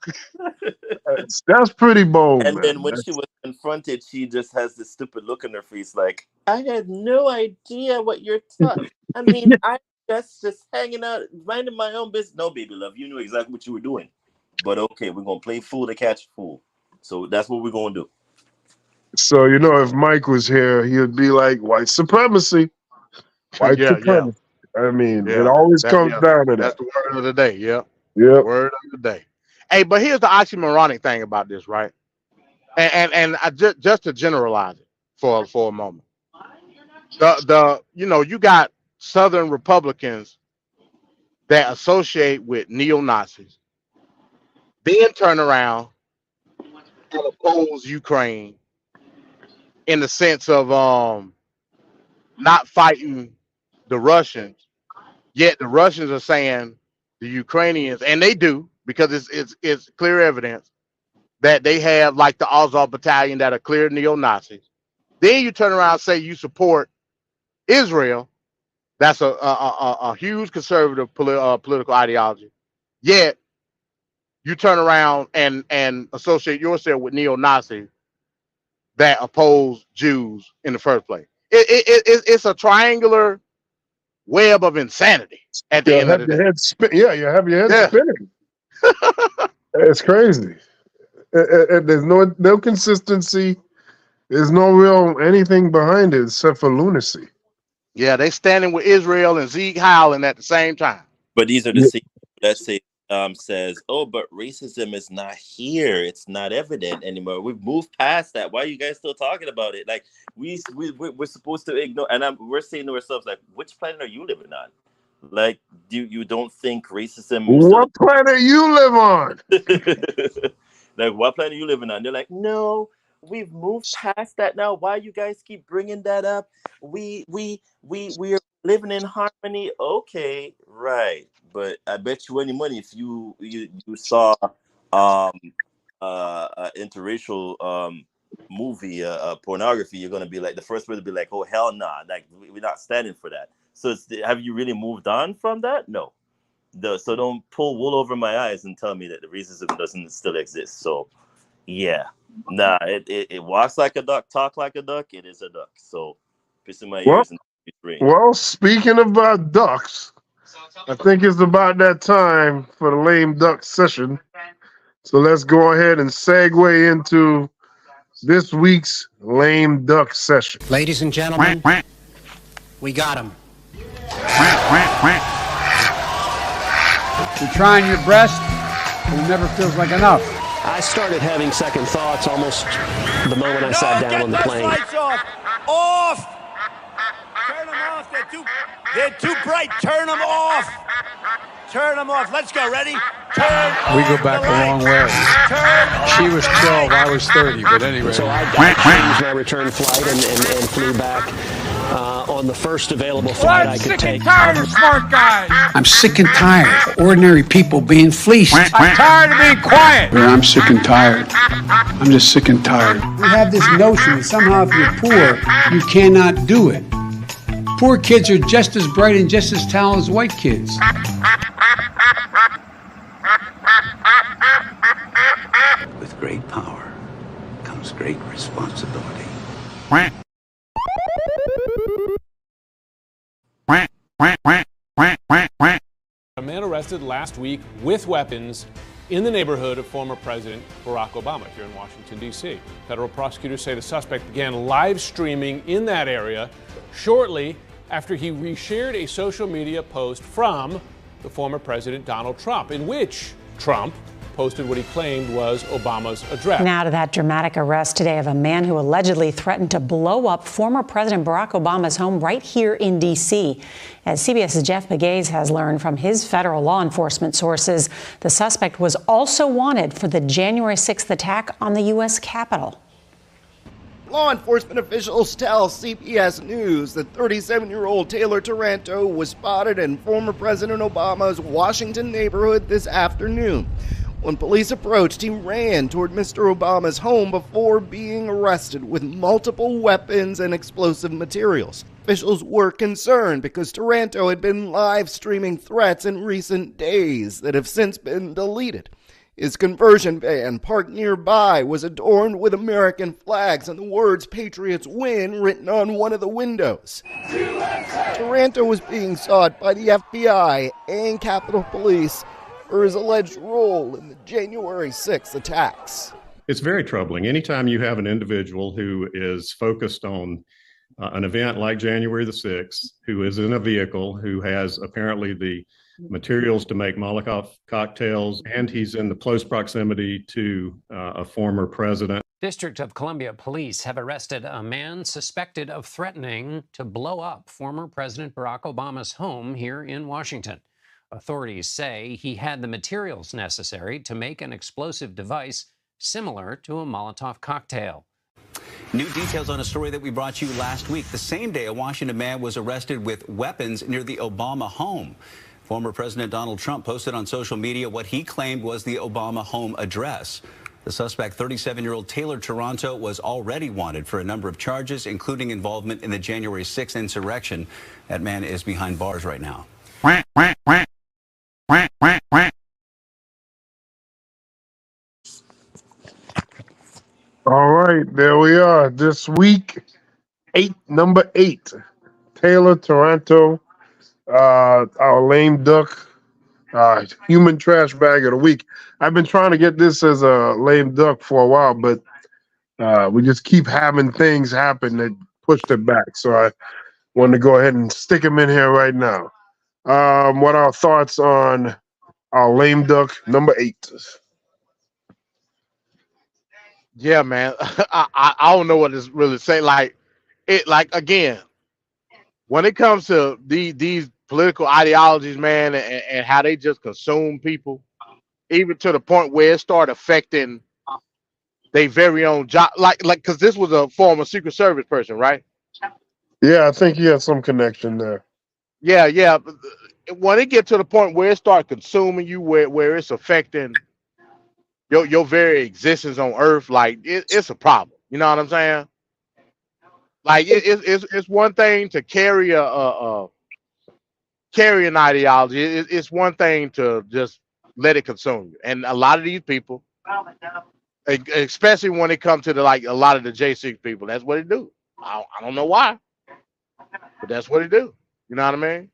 That's pretty bold, and man. then when she was confronted, she just has this stupid look on her face, like, I had no idea what you're talking. I mean, I just hanging out, minding my own business. No, baby love, you knew exactly what you were doing. But okay, we're gonna play fool to catch fool. So that's what we're gonna do. So if Mike was here, he'd be like, white supremacy. White supremacy. I mean, it always comes down to that. That's the word of the day. Yeah. Yep. Word of the day. Hey, but here's the oxymoronic thing about this, right? And I just to generalize it for a moment. You got Southern Republicans that associate with neo-Nazis, then turn around and oppose Ukraine in the sense of not fighting the Russians. Yet the Russians are saying the Ukrainians, and they do, because it's clear evidence that they have like the Azov battalion that are clear neo-Nazis. Then you turn around and say you support Israel. That's a huge conservative political ideology. Yet you turn around and associate yourself with neo-Nazis that oppose Jews in the first place. It's a triangular web of insanity at the end of the day. You have your head spinning. It's crazy. And there's no consistency. There's no real anything behind it except for lunacy. Yeah, they standing with Israel and Zeke howling at the same time. But these are the same that say says, oh, but racism is not here. It's not evident anymore. We've moved past that. Why are you guys still talking about it? Like we're supposed to ignore, and we're saying to ourselves, like, which planet are you living on? Like, you don't think racism? What planet you live on? Like, what planet are you living on? They're like, no, we've moved past that now. Why you guys keep bringing that up? We're living in harmony. Okay, right. But I bet you any money if you saw interracial movie pornography, you're gonna be like the first person to be like, oh hell nah, like we're not standing for that. So have you really moved on from that? No. So don't pull wool over my eyes and tell me that the racism doesn't still exist. So yeah, nah, it walks like a duck, talk like a duck. It is a duck. So pissing my ears and well, speaking about ducks, I think it's about that time for the lame duck session. So let's go ahead and segue into this week's lame duck session. Ladies and gentlemen, we got him. You're trying your best, but it never feels like enough. I started having second thoughts almost the moment I sat down on the plane. Lights off! Off! Turn them off. They're too bright. Turn them off. Turn them off. Let's go. Ready? Turn We off go back the a long way. She was 12, I was 30, but anyway. So I changed my return flight and flew back on the first available flight I could take. I'm sick and tired of smart guys. I'm sick and tired of ordinary people being fleeced. I'm tired of being quiet. I'm sick and tired. I'm just sick and tired. We have this notion that somehow if you're poor, you cannot do it. Poor kids are just as bright and just as talented as white kids. With great power comes great responsibility. A man arrested last week with weapons in the neighborhood of former President Barack Obama here in Washington, D.C. Federal prosecutors say the suspect began live streaming in that area shortly after he reshared a social media post from the former President Donald Trump, in which Trump posted what he claimed was Obama's address. Now to that dramatic arrest today of a man who allegedly threatened to blow up former President Barack Obama's home right here in D.C. As CBS's Jeff Pegues has learned from his federal law enforcement sources, the suspect was also wanted for the January 6th attack on the U.S. Capitol. Law enforcement officials tell CBS News that 37-year-old Taylor Taranto was spotted in former President Obama's Washington neighborhood this afternoon. When police approached, he ran toward Mr. Obama's home before being arrested with multiple weapons and explosive materials. Officials were concerned because Taranto had been live streaming threats in recent days that have since been deleted. His conversion van, parked nearby, was adorned with American flags and the words "Patriots Win" written on one of the windows. Taranto was being sought by the FBI and Capitol Police for his alleged role in the January 6th attacks. It's very troubling. Anytime you have an individual who is focused on an event like January the 6th, who is in a vehicle, who has apparently the materials to make Molotov cocktails, and he's in the close proximity to a former president. District of Columbia police have arrested a man suspected of threatening to blow up former President Barack Obama's home here in Washington. Authorities say he had the materials necessary to make an explosive device similar to a Molotov cocktail. New details on a story that we brought you last week. The same day, a Washington man was arrested with weapons near the Obama home. Former President Donald Trump posted on social media what he claimed was the Obama home address. The suspect, 37-year-old Taylor Taranto, was already wanted for a number of charges, including involvement in the January 6th insurrection. That man is behind bars right now. All right, there we are. This week, number 8, Taylor Taranto, our lame duck, human trash bag of the week. I've been trying to get this as a lame duck for a while, but we just keep having things happen that pushed it back. So I wanted to go ahead and stick him in here right now. What are our thoughts on our lame duck number 8? Yeah, man. I don't know what to really say. Like again, when it comes to these political ideologies, man, and how they just consume people, even to the point where it started affecting their very own job. Like, because this was a former Secret Service person, right? Yeah, I think he had some connection there. Yeah. When it get to the point where it start consuming you, where it's affecting your very existence on Earth, like it's a problem. You know what I'm saying? Like it's one thing to carry carry an ideology. It's one thing to just let it consume you. And a lot of these people, especially when it comes to a lot of the J6 people, that's what they do. I don't know why, but that's what they do. You know what I mean?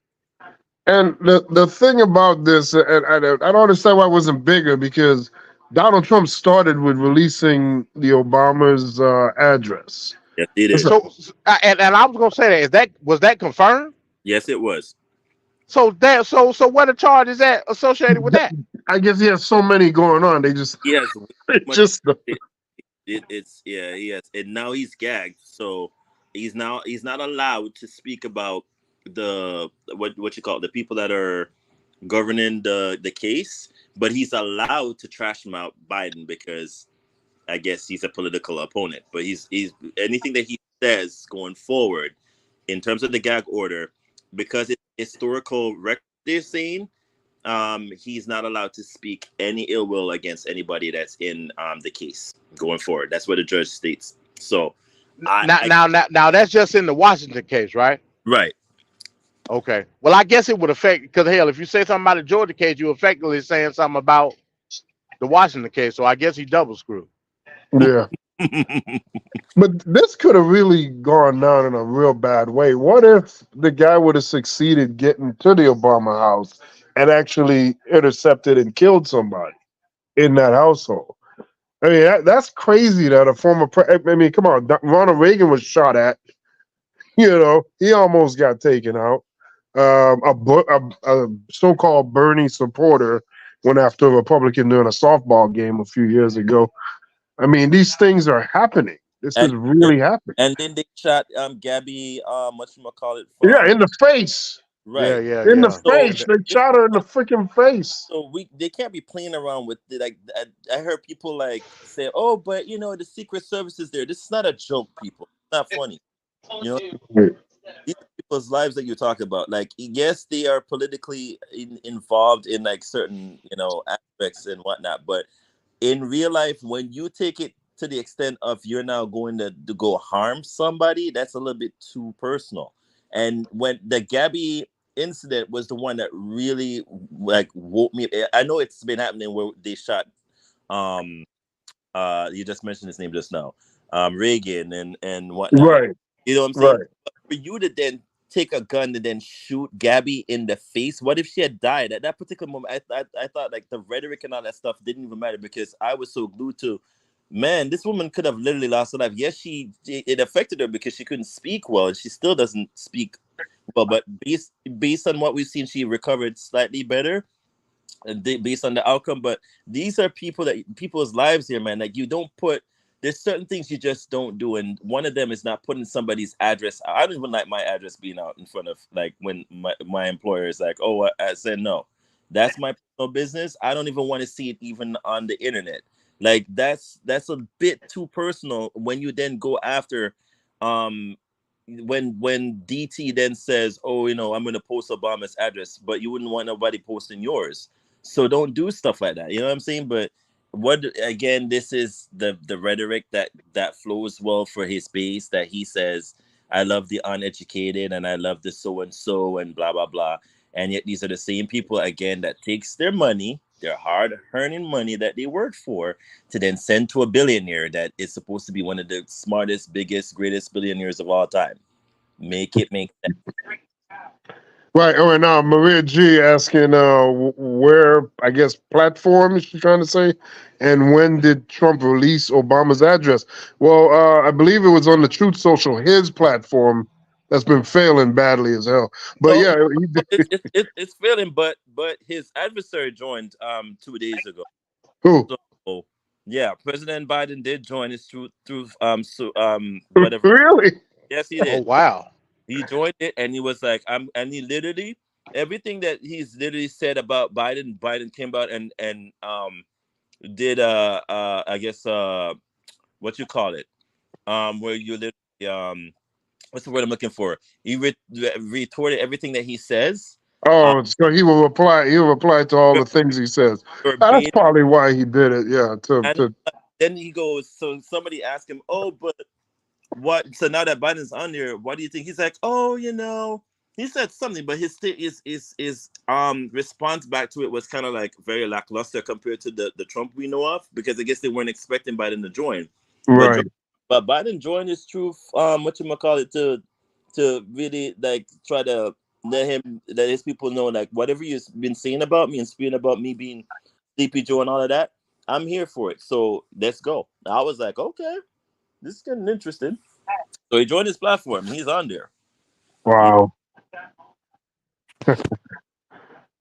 And the thing about this, and I don't understand why it wasn't bigger, because Donald Trump started with releasing the Obama's address. Yes, it is. So, and I was gonna say that was that confirmed? Yes, it was. So what a charge is that associated with that? I guess he has so many going on. They just He has much. just It's yeah, he has, and now he's gagged. So he's not allowed to speak about the what you call it, the people that are governing the case, but he's allowed to trash him out Biden because I guess he's a political opponent. But he's anything that he says going forward in terms of the gag order, because it's historical record they're saying, he's not allowed to speak any ill will against anybody that's in the case going forward. That's what the judge states. So now that's just in the Washington case, right? Right. Okay. Well, I guess it would affect, because hell, if you say something about the Georgia case, you're effectively saying something about the Washington case. So I guess he double screwed. Yeah. But this could have really gone down in a real bad way. What if the guy would have succeeded getting to the Obama house and actually intercepted and killed somebody in that household? I mean, that's crazy that a former I mean, come on, Ronald Reagan was shot at. You know, he almost got taken out. A so-called Bernie supporter went after a Republican during a softball game a few years ago. I mean, these things are happening. This is really happening. And then they shot Gabby, whatchamacallit, Yeah, in the face. right? In the face. They shot her in the freaking face. So they can't be playing around with it. Like I heard people like say, "Oh, but you know the Secret Service is there." This is not a joke, people. It's not funny. You know, these are people's lives that you talk about. Like, yes, they are politically involved in like certain aspects and whatnot, but in real life, when you take it to the extent of you're now going to go harm somebody, that's a little bit too personal. And when the Gabby incident was the one that really like woke me. I know it's been happening where they shot you just mentioned his name just now, Reagan and whatnot. Right. You know what I'm saying? Right. But for you to then take a gun and then shoot Gabby in the face, what if she had died at that particular moment? I thought like the rhetoric and all that stuff didn't even matter because I was so glued to, man, this woman could have literally lost her life. Yes, it affected her because she couldn't speak well, and she still doesn't speak well. But based on what we've seen, she recovered slightly better, based on the outcome. But these are people's lives here, man. Like, you don't put. There's certain things you just don't do, and one of them is not putting somebody's address. I don't even like my address being out in front of, like, when my employer is like, "Oh, I said no, that's my personal business. I don't even want to see it even on the internet." Like, that's a bit too personal. When you then go after, when DT then says, "Oh, I'm going to post Obama's address," but you wouldn't want nobody posting yours. So don't do stuff like that. You know what I'm saying? But again, this is the rhetoric that flows well for his base, that he says, "I love the uneducated and I love the so and so and blah blah blah." And yet these are the same people again that takes their money, their hard earning money that they worked for, to then send to a billionaire that is supposed to be one of the smartest, biggest, greatest billionaires of all time. Make it make sense. Right. Oh, and Maria G asking where, I guess, platform is she trying to say, and when did Trump release Obama's address? Well, I believe it was on the Truth Social, his platform that's been failing badly as hell. But yeah, it's failing. But his adversary joined 2 days ago. Who? So yeah, President Biden did join his through whatever. Really? Yes, he did. Oh wow. He joined it and he was like, and he literally, everything that he's literally said about Biden came out and did I guess what you call it, where you literally what's the word I'm looking for? He retorted everything that he says. Oh, so he will reply. He'll reply to all the things he says. That's probably why he did it. Yeah. Then he goes. So somebody asked him, "Oh, but what?" So now that Biden's on there, what do you think? He's like, "Oh, he said something," but his response back to it was kind of like very lackluster compared to the Trump we know of, because I guess they weren't expecting Biden to join. Right. But Biden joined his truth, to really like try to let his people know, like, whatever you've been saying about me and spewing about me being Sleepy Joe and all of that, I'm here for it. So let's go. I was like, okay, this is getting interesting. So he joined his platform. He's on there. Wow.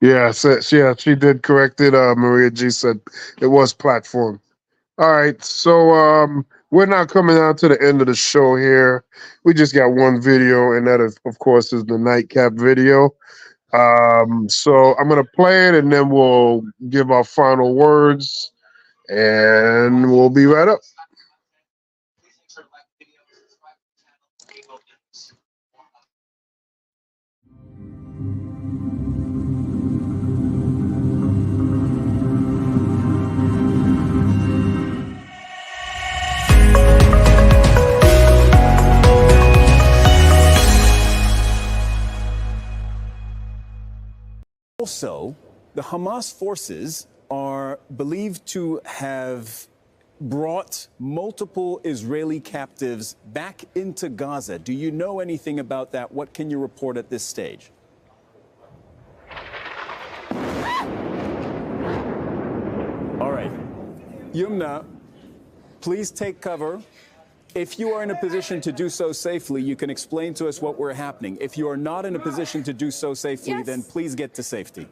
Yeah, she did correct it. Maria G said it was platform. All right, so we're now coming down to the end of the show here. We just got one video, and that is, of course, is the nightcap video. So I'm gonna play it, and then we'll give our final words, and we'll be right up. Also, the Hamas forces are believed to have brought multiple Israeli captives back into Gaza. Do you know anything about that? What can you report at this stage? All right. Yumna, please take cover. If you are in a position to do so safely, you can explain to us what we're happening. If you are not in a position to do so safely, Yes. then please get to safety.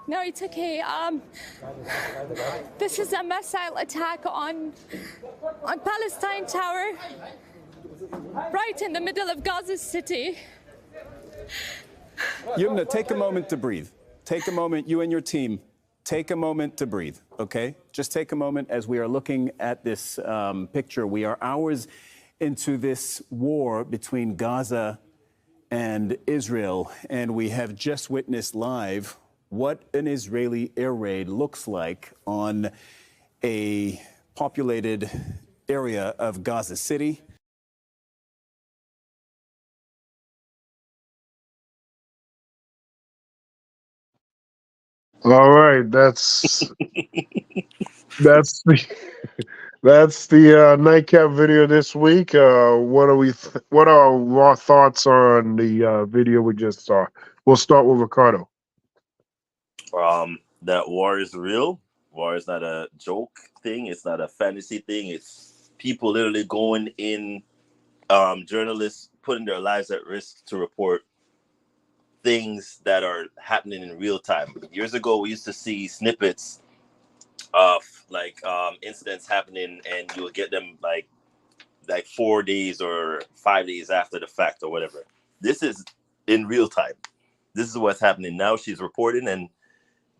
No, it's okay. This is a missile attack on Palestine Tower, right in the middle of Gaza City. Yumna, take a moment to breathe. Take a moment, you and your team. Take a moment to breathe, okay? Just take a moment as we are looking at this picture. We are hours into this war between Gaza and Israel, and we have just witnessed live what an Israeli air raid looks like on a populated area of Gaza City. All right, that's the that's the nightcap video this week. What are our thoughts on the video we just saw? We'll start with Ricardo. That war is real. War is not a joke thing. It's not a fantasy thing. It's people literally going in, journalists putting their lives at risk to report things that are happening in real time. Years ago, we used to see snippets of like incidents happening, and you would get them like 4 days or 5 days after the fact or whatever. This is in real time. This is what's happening now. She's reporting, and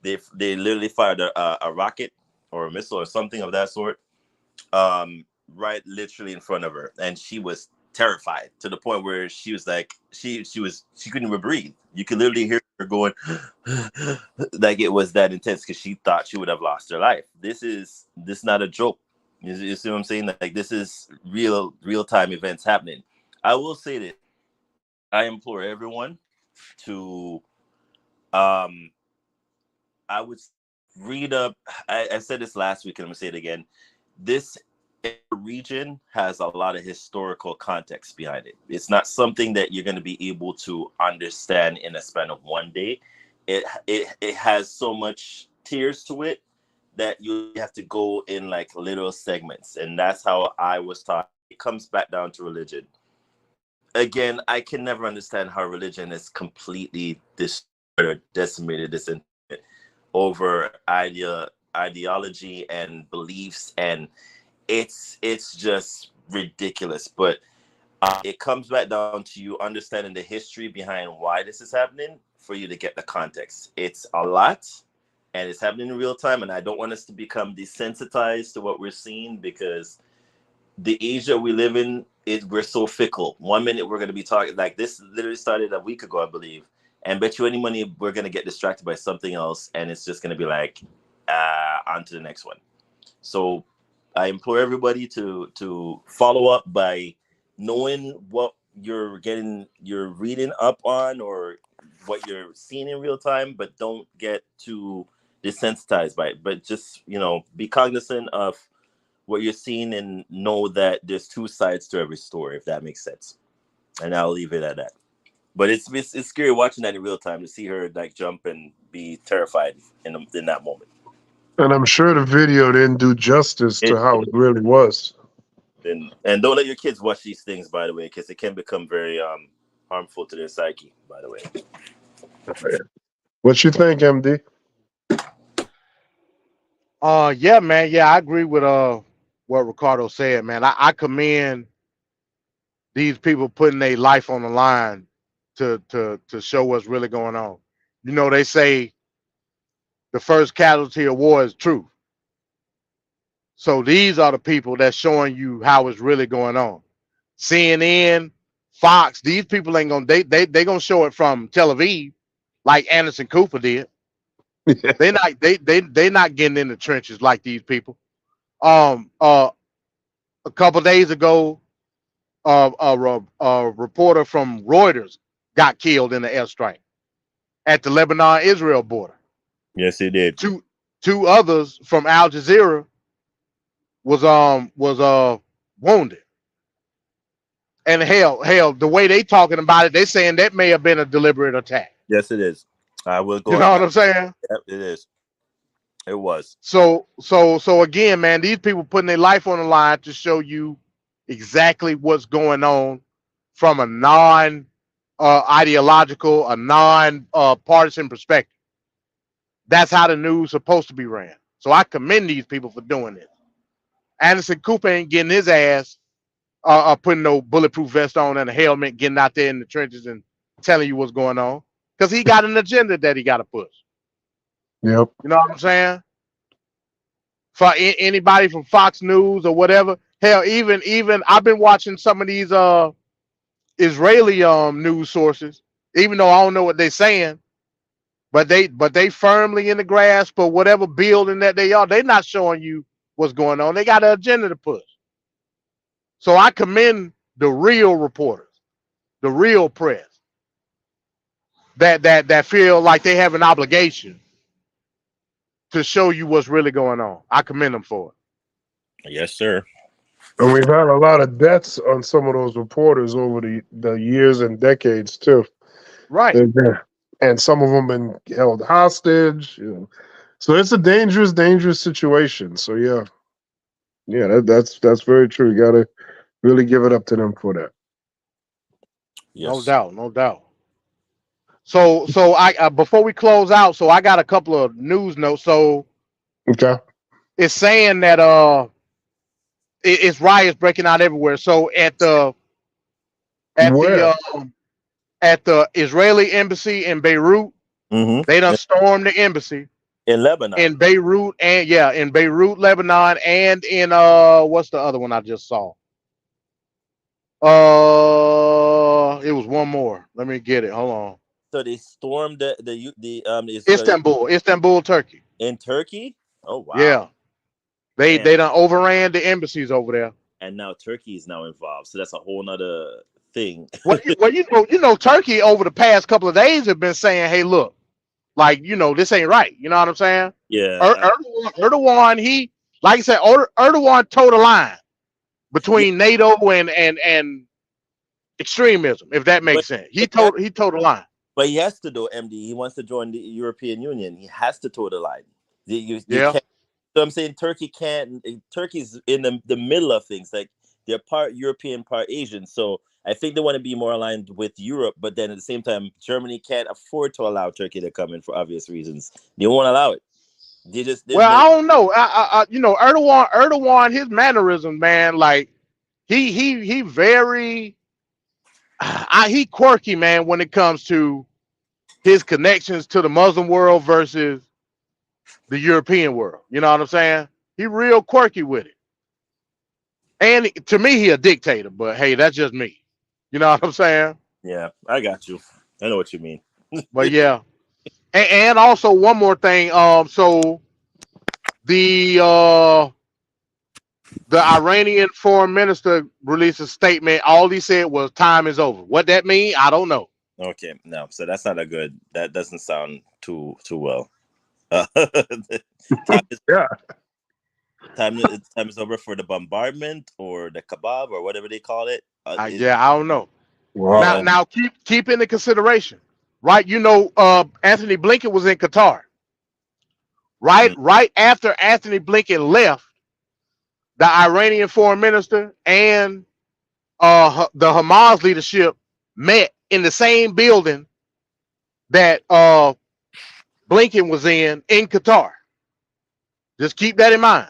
they literally fired a rocket or a missile or something of that sort, right literally in front of her, and she was terrified to the point where she was like she couldn't even breathe. You could literally hear her going like it was that intense because she thought she would have lost her life. This is not a joke. You see what I'm saying? Like this is real time events happening. I will say that I implore everyone to I would read up. I said this last week and I'm gonna say it again. This region has a lot of historical context behind it. It's not something that you're going to be able to understand in a span of one day. It has so much tiers to it that you have to go in like little segments, and that's how I was taught. It comes back down to religion. Again, I can never understand how religion is completely destroyed or decimated this over ideology and beliefs, and it's just ridiculous. But it comes back down to you understanding the history behind why this is happening for you to get the context. It's a lot, and it's happening in real time, and I don't want us to become desensitized to what we're seeing, because the age that we live in, we're so fickle. 1 minute we're going to be talking like this literally started a week ago, I believe, and bet you any money we're going to get distracted by something else, and it's just going to be like on to the next one. So I implore everybody to follow up by knowing what you're reading up on or what you're seeing in real time, but don't get too desensitized by it. But just, be cognizant of what you're seeing and know that there's two sides to every story, if that makes sense. And I'll leave it at that. But it's scary watching that in real time, to see her like jump and be terrified in that moment. And I'm sure the video didn't do justice to how it really was. And don't let your kids watch these things, by the way, because it can become very harmful to their psyche, by the way. What you think, MD? Yeah, man. Yeah, I agree with what Ricardo said, man. I commend these people putting their life on the line to show what's really going on. You know, they say the first casualty of war is truth. So these are the people that's showing you how it's really going on. CNN, Fox, these people ain't gonna they gonna show it from Tel Aviv, like Anderson Cooper did. They not getting in the trenches like these people. A couple days ago, a reporter from Reuters got killed in the airstrike at the Lebanon-Israel border. Yes, he did. Two others from Al Jazeera was wounded. And hell, the way they talking about it, they saying that may have been a deliberate attack. Yes, it is. I will go. You know what I'm saying? Yep, it is. It was. So again, man, these people putting their life on the line to show you exactly what's going on from a non ideological, a non partisan perspective. That's how the news is supposed to be ran. So I commend these people for doing this. Anderson Cooper ain't getting his ass putting no bulletproof vest on and a helmet, getting out there in the trenches and telling you what's going on, because he got an agenda that he got to push. Yep. You know what I'm saying? For anybody from Fox News or whatever, hell, even I've been watching some of these Israeli news sources, even though I don't know what they're saying, but they firmly in the grasp of whatever building that they are. They're not showing you what's going on. They got an agenda to push. So I commend the real reporters, the real press, that feel like they have an obligation to show you what's really going on. I commend them for it. Yes, sir. And we've had a lot of deaths on some of those reporters over the years and decades too. Right. And some of them been held hostage. You know. So it's a dangerous, dangerous situation. So yeah, that's very true. You gotta really give it up to them for that. Yes. No doubt. So I before we close out, so I got a couple of news notes. So okay, it's saying that it's riots breaking out everywhere. So at the Israeli embassy in Beirut, they done stormed the embassy in Lebanon, in Beirut, and in Beirut, Lebanon, and in what's the other one I just saw? It was one more. Let me get it. Hold on. So they stormed the Istanbul, Turkey. In Turkey? Oh wow. Yeah. They done overran the embassies over there. And now Turkey is now involved. So that's a whole nother thing. well, you know, Turkey over the past couple of days have been saying, hey, look, like, you know, this ain't right. You know what I'm saying? Yeah. Erdogan, he, like I said, Erdogan towed the line between NATO and extremism, if that makes sense. He towed the line. But he has to do, MD. He wants to join the European Union. He has to toe the line. You can't, so I'm saying Turkey can't. Turkey's in the middle of things. Like they're part European, part Asian. So I think they want to be more aligned with Europe. But then at the same time, Germany can't afford to allow Turkey to come in for obvious reasons. They won't allow it. I don't know. You know, Erdogan, his mannerisms, man, like he very he quirky, man, when it comes to his connections to the Muslim world versus the European world. You know what I'm saying? He real quirky with it. And to me, he a dictator, but hey, that's just me. You know what I'm saying? Yeah, I got you. I know what you mean. But yeah. And also one more thing. So the Iranian foreign minister released a statement. All he said was time is over. What that mean? I don't know. Okay, no. So that's not a good. That doesn't sound too well. Time is over for the bombardment or the kebab or whatever they call it. I don't know. Wow. Now keep into consideration, right? You know, Anthony Blinken was in Qatar. Right after Anthony Blinken left, the Iranian foreign minister and the Hamas leadership met in the same building that Blinken was in Qatar. Just keep that in mind.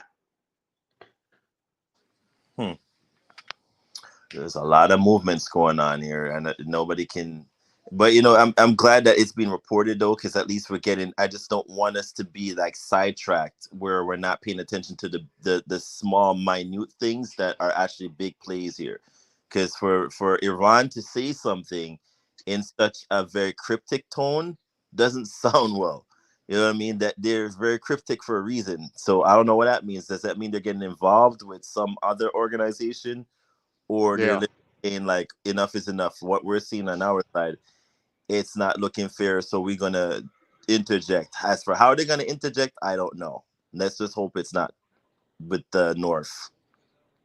There's a lot of movements going on here, and nobody can. But you know, I'm glad that it's being reported though, because at least we're getting. I just don't want us to be like sidetracked where we're not paying attention to the small, minute things that are actually big plays here. Because for Iran to say something in such a very cryptic tone doesn't sound well. You know what I mean? That they're very cryptic for a reason. So I don't know what that means. Does that mean they're getting involved with some other organization? Or Yeah. they're saying like enough is enough. What we're seeing on our side, it's not looking fair, so we're gonna interject. As for how they're gonna interject, I don't know. Let's just hope it's not with the North,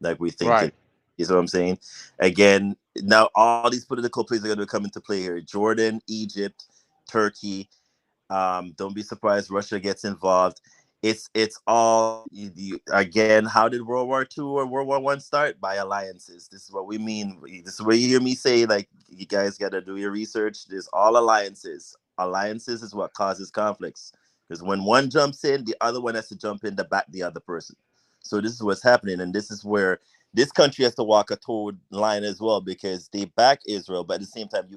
like we think Right. it is. What I'm saying. Again, now all these political plays are gonna come into play here. Jordan, Egypt, Turkey. Don't be surprised Russia gets involved. It's all again. How did World War II or World War I start? By alliances. This is what we mean. This is where you hear me say, like, you guys got to do your research. There's all alliances. Alliances is what causes conflicts. Because when one jumps in, the other one has to jump in to back the other person. So this is what's happening, and this is where this country has to walk a towed line as well, because they back Israel, but at the same time,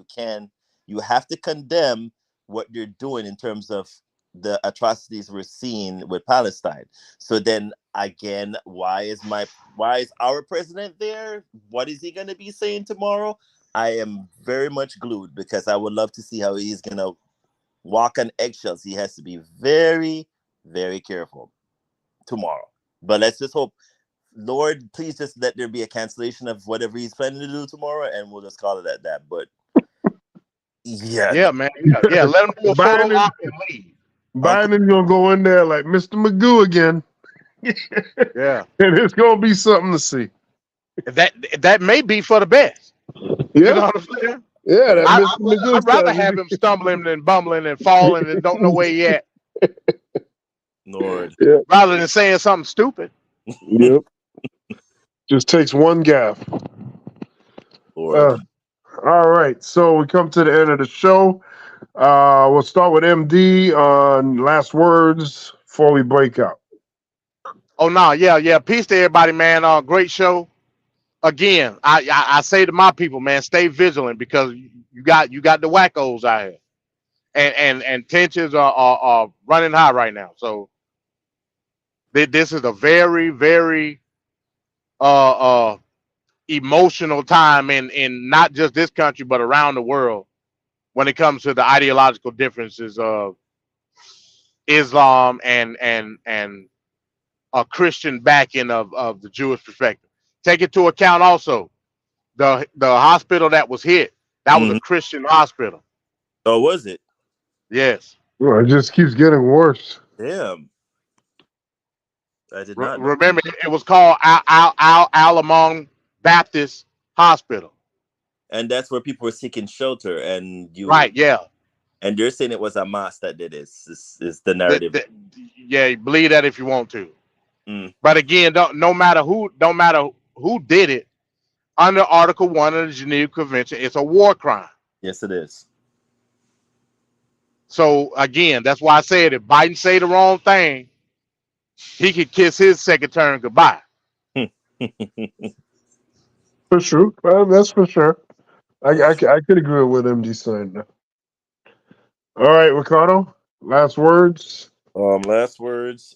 you have to condemn what they're doing in terms of the atrocities we're seeing with Palestine. So then again, why is our president there? What is he going to be saying tomorrow? I am very much glued, because I would love to see how he's going to walk on eggshells. He has to be very, very careful tomorrow. But let's just hope, Lord, please just let there be a cancellation of whatever he's planning to do tomorrow, and we'll just call it at that. But yeah, man, yeah. Let him do a photo op and leave. Biden's gonna go in there like Mr. Magoo again. Yeah, and it's gonna be something to see. That may be for the best. Yeah, you know what I'm saying? Yeah, that Mr. Magoo. I'd rather have him stumbling and bumbling and falling and don't know where he at. Lord. Yeah. Rather than saying something stupid. Yep. Just takes one gaffe. Lord. All right, so we come to the end of the show. We'll start with MD on last words before we break out. Oh no, yeah. Peace to everybody, man. Great show. Again, I say to my people, man, stay vigilant, because you got the wackos out here, and tensions are running high right now. So this is a very, very emotional time in not just this country but around the world when it comes to the ideological differences of Islam and a Christian backing of the Jewish perspective. Take into account also the hospital that was hit. That was a Christian hospital. Oh, was it? Yes. Well, it just keeps getting worse. Damn. I did not know. Remember, it was called Alamon Baptist Hospital. And that's where people were seeking shelter, and Right, yeah. And they're saying it was Hamas that did this. This is the narrative. Yeah, believe that if you want to. Mm. But again, no matter who did it, under Article 1 of the Geneva Convention, it's a war crime. Yes, it is. So again, that's why I said if Biden say the wrong thing, he could kiss his second term goodbye. For sure. That's for sure. I could agree with what MD saying now. All right, Ricardo, last words. Last words.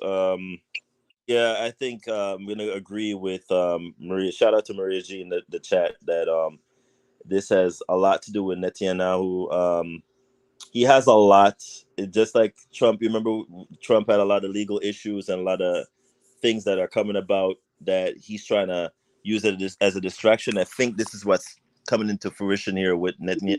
Yeah, I think I'm gonna agree with Maria. Shout out to Maria G in the chat that this has a lot to do with Netanyahu. He has a lot, just like Trump. You remember Trump had a lot of legal issues and a lot of things that are coming about that he's trying to use it as a distraction. I think this is what's coming into fruition here with Netanyahu.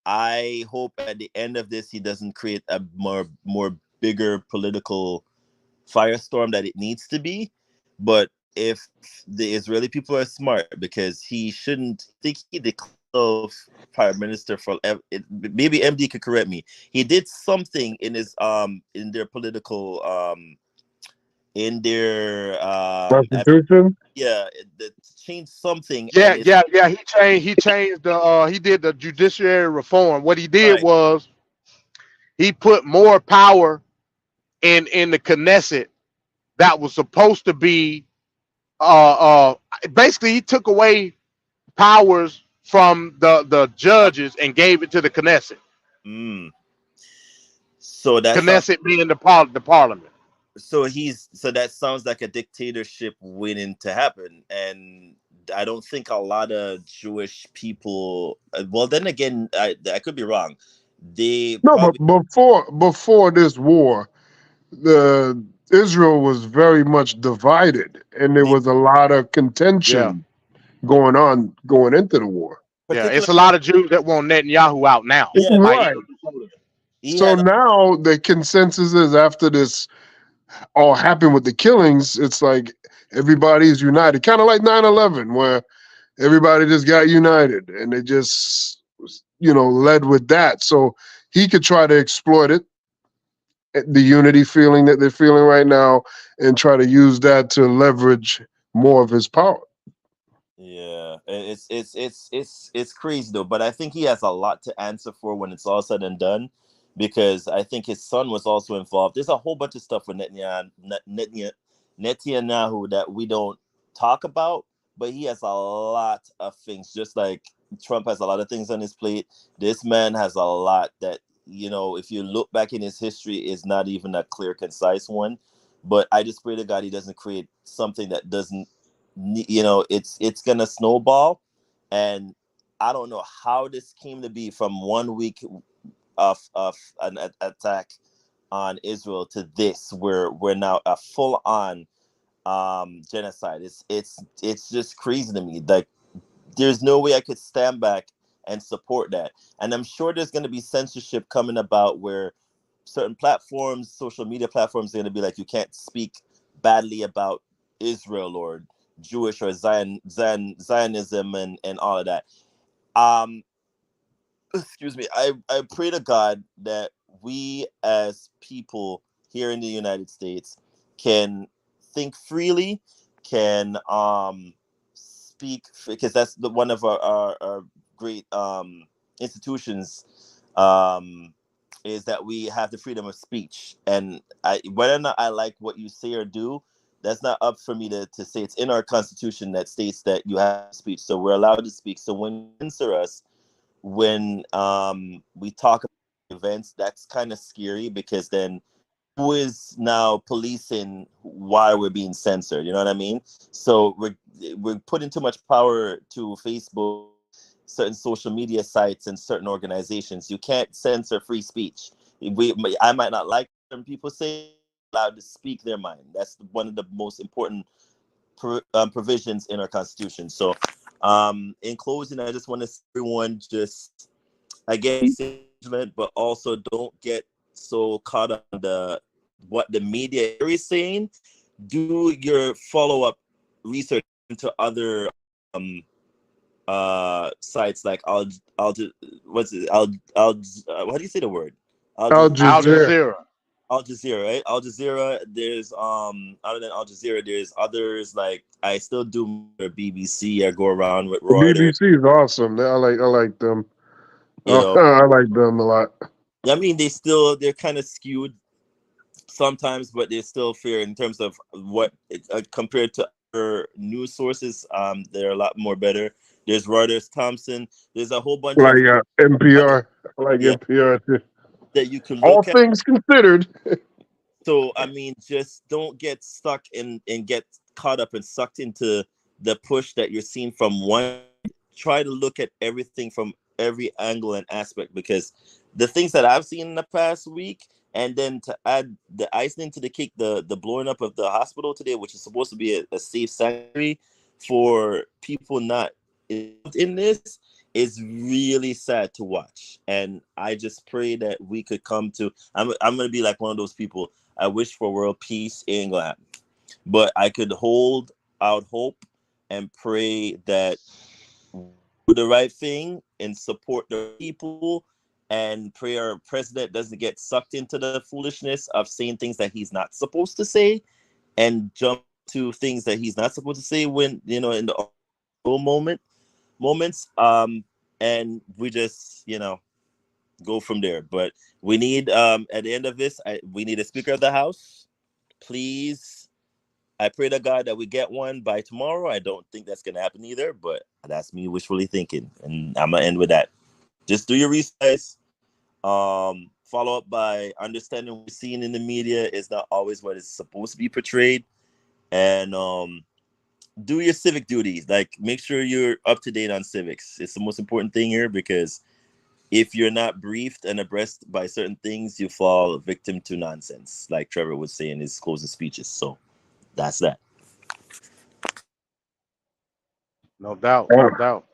I hope at the end of this he doesn't create a more bigger political firestorm that it needs to be. But if the Israeli people are smart, because he shouldn't think he declared of prime minister for maybe MD could correct me. He did something in his in their political in their Constitution. yeah, changed something. Yeah, And it's yeah, yeah. He changed the he did the judiciary reform. What he did right. was he put more power in the Knesset that was supposed to be basically he took away powers from the judges and gave it to the Knesset. Mm. So that sounds Knesset being the parliament. so that sounds like a dictatorship waiting to happen. And I don't think a lot of Jewish people well then again I could be wrong. They No, but probably before this war, the Israel was very much divided, and there they was a lot of Yeah, contention going into the war. yeah. particular It's a lot of Jews that want Netanyahu out now. yeah Like Right. he So had now the consensus is after this all happened with the killings, it's like everybody's united, kind of like 9/11, where everybody just got united and they just, led with that. So he could try to exploit it, the unity feeling that they're feeling right now, and try to use that to leverage more of his power. yeah, it's crazy though. But I think he has a lot to answer for when it's all said and done, because I think his son was also involved. There's a whole bunch of stuff with Netanyahu that we don't talk about, but he has a lot of things. Just like Trump has a lot of things on his plate, this man has a lot that if you look back in his history, is not even a clear, concise one. But I just pray to God he doesn't create something that doesn't it's gonna snowball. And I don't know how this came to be from 1 week of an attack on Israel to this where we're now a full-on genocide. It's just crazy to me. Like there's no way I could stand back and support that. And I'm sure there's going to be censorship coming about where certain platforms, social media platforms, are going to be like, you can't speak badly about Israel or Jewish or Zionism and all of that. Um, excuse me. I pray to God that we as people here in the United States can think freely, can speak, because that's one of our great institutions, is that we have the freedom of speech. And whether or not I like what you say or do, that's not up for me to say. It's in our constitution that states that you have speech, so we're allowed to speak. So when you censor us, when we talk about events, that's kind of scary, because then who is now policing why we're being censored? You know what I mean? So we're putting too much power to Facebook, certain social media sites, and certain organizations. You can't censor free speech. I might not like certain people say, allowed to speak their mind. That's one of the most important provisions in our constitution. So in closing, I just want to say, everyone, just again, be vigilant, but also don't get so caught on what the media is saying. Do your follow-up research into other sites like how do you say the word? Al Al Jazeera. Jazeera. Al Jazeera, right? Al Jazeera. There's other than Al Jazeera, there's others like I still do BBC. I go around with The Reuters. BBC is awesome. I like them. You know, I like them a lot. I mean, they're kind of skewed sometimes, but they're still fair in terms of what compared to other news sources. They're a lot more better. There's Reuters, Thompson. There's a whole bunch Like of NPR. I like yeah NPR too. that you can All look at. things considered. So I mean, just don't get stuck and get caught up and sucked into the push that you're seeing from one. Try to look at everything from every angle and aspect, because the things that I've seen in the past week, and then to add the icing to the cake, the blowing up of the hospital today, which is supposed to be a safe sanctuary for people not involved in this, is really sad to watch. And I just pray that we could come to. I'm gonna be like one of those people. I wish for world peace. It ain't gonna happen, but I could hold out hope and pray that do the right thing and support the people and pray our president doesn't get sucked into the foolishness of saying things that he's not supposed to say and jump to things that he's not supposed to say when, you know, in the moments. And we just, you know, go from there. But we need, at the end of this, we need a Speaker of the House. Please, I pray to God that we get one by tomorrow. I don't think that's going to happen either, but that's me wishfully thinking. And I'm going to end with that. Just do your research. Follow up by understanding what we're seeing in the media is not always what is supposed to be portrayed. And do your civic duties. Like, make sure you're up to date on civics. It's the most important thing here, because if you're not briefed and abreast by certain things, you fall victim to nonsense, like Trevor would say in his closing speeches. So that's that. No doubt. No doubt.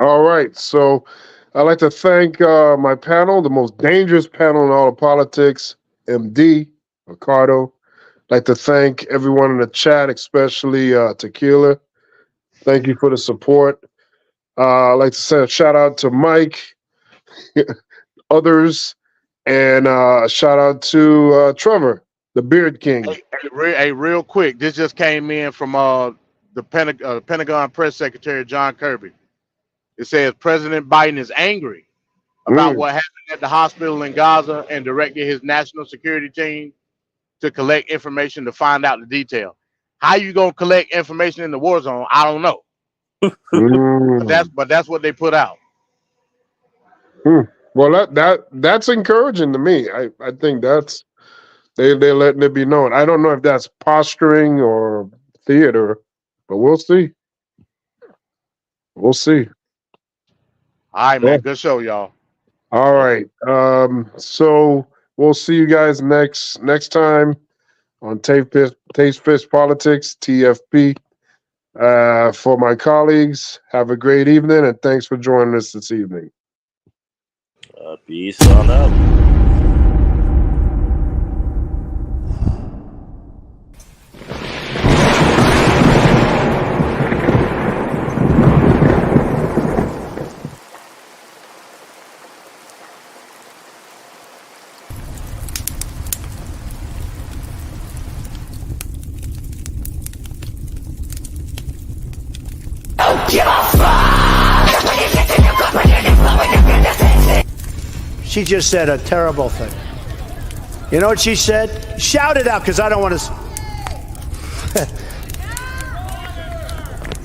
All right. So I'd like to thank my panel, the most dangerous panel in all of politics, MD, Ricardo. I'd like to thank everyone in the chat, especially Tequila. Thank you for the support. I'd like to send a shout out to Mike, others, and a shout out to Trevor, the Beard King. Hey, real quick, this just came in from the Pentagon Press Secretary John Kirby. It says President Biden is angry about what happened at the hospital in Gaza and directed his national security team to collect information to find out the detail. How you gonna collect information in the war zone? I don't know. But that's what they put out. Well, that's encouraging to me. I think that's they're letting it be known. I don't know if that's posturing or theater, but we'll see. We'll see. All right, man. Good show, y'all. All right. So we'll see you guys next time on Taste Fish Politics, TFP. For my colleagues, have a great evening, and thanks for joining us this evening. Peace on out. She just said a terrible thing. You know what she said? Shout it out, because I don't want to.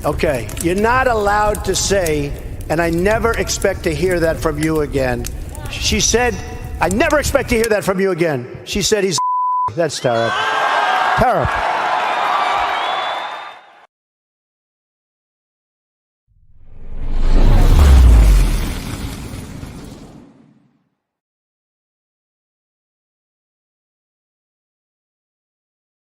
Okay, you're not allowed to say, and I never expect to hear that from you again. She said, I never expect to hear that from you again. She said he's. That's terrible. Terrible.